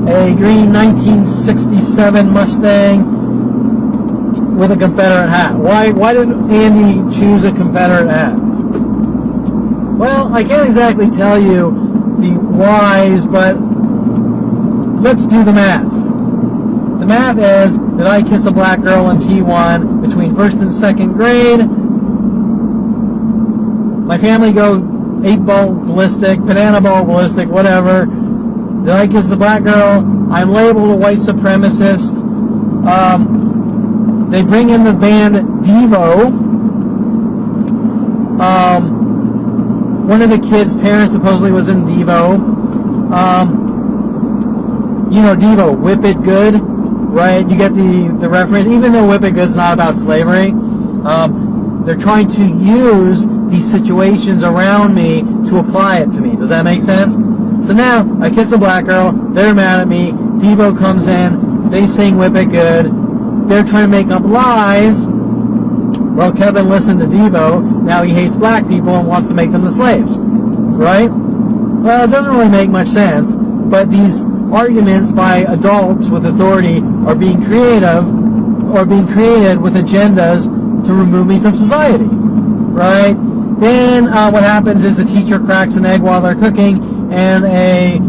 a green 1967 Mustang with a Confederate hat. Why did Andy choose a Confederate hat? Well, I can't exactly tell you the whys, but let's do the math. The math is that I kissed a black girl in T1 between 1st and 2nd grade. My family go 8-ball ballistic, banana ball ballistic, whatever. That I kissed a black girl. I'm labeled a white supremacist. They bring in the band Devo. One of the kids' parents supposedly was in Devo. Devo, Whip It Good, right? You get the reference. Even though Whip It Good's not about slavery, they're trying to use these situations around me to apply it to me. Does that make sense? So now, I kiss a black girl, they're mad at me, Devo comes in, they sing Whip It Good, they're trying to make up lies. Well, Kevin listened to Devo, now he hates black people and wants to make them the slaves, right? Well, it doesn't really make much sense, but these arguments by adults with authority are being created with agendas to remove me from society, right? Then what happens is the teacher cracks an egg while they're cooking, and a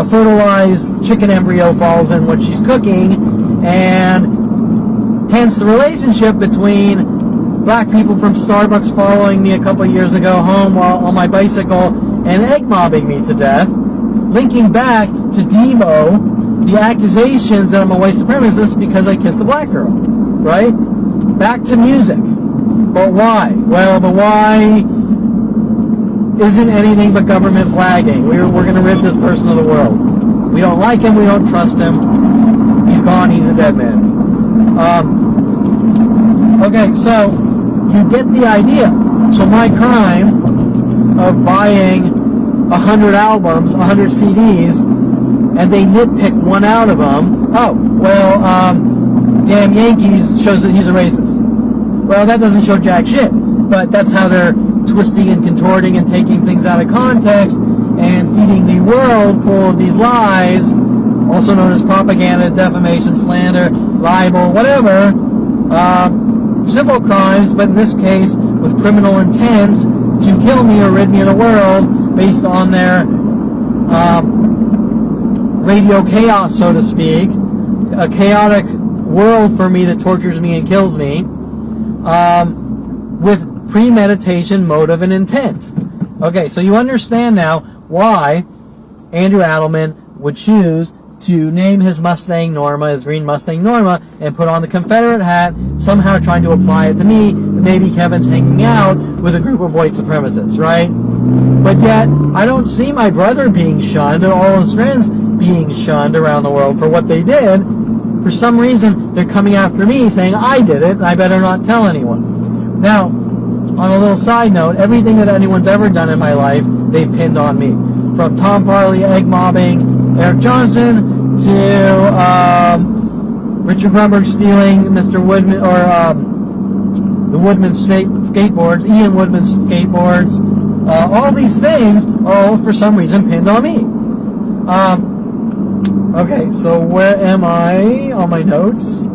fertilized chicken embryo falls in what she's cooking, and hence the relationship between black people from Starbucks following me a couple years ago home while on my bicycle and egg mobbing me to death, linking back to Devo, the accusations that I'm a white supremacist because I kissed a black girl, right? Back to music. But why? Well, the why isn't anything but government flagging. We're going to rid this person of the world. We don't like him. We don't trust him. He's gone. He's a dead man. Okay, so you get the idea. So my crime of buying 100 albums, 100 CDs, and they nitpick one out of them. Oh, well, damn Yankees shows that he's a racist. Well, that doesn't show jack shit, but that's how they're twisting and contorting and taking things out of context and feeding the world full of these lies, also known as propaganda, defamation, slander, libel, whatever, civil crimes, but in this case with criminal intent to kill me or rid me of the world based on their radio chaos, so to speak, a chaotic world for me that tortures me and kills me, with premeditation, motive, and intent. Okay, so you understand now why Andrew Adelman would choose to name his Mustang Norma, his green Mustang Norma, and put on the Confederate hat, somehow trying to apply it to me. Maybe Kevin's hanging out with a group of white supremacists, right? But yet, I don't see my brother being shunned or all his friends being shunned around the world for what they did. For some reason, they're coming after me saying I did it and I better not tell anyone. Now, on a little side note, everything that anyone's ever done in my life, they've pinned on me. From Tom Farley egg mobbing Eric Johnson to Richard Grunberg stealing Mr. Woodman, or the Woodman skateboards, Ian Woodman's skateboards. All these things are all for some reason pinned on me. Okay, so where am I on my notes?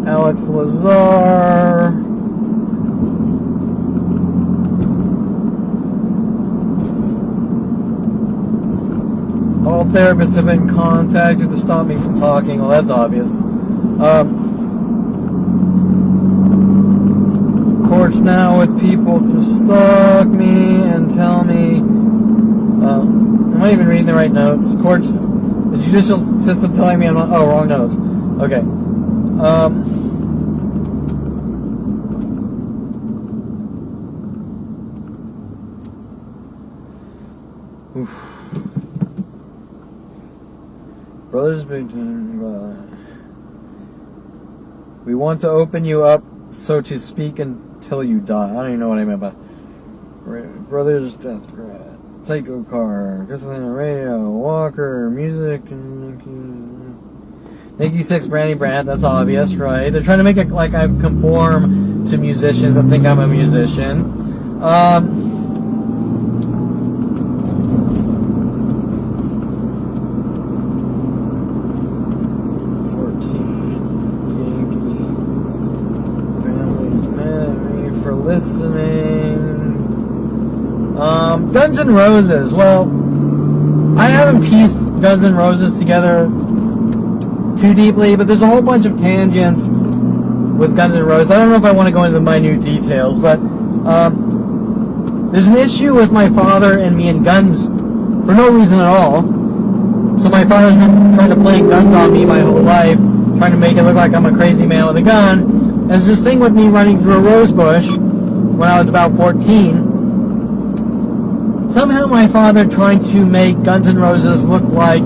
Alex Lazar. All therapists have been contacted to stop me from talking. Well, that's obvious. Courts now with people to stalk me and tell me. Am I even reading the right notes? Courts, the judicial system telling me I'm not. Oh, wrong notes. Okay. Oof. Brothers, we want to open you up so to speak until you die. I don't even know what I meant by brothers, death threat, psycho car, radio, walker, music, Nikki Six, Brandy Brandt. That's obvious, right? They're trying to make it like I conform to musicians that think I'm a musician. Listening. Guns N' Roses. Well, I haven't pieced Guns N' Roses together too deeply, but there's a whole bunch of tangents with Guns N' Roses. I don't know if I want to go into the minute details, but there's an issue with my father and me and guns for no reason at all. So my father's been trying to play guns on me my whole life, trying to make it look like I'm a crazy man with a gun. There's this thing with me running through a rose bush when I was about 14. Somehow my father tried to make Guns N' Roses look like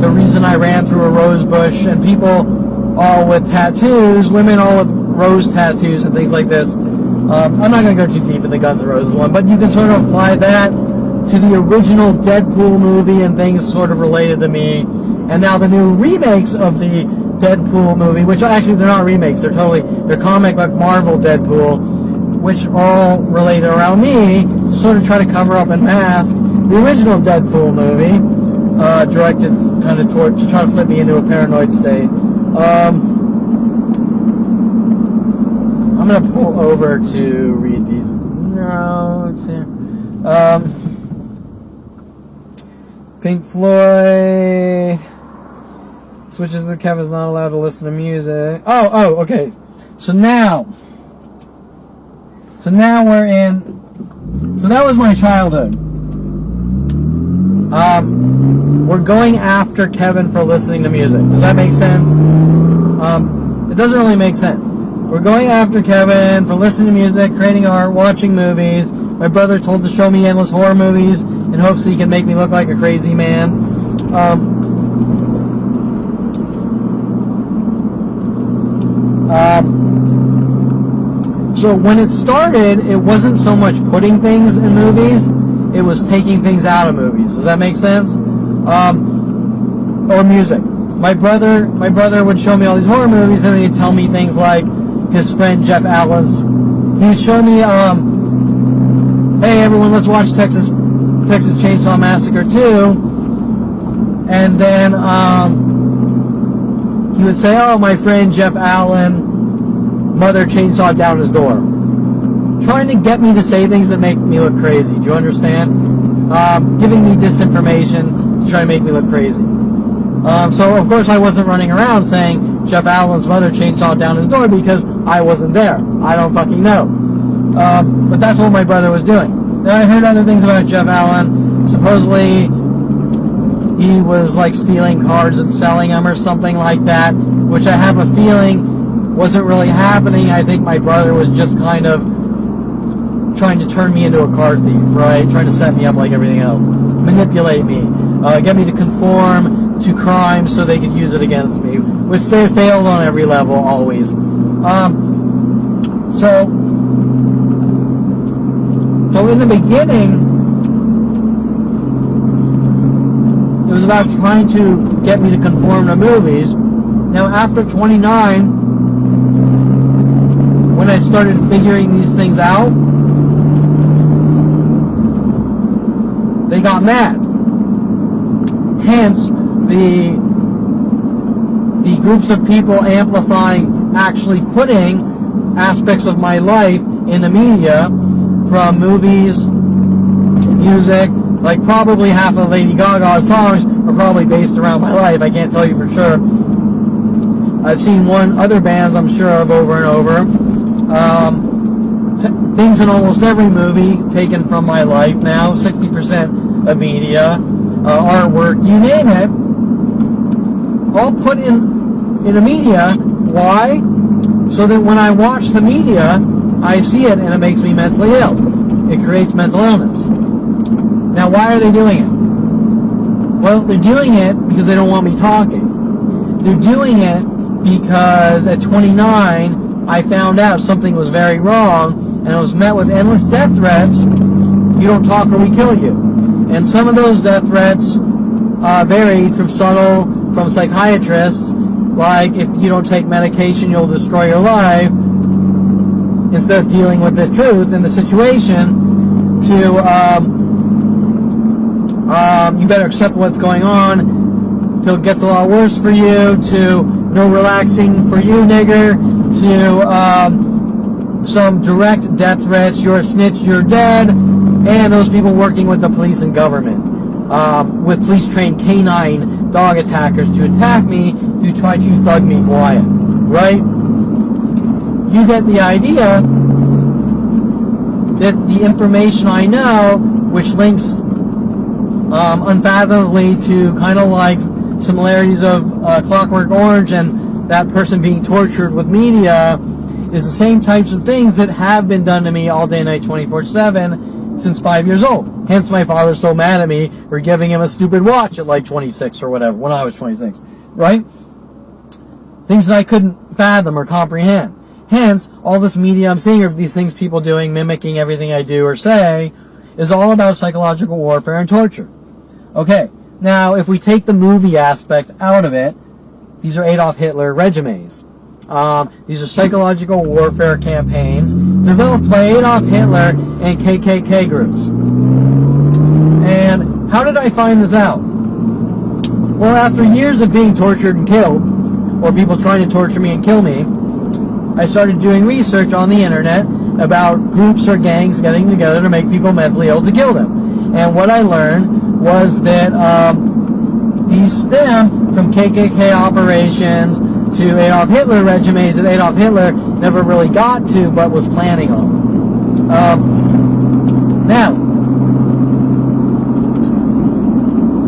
the reason I ran through a rose bush, and people all with tattoos, women all with rose tattoos and things like this. I'm not going to go too deep in the Guns N' Roses one, but you can sort of apply that to the original Deadpool movie and things sort of related to me. And now the new remakes of the Deadpool movie, which actually they're not remakes, they're comic book Marvel Deadpool, which all related around me, to sort of try to cover up and mask the original Deadpool movie, directed kind of toward, to try to flip me into a paranoid state. I'm going to pull over to read these notes here. Pink Floyd switches to Kevin's not allowed to listen to music. Oh, okay. So now we're in. So that was my childhood. We're going after Kevin for listening to music. Does that make sense? It doesn't really make sense. We're going after Kevin for listening to music, creating art, watching movies. My brother told to show me endless horror movies in hopes that he can make me look like a crazy man. So when it started, it wasn't so much putting things in movies, it was taking things out of movies. Does that make sense? Or music. My brother would show me all these horror movies, and then he'd tell me things like his friend Jeff Allen's. He'd show me, hey everyone, let's watch Texas Chainsaw Massacre 2. And then he would say, oh, my friend Jeff Allen, mother chainsawed down his door. Trying to get me to say things that make me look crazy. Do you understand? Giving me disinformation to try to make me look crazy. So, of course, I wasn't running around saying Jeff Allen's mother chainsawed down his door because I wasn't there. I don't fucking know. But that's what my brother was doing. Then I heard other things about Jeff Allen. Supposedly, he was like stealing cards and selling them or something like that, which I have a feeling wasn't really happening. I think my brother was just kind of trying to turn me into a card thief, right? Trying to set me up like everything else. Manipulate me. Get me to conform to crime so they could use it against me, which they failed on every level, always. So in the beginning, it was about trying to get me to conform to movies. Now, after 29, when I started figuring these things out, they got mad. Hence, the groups of people amplifying, actually putting aspects of my life in the media, from movies, music, like probably half of Lady Gaga's songs are probably based around my life. I can't tell you for sure. I've seen other bands I'm sure of over and over. Things in almost every movie taken from my life now, 60% of media, artwork, you name it, all put in the media. Why? So that when I watch the media, I see it and it makes me mentally ill. It creates mental illness. Now, why are they doing it? Well, they're doing it because they don't want me talking. They're doing it because at 29, I found out something was very wrong, and I was met with endless death threats. You don't talk or we kill you. And some of those death threats varied from subtle, from psychiatrists, like if you don't take medication, you'll destroy your life, instead of dealing with the truth and the situation, to you better accept what's going on till it gets a lot worse for you, to no relaxing for you, nigger, to some direct death threats, you're a snitch, you're dead, and those people working with the police and government, with police-trained canine dog attackers to attack me, to try to thug me quiet, right? You get the idea that the information I know, which links unfathomably to kind of like similarities of Clockwork Orange and that person being tortured with media, is the same types of things that have been done to me all day and night 24/7 since 5 years old. Hence my father's so mad at me for giving him a stupid watch at like 26 or whatever, when I was 26, right? Things that I couldn't fathom or comprehend. Hence, all this media I'm seeing, or these things people doing, mimicking everything I do or say, is all about psychological warfare and torture. Okay, now if we take the movie aspect out of it, these are Adolf Hitler regimes. These are psychological warfare campaigns developed by Adolf Hitler and KKK groups. And how did I find this out? Well, after years of being tortured and killed, or people trying to torture me and kill me, I started doing research on the internet about groups or gangs getting together to make people mentally ill to kill them. And what I learned was that these stem from KKK operations to Adolf Hitler regimens that Adolf Hitler never really got to, but was planning on. Now,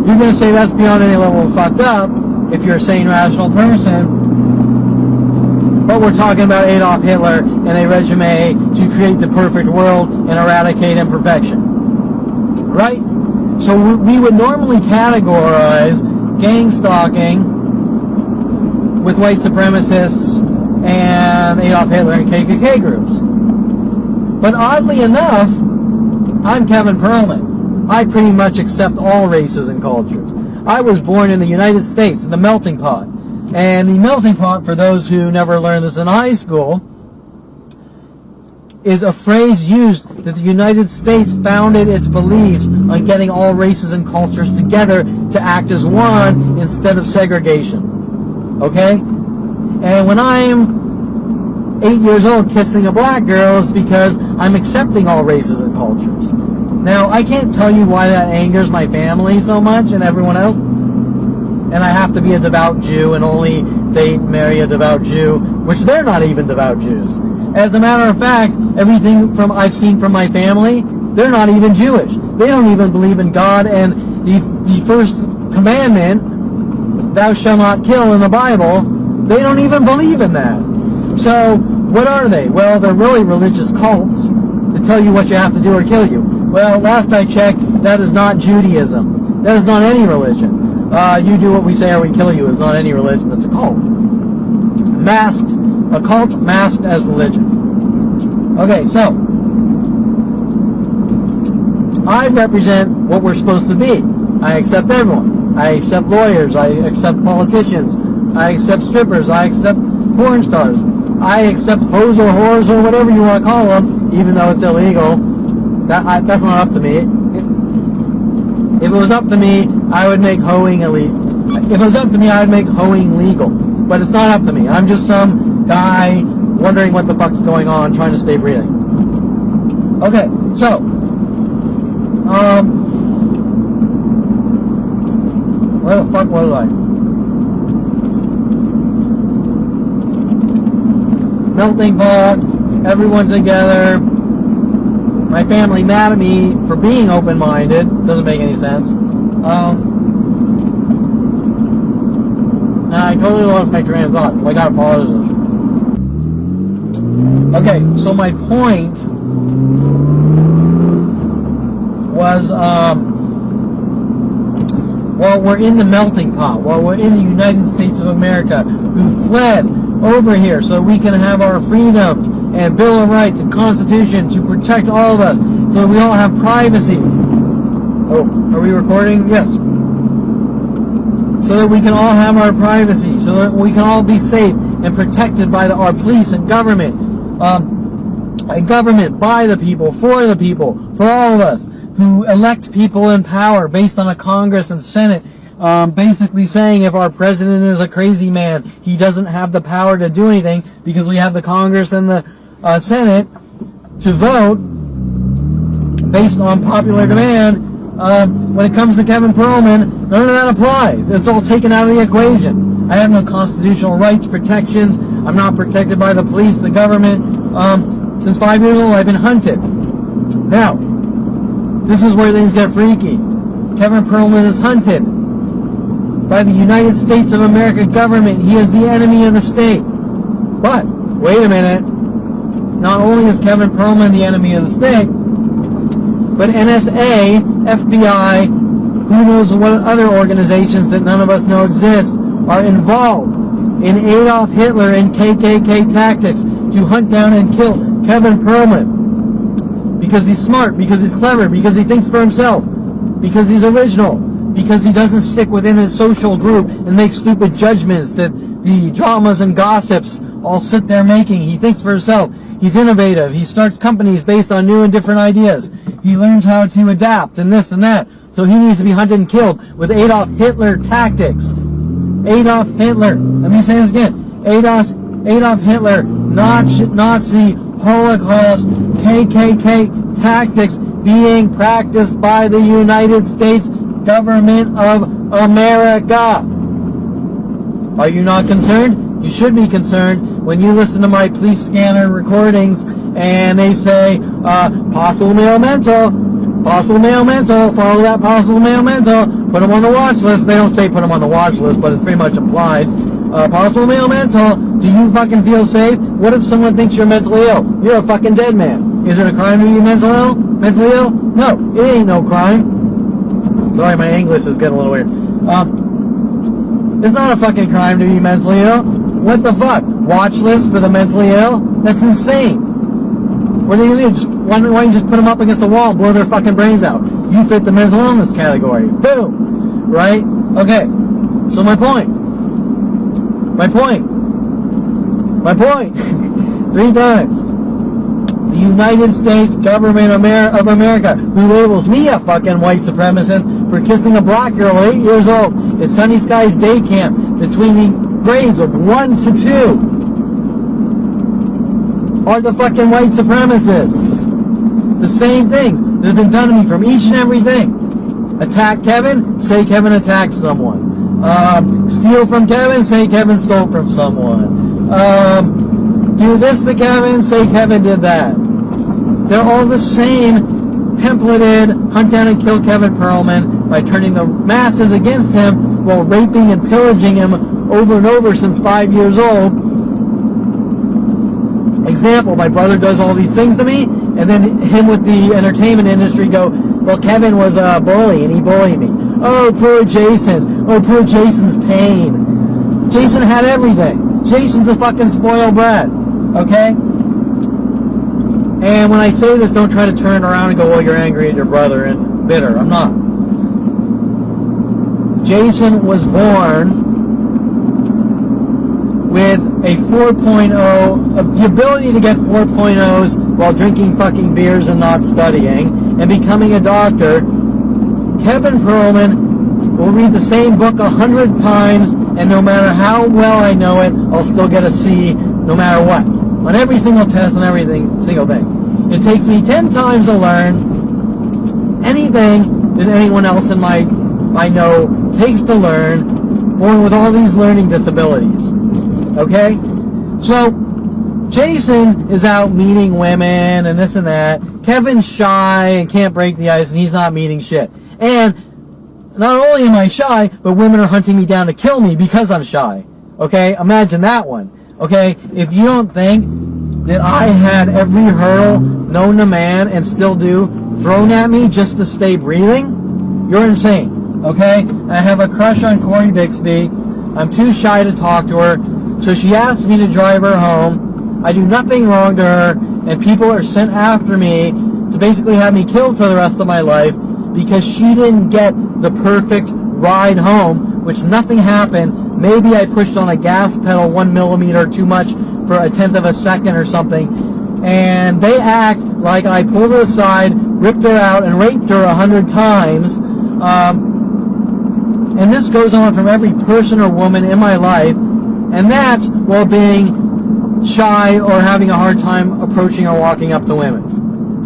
you're going to say that's beyond any level of fucked up if you're a sane, rational person. But we're talking about Adolf Hitler and a regime to create the perfect world and eradicate imperfection. Right? So we would normally categorize gang stalking with white supremacists and Adolf Hitler and KKK groups. But oddly enough, I'm Kevin Perlman. I pretty much accept all races and cultures. I was born in the United States, in the melting pot. And the melting pot, for those who never learned this in high school, is a phrase used that the United States founded its beliefs on getting all races and cultures together to act as one instead of segregation. Okay? And when I'm 8 years old kissing a black girl, it's because I'm accepting all races and cultures. Now, I can't tell you why that angers my family so much and everyone else. and I have to be a devout Jew and only date and marry a devout Jew, which they're not even devout Jews. As a matter of fact, everything from I've seen from my family, they're not even Jewish. They don't even believe in God, and the first commandment, thou shalt not kill, in the Bible, they don't even believe in that. So, what are they? Well, they're really religious cults that tell you what you have to do or kill you. Well, last I checked, that is not Judaism. That is not any religion. You do what we say or we kill you is not any religion. It's a cult. Masked. A cult masked as religion. Okay, so I represent what we're supposed to be. I accept everyone. I accept lawyers. I accept politicians. I accept strippers. I accept porn stars. I accept hoes or whores or whatever you want to call them, even though it's illegal. That's not up to me. If it was up to me, I would make hoeing illegal. If it was up to me, I would make hoeing legal. But it's not up to me. I'm just some guy wondering what the fuck's going on, trying to stay breathing. Okay, so where the fuck was I? Melting pot, everyone together. My family mad at me for being open-minded. Doesn't make any sense. I totally lost my train of thought. I gotta pause this. Okay, so my point was, while we're in the melting pot, while we're in the United States of America, who fled over here so we can have our freedoms and Bill of Rights and Constitution to protect all of us, so we all have privacy. Oh, are we recording? Yes. So that we can all have our privacy, so that we can all be safe and protected by our police and government. A government by the people, for all of us, who elect people in power based on a Congress and Senate, basically saying if our president is a crazy man, he doesn't have the power to do anything because we have the Congress and the Senate to vote based on popular demand. When it comes to Kevin Perlman, none of that applies. It's all taken out of the equation. I have no constitutional rights, protections. I'm not protected by the police, the government. Since 5 years old, I've been hunted. Now, this is where things get freaky. Kevin Perlman is hunted by the United States of America government. He is the enemy of the state. But, wait a minute. Not only is Kevin Perlman the enemy of the state, but NSA, FBI, who knows what other organizations that none of us know exist, are involved in Adolf Hitler and KKK tactics to hunt down and kill Kevin Perlman. Because he's smart, because he's clever, because he thinks for himself, because he's original, because he doesn't stick within his social group and make stupid judgments that the dramas and gossips all sit there making. He thinks for himself. He's innovative. He starts companies based on new and different ideas. He learns how to adapt and this and that. So he needs to be hunted and killed with Adolf Hitler tactics. Adolf Hitler. Let me say this again. Adolf Hitler, Nazi, Holocaust, KKK tactics being practiced by the United States government of America. Are you not concerned? You should be concerned when you listen to my police scanner recordings and they say, possible male mental, follow that possible male mental, put them on the watch list. They don't say put them on the watch list, but it's pretty much implied. Possible male mental, do you fucking feel safe? What if someone thinks you're mentally ill? You're a fucking dead man. Is it a crime to be mentally ill? No, it ain't no crime. Sorry, my English is getting a little weird. It's not a fucking crime to be mentally ill. What the fuck? Watch list for the mentally ill? That's insane. What are you gonna do? Why don't you just put them up against the wall and blow their fucking brains out? You fit the mental illness category. Boom! Right? Okay. So my point. 3 times. The United States government of America, who labels me a fucking white supremacist for kissing a black girl at 8 years old at Sunny Skies Day Camp between the grades of 1 to 2, are the fucking white supremacists. The same things that have been done to me from each and everything. Attack Kevin, say Kevin attacked someone. Steal from Kevin, say Kevin stole from someone. Do this to Kevin, say Kevin did that. They're all the same templated hunt down and kill Kevin Perlman by turning the masses against him while raping and pillaging him over and over since 5 years old. Example, my brother does all these things to me, and then him with the entertainment industry go, well, Kevin was a bully and he bullied me. Oh, poor Jason. Oh, poor Jason's pain. Jason had everything. Jason's a fucking spoiled brat. Okay? And when I say this, don't try to turn around and go, well, you're angry at your brother and bitter. I'm not. Jason was born with a 4.0, the ability to get 4.0s while drinking fucking beers and not studying and becoming a doctor. Kevin Perlman will read the same book 100 times, and no matter how well I know it, I'll still get a C no matter what. On every single test, on everything, single thing. It takes me 10 times to learn anything that anyone else in I know takes to learn, born with all these learning disabilities. Okay? So, Jason is out meeting women and this and that. Kevin's shy and can't break the ice, and he's not meeting shit. And not only am I shy, but women are hunting me down to kill me because I'm shy. Okay? Imagine that one. Okay? If you don't think that I had every hurdle known to man and still do thrown at me just to stay breathing, you're insane. Okay? I have a crush on Corey Bixby. I'm too shy to talk to her, so she asked me to drive her home. I do nothing wrong to her, and people are sent after me to basically have me killed for the rest of my life because she didn't get the perfect ride home, which nothing happened. Maybe I pushed on a gas pedal 1 millimeter too much for a tenth of a second or something, and they act like I pulled her aside, ripped her out, and raped her 100 times. And this goes on from every person or woman in my life, and that's while being shy or having a hard time approaching or walking up to women.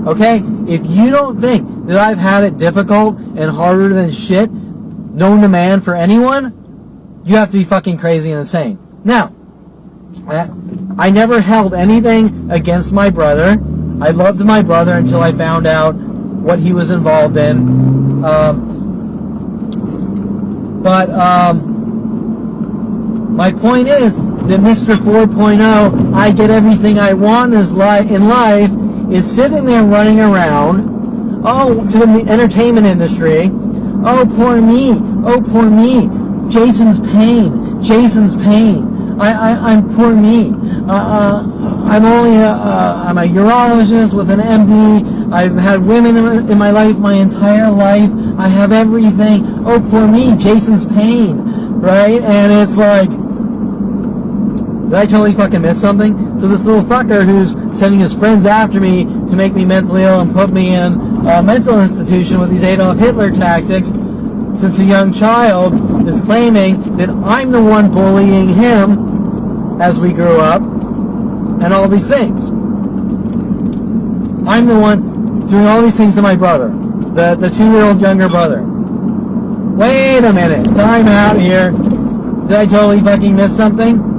Okay? If you don't think that I've had it difficult and harder than shit, known to man for anyone, you have to be fucking crazy and insane. Now, I never held anything against my brother. I loved my brother until I found out what he was involved in. My point is that Mr. 4.0, I get everything I want in life, is sitting there running around, to the entertainment industry. Oh, poor me. Oh, poor me. Jason's pain. Jason's pain. I'm poor me. I'm a urologist with an MD. I've had women in my life my entire life. I have everything. Oh, poor me. Jason's pain. Right? And it's like, did I totally fucking miss something? So this little fucker who's sending his friends after me to make me mentally ill and put me in a mental institution with these Adolf Hitler tactics since a young child is claiming that I'm the one bullying him as we grew up and all these things. I'm the one doing all these things to my brother, the 2-year-old younger brother. Wait a minute, time out here. Did I totally fucking miss something?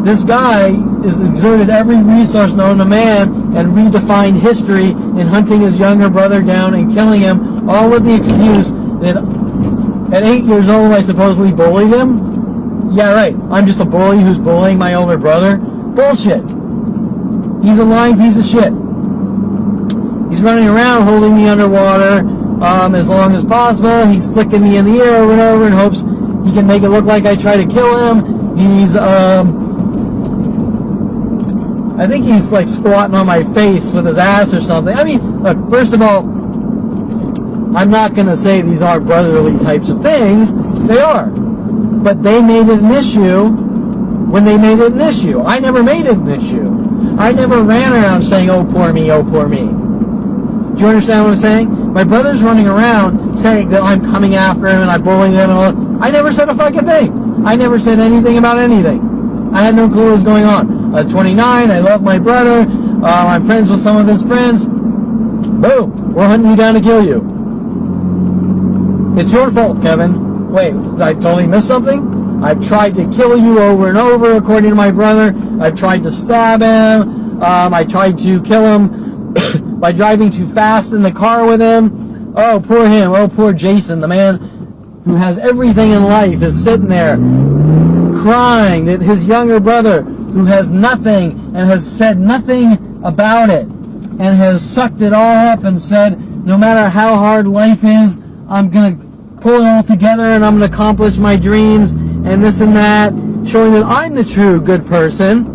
This guy has exerted every resource known to man and redefined history in hunting his younger brother down and killing him, all with the excuse that at 8 years old I supposedly bullied him. Yeah, right. I'm just a bully who's bullying my older brother. Bullshit. He's a lying piece of shit. He's running around holding me underwater as long as possible. He's flicking me in the air over and over in hopes he can make it look like I try to kill him. He's I think he's like squatting on my face with his ass or something. I mean, look, first of all, I'm not going to say these aren't brotherly types of things. They are. But they made it an issue when they made it an issue. I never made it an issue. I never ran around saying, oh, poor me, oh, poor me. Do you understand what I'm saying? My brother's running around saying that I'm coming after him and I'm bullying him and all. I never said a fucking thing. I never said anything about anything. I had no clue what was going on. I was 29. I love my brother. I'm friends with some of his friends. Boom. We're hunting you down to kill you. It's your fault, Kevin. Wait, did I totally miss something? I've tried to kill you over and over, according to my brother. I've tried to stab him. I tried to kill him by driving too fast in the car with him. Oh, poor him. Oh, poor Jason, the man who has everything in life, is sitting there crying that his younger brother, who has nothing and has said nothing about it, and has sucked it all up and said, no matter how hard life is, I'm going to pull it all together and I'm going to accomplish my dreams and this and that, showing that I'm the true good person.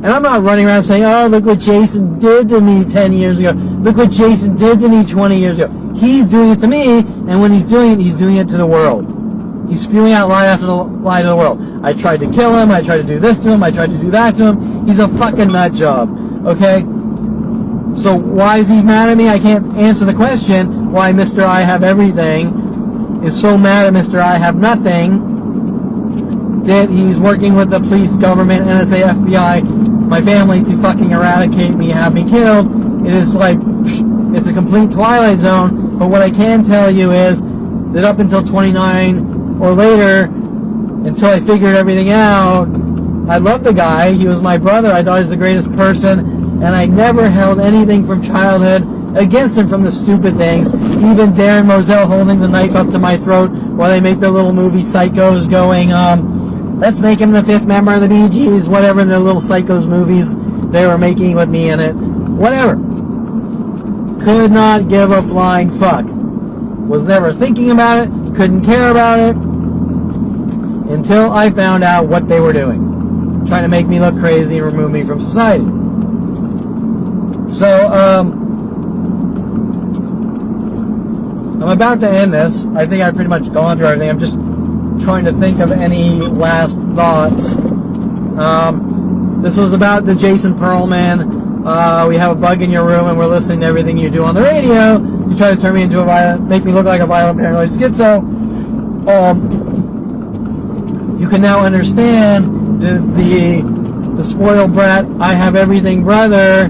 And I'm not running around saying, oh, look what Jason did to me 10 years ago. Look what Jason did to me 20 years ago. He's doing it to me, and when he's doing it to the world. He's spewing out lie after lie to the world. I tried to kill him. I tried to do this to him. I tried to do that to him. He's a fucking nut job. Okay? So why is he mad at me? I can't answer the question why Mr. I Have Everything is so mad at Mr. I Have Nothing that he's working with the police, government, NSA, FBI, my family to fucking eradicate me, have me killed. It is like, it's a complete Twilight Zone. But what I can tell you is that up until 29 or later, until I figured everything out, I loved the guy. He was my brother. I thought he was the greatest person. And I never held anything from childhood against him from the stupid things. Even Darren Moselle holding the knife up to my throat while they make their little movie Psychos going, let's make him the fifth member of the Bee Gees, whatever, in their little Psychos movies they were making with me in it. Whatever. Could not give a flying fuck. Was never thinking about it. Couldn't care about it. Until I found out what they were doing. Trying to make me look crazy and remove me from society. So, I'm about to end this. I think I've pretty much gone through everything. I'm just trying to think of any last thoughts. This was about the Jason Perlman. We have a bug in your room and we're listening to everything you do on the radio. You try to turn me into make me look like a violent paranoid schizo. You can now understand the spoiled brat, I Have Everything brother,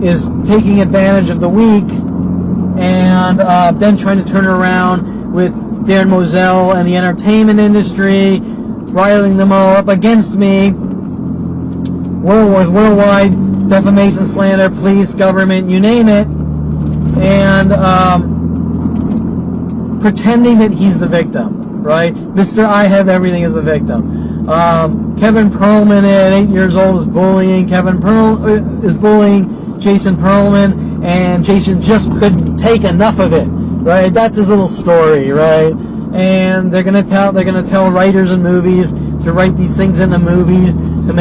is taking advantage of the weak and then trying to turn it around with Darren Moselle and the entertainment industry, riling them all up against me. Worldwide defamation, slander, police, government, you name it, and pretending that he's the victim, right? Mr. I Have Everything is the victim. Kevin Perlman at 8 years old is bullying. Is bullying Jason Perlman, and Jason just couldn't take enough of it, right? That's his little story, right? And they're gonna tell writers in movies to write these things into movies to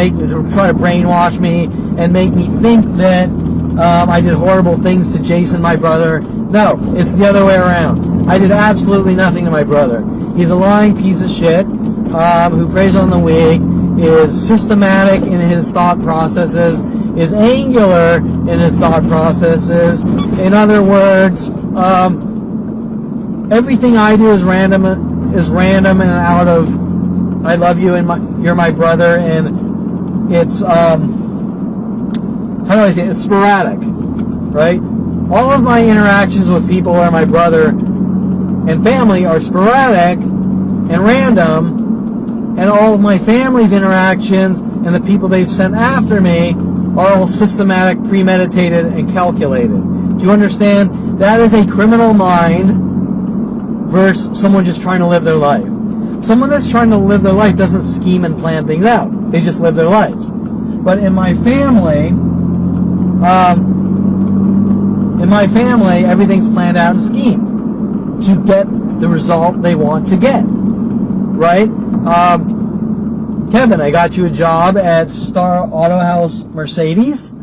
try to brainwash me and make me think that I did horrible things to Jason, my brother. No, it's the other way around. I did absolutely nothing to my brother. He's a lying piece of shit who preys on the weak, is systematic in his thought processes, is angular in his thought processes. In other words, everything I do is random and out of I love you and you're my brother, and it's how do I say it? It's sporadic, right? All of my interactions with people who are my brother and family are sporadic and random, and all of my family's interactions and the people they've sent after me are all systematic, premeditated, and calculated. Do you understand? That is a criminal mind versus someone just trying to live their life. Someone that's trying to live their life doesn't scheme and plan things out. They just live their lives. But in my family, everything's planned out and schemed to get the result they want to get. Right? Kevin, I got you a job at Star Auto House Mercedes,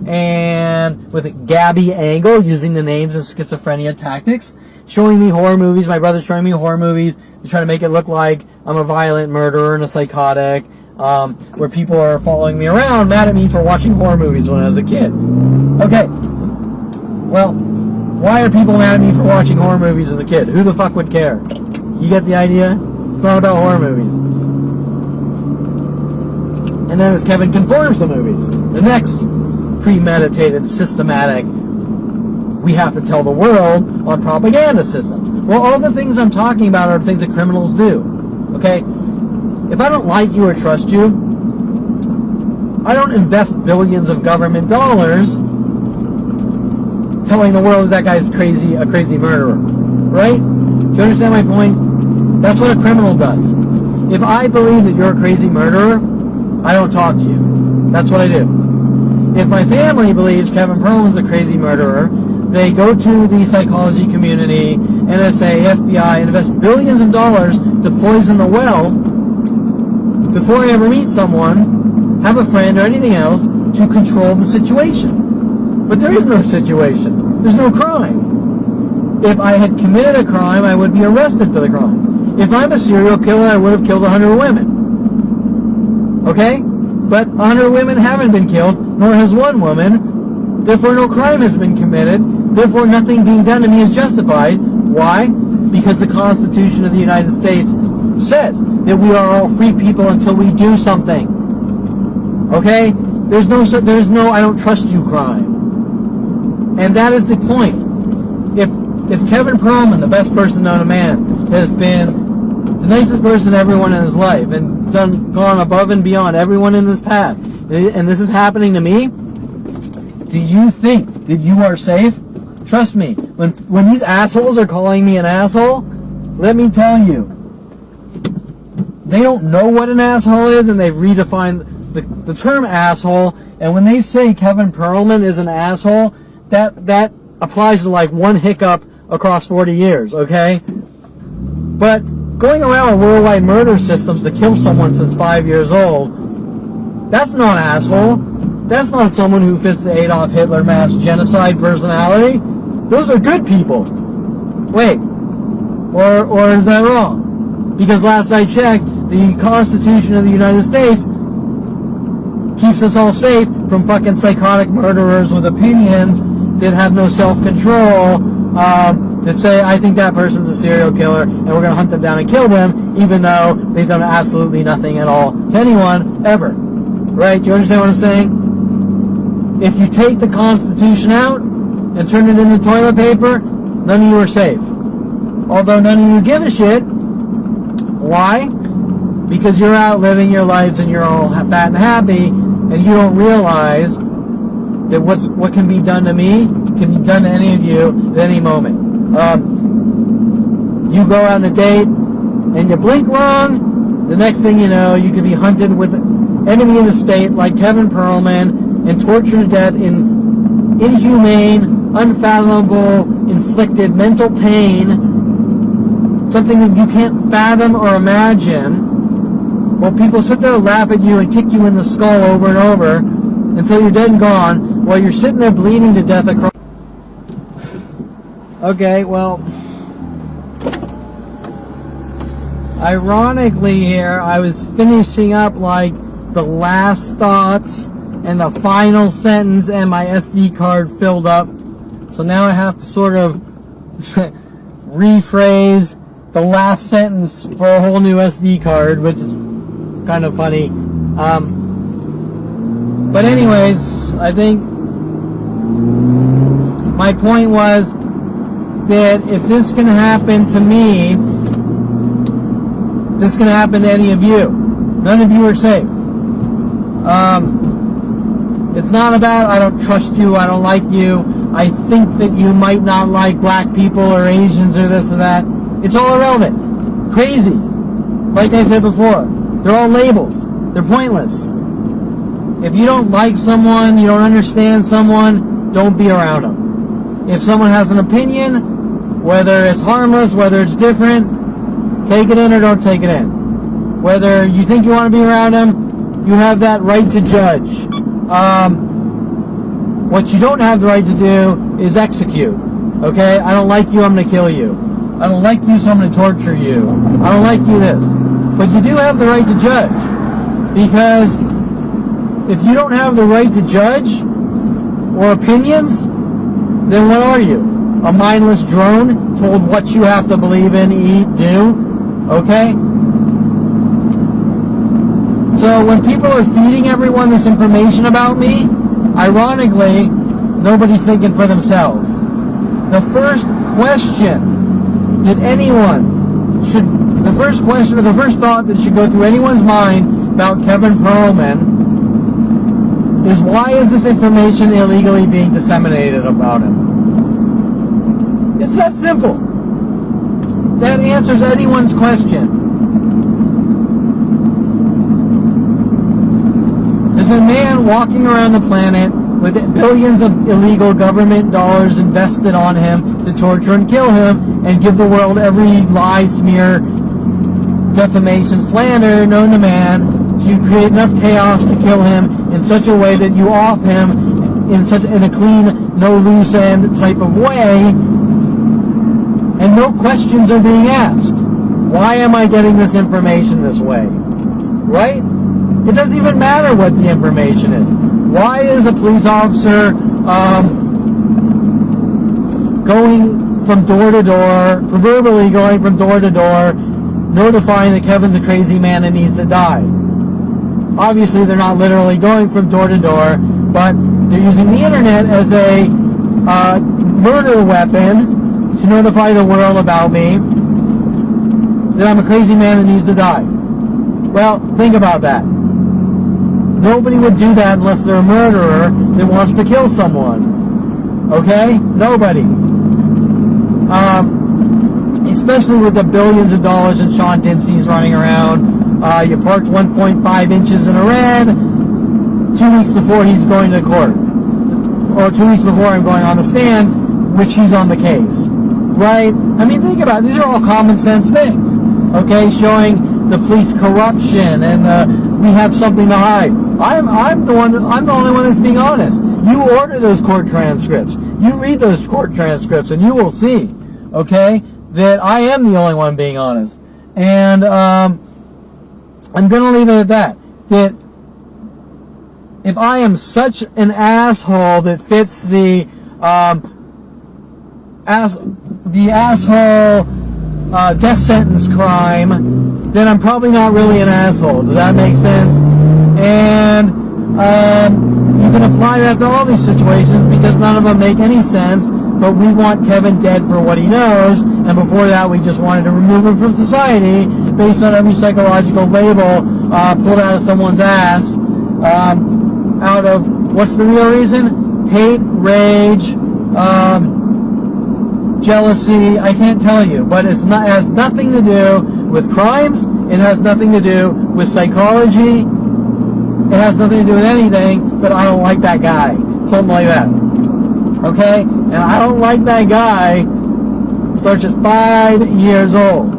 and with Gabby Angle using the names and schizophrenia tactics, showing me horror movies. My brother's showing me horror movies to try to make it look like I'm a violent murderer and a psychotic, where people are following me around, mad at me for watching horror movies when I was a kid. Okay, well, why are people mad at me for watching horror movies as a kid? Who the fuck would care? You get the idea? It's not about horror movies. And then as Kevin conforms to movies, the next premeditated, systematic we have to tell the world on propaganda systems. Well, all the things I'm talking about are things that criminals do. Okay? If I don't like you or trust you, I don't invest billions of government dollars telling the world that guy's crazy, a crazy murderer. Right? Do you understand my point? That's what a criminal does. If I believe that you're a crazy murderer, I don't talk to you. That's what I do. If my family believes Kevin Perlman's a crazy murderer, they go to the psychology community, NSA, FBI, and invest billions of dollars to poison the well before I ever meet someone, have a friend, or anything else to control the situation. But there is no situation. There's no crime. If I had committed a crime, I would be arrested for the crime. If I'm a serial killer, I would have killed 100 women. Okay? But 100 women haven't been killed, nor has one woman. Therefore, no crime has been committed. Therefore, nothing being done to me is justified. Why? Because the Constitution of the United States says that we are all free people until we do something. Okay? There's no I don't trust you crime. And that is the point. If Kevin Perlman, the best person known to man, has been the nicest person everyone in his life and gone above and beyond everyone in his path, and this is happening to me, do you think that you are safe? Trust me, when these assholes are calling me an asshole, let me tell you, they don't know what an asshole is, and they've redefined the term asshole. And when they say Kevin Perlman is an asshole, that applies to like one hiccup across 40 years, okay? But going around with worldwide murder systems to kill someone since 5 years old, that's not an asshole. That's not someone who fits the Adolf Hitler mass genocide personality. Those are good people. Wait, or is that wrong? Because last I checked, the Constitution of the United States keeps us all safe from fucking psychotic murderers with opinions that have no self-control, that say, I think that person's a serial killer, and we're going to hunt them down and kill them, even though they've done absolutely nothing at all to anyone, ever. Right? Do you understand what I'm saying? If you take the Constitution out and turn it into toilet paper, none of you are safe. Although none of you give a shit. Why? Because you're out living your lives and you're all fat and happy, and you don't realize that what can be done to me can be done to any of you at any moment. You go out on a date and you blink wrong, the next thing you know, you could be hunted with an enemy of the state like Kevin Perlman and tortured to death in inhumane, unfathomable, inflicted mental pain, something that you can't fathom or imagine, while people sit there and laugh at you and kick you in the skull over and over until you're dead and gone, while you're sitting there bleeding to death across... Okay, well, ironically here, I was finishing up like the last thoughts and the final sentence, and my SD card filled up. So now I have to sort of rephrase the last sentence for a whole new SD card, which is kind of funny. But anyways, I think my point was that if this can happen to me, this can happen to any of you. None of you are safe. It's not about I don't trust you, I don't like you, I think that you might not like black people or Asians or this or that. It's all irrelevant. Crazy. Like I said before, they're all labels. They're pointless. If you don't like someone, you don't understand someone, don't be around them. If someone has an opinion, whether it's harmless, whether it's different, take it in or don't take it in. Whether you think you want to be around them, you have that right to judge. What you don't have the right to do is execute. Okay? I don't like you, I'm going to kill you. I don't like you, so I'm going to torture you. I don't like you this. But you do have the right to judge. Because if you don't have the right to judge or opinions, then what are you? A mindless drone told what you have to believe in, eat, do? Okay? So when people are feeding everyone this information about me, ironically, nobody's thinking for themselves. the first question that anyone should, the first question or the first thought that should go through anyone's mind about Kevin Perlman is, why is this information illegally being disseminated about him? It's that simple. That answers anyone's question. There's a man walking around the planet with billions of illegal government dollars invested on him to torture and kill him and give the world every lie, smear, defamation, slander known to man, to create enough chaos to kill him in such a way that you off him in a clean, no loose end type of way, and no questions are being asked. Why am I getting this information this way? Right? It doesn't even matter what the information is. Why is a police officer going from door to door, proverbially going from door to door, notifying that Kevin's a crazy man and needs to die? Obviously, they're not literally going from door to door, but they're using the internet as a murder weapon to notify the world about me that I'm a crazy man that needs to die. Well, think about that. Nobody would do that unless they're a murderer that wants to kill someone. Okay? Nobody. Especially with the billions of dollars that Sean Dinsey's running around. You parked 1.5 inches in a red 2 weeks before he's going to court. Or 2 weeks before I'm going on the stand, which he's on the case. Right? I mean, think about it. These are all common sense things. Okay? Showing the police corruption and we have something to hide. I'm the only one that's being honest. You order those court transcripts. You read those court transcripts and you will see, okay, that I am the only one being honest. And I'm going to leave it at that. That if I am such an asshole that fits the asshole death sentence crime, then I'm probably not really an asshole. Does that make sense? And you can apply that to all these situations because none of them make any sense, but we want Kevin dead for what he knows, and before that we just wanted to remove him from society based on every psychological label pulled out of someone's ass out of, what's the real reason? Hate, rage, jealousy, I can't tell you, but it has nothing to do with crimes, it has nothing to do with psychology, it has nothing to do with anything, but I don't like that guy. Something like that. Okay? And I don't like that guy starts at 5 years old.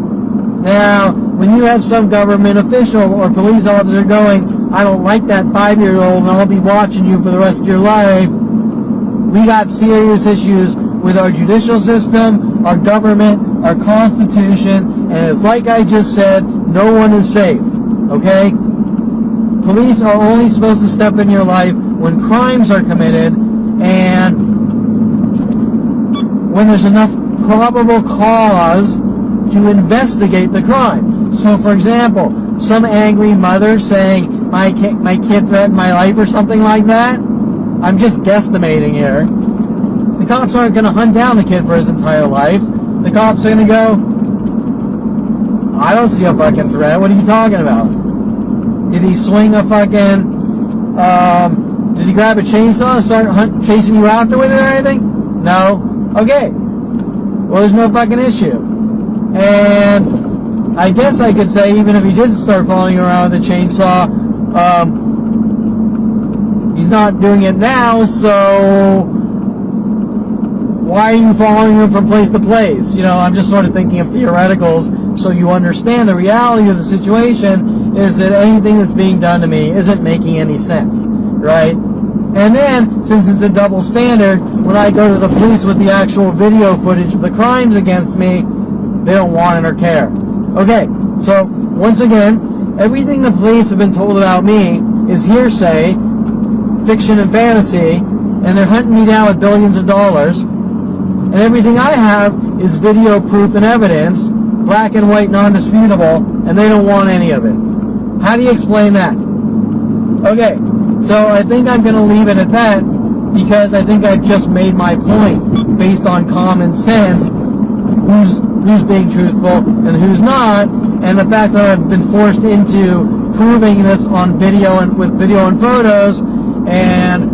Now, when you have some government official or police officer going, I don't like that 5-year-old and I'll be watching you for the rest of your life, we got serious issues with our judicial system, our government, our constitution, and it's like I just said, no one is safe. Okay? Police are only supposed to step in your life when crimes are committed and when there's enough probable cause to investigate the crime. So, for example, some angry mother saying, my kid threatened my life or something like that, I'm just guesstimating here. The cops aren't going to hunt down the kid for his entire life. The cops are going to go, I don't see a fucking threat. What are you talking about? Did he swing a fucking, did he grab a chainsaw and start chasing you after with it or anything? No? Okay. Well, there's no fucking issue. And I guess I could say, even if he did start following you around with a chainsaw, he's not doing it now, so why are you following him from place to place? You know, I'm just sort of thinking of theoreticals so you understand the reality of the situation is that anything that's being done to me isn't making any sense, right? And then, since it's a double standard, when I go to the police with the actual video footage of the crimes against me, they don't want it or care. Okay, so once again, everything the police have been told about me is hearsay, fiction and fantasy, and they're hunting me down with billions of dollars. And everything I have is video proof and evidence, black and white, non-disputable, and they don't want any of it. How do you explain that? Okay, so I think I'm going to leave it at that, because I think I've just made my point based on common sense, who's being truthful and who's not, and the fact that I've been forced into proving this on video and with video and photos, and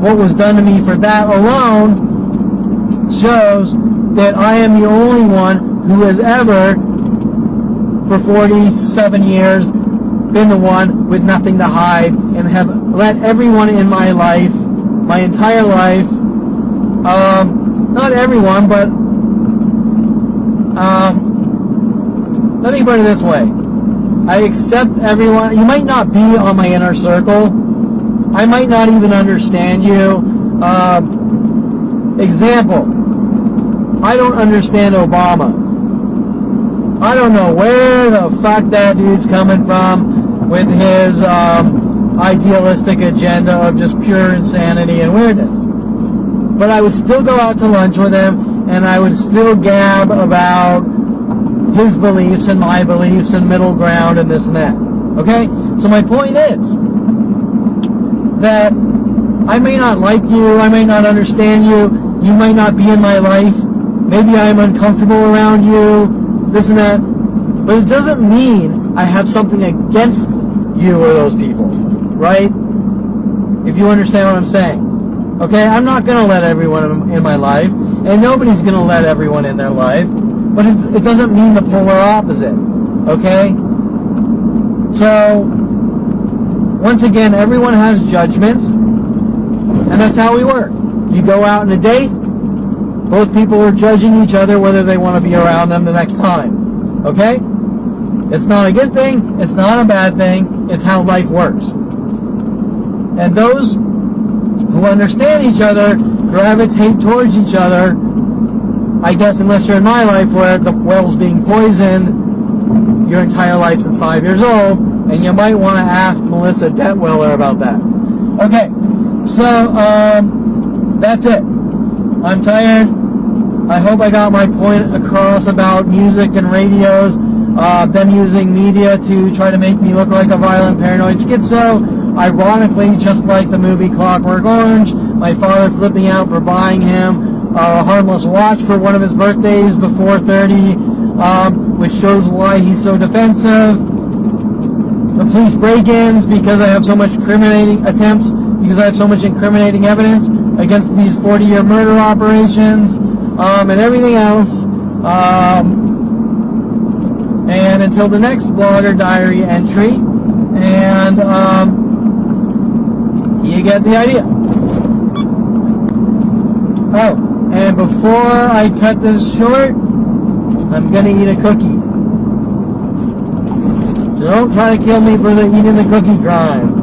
what was done to me for that alone shows that I am the only one who has ever, for 47 years, been the one with nothing to hide, and have let everyone in my life, my entire life, not everyone, but let me put it this way. I accept everyone. You might not be on my inner circle. I might not even understand you. Example, I don't understand Obama. I don't know where the fuck that dude's coming from with his idealistic agenda of just pure insanity and weirdness. But I would still go out to lunch with him, and I would still gab about his beliefs and my beliefs and middle ground and this and that. Okay? So my point is that I may not like you, I may not understand you, you might not be in my life, maybe I'm uncomfortable around you, this and that, but it doesn't mean I have something against you or those people, right? If you understand what I'm saying. Okay, I'm not going to let everyone in my life, and nobody's going to let everyone in their life, but it doesn't mean the polar opposite, okay? So, once again, everyone has judgments, and that's how we work. You go out on a date, both people are judging each other whether they want to be around them the next time, okay? It's not a good thing, it's not a bad thing, it's how life works. And those who understand each other gravitate towards each other, I guess, unless you're in my life where the well's being poisoned your entire life since 5 years old, and you might want to ask Melissa Detweiler about that. Okay, so that's it. I'm tired. I hope I got my point across about music and radios, them using media to try to make me look like a violent paranoid schizo. Ironically, just like the movie Clockwork Orange, my father flipped me out for buying him a harmless watch for one of his birthdays before 30, which shows why he's so defensive. The police break-ins because I have so much incriminating attempts, because I have so much incriminating evidence against these 40-year murder operations, and everything else. And until the next blogger diary entry, and you get the idea. Oh, and before I cut this short, I'm gonna eat a cookie. So don't try to kill me for eating the cookie crime.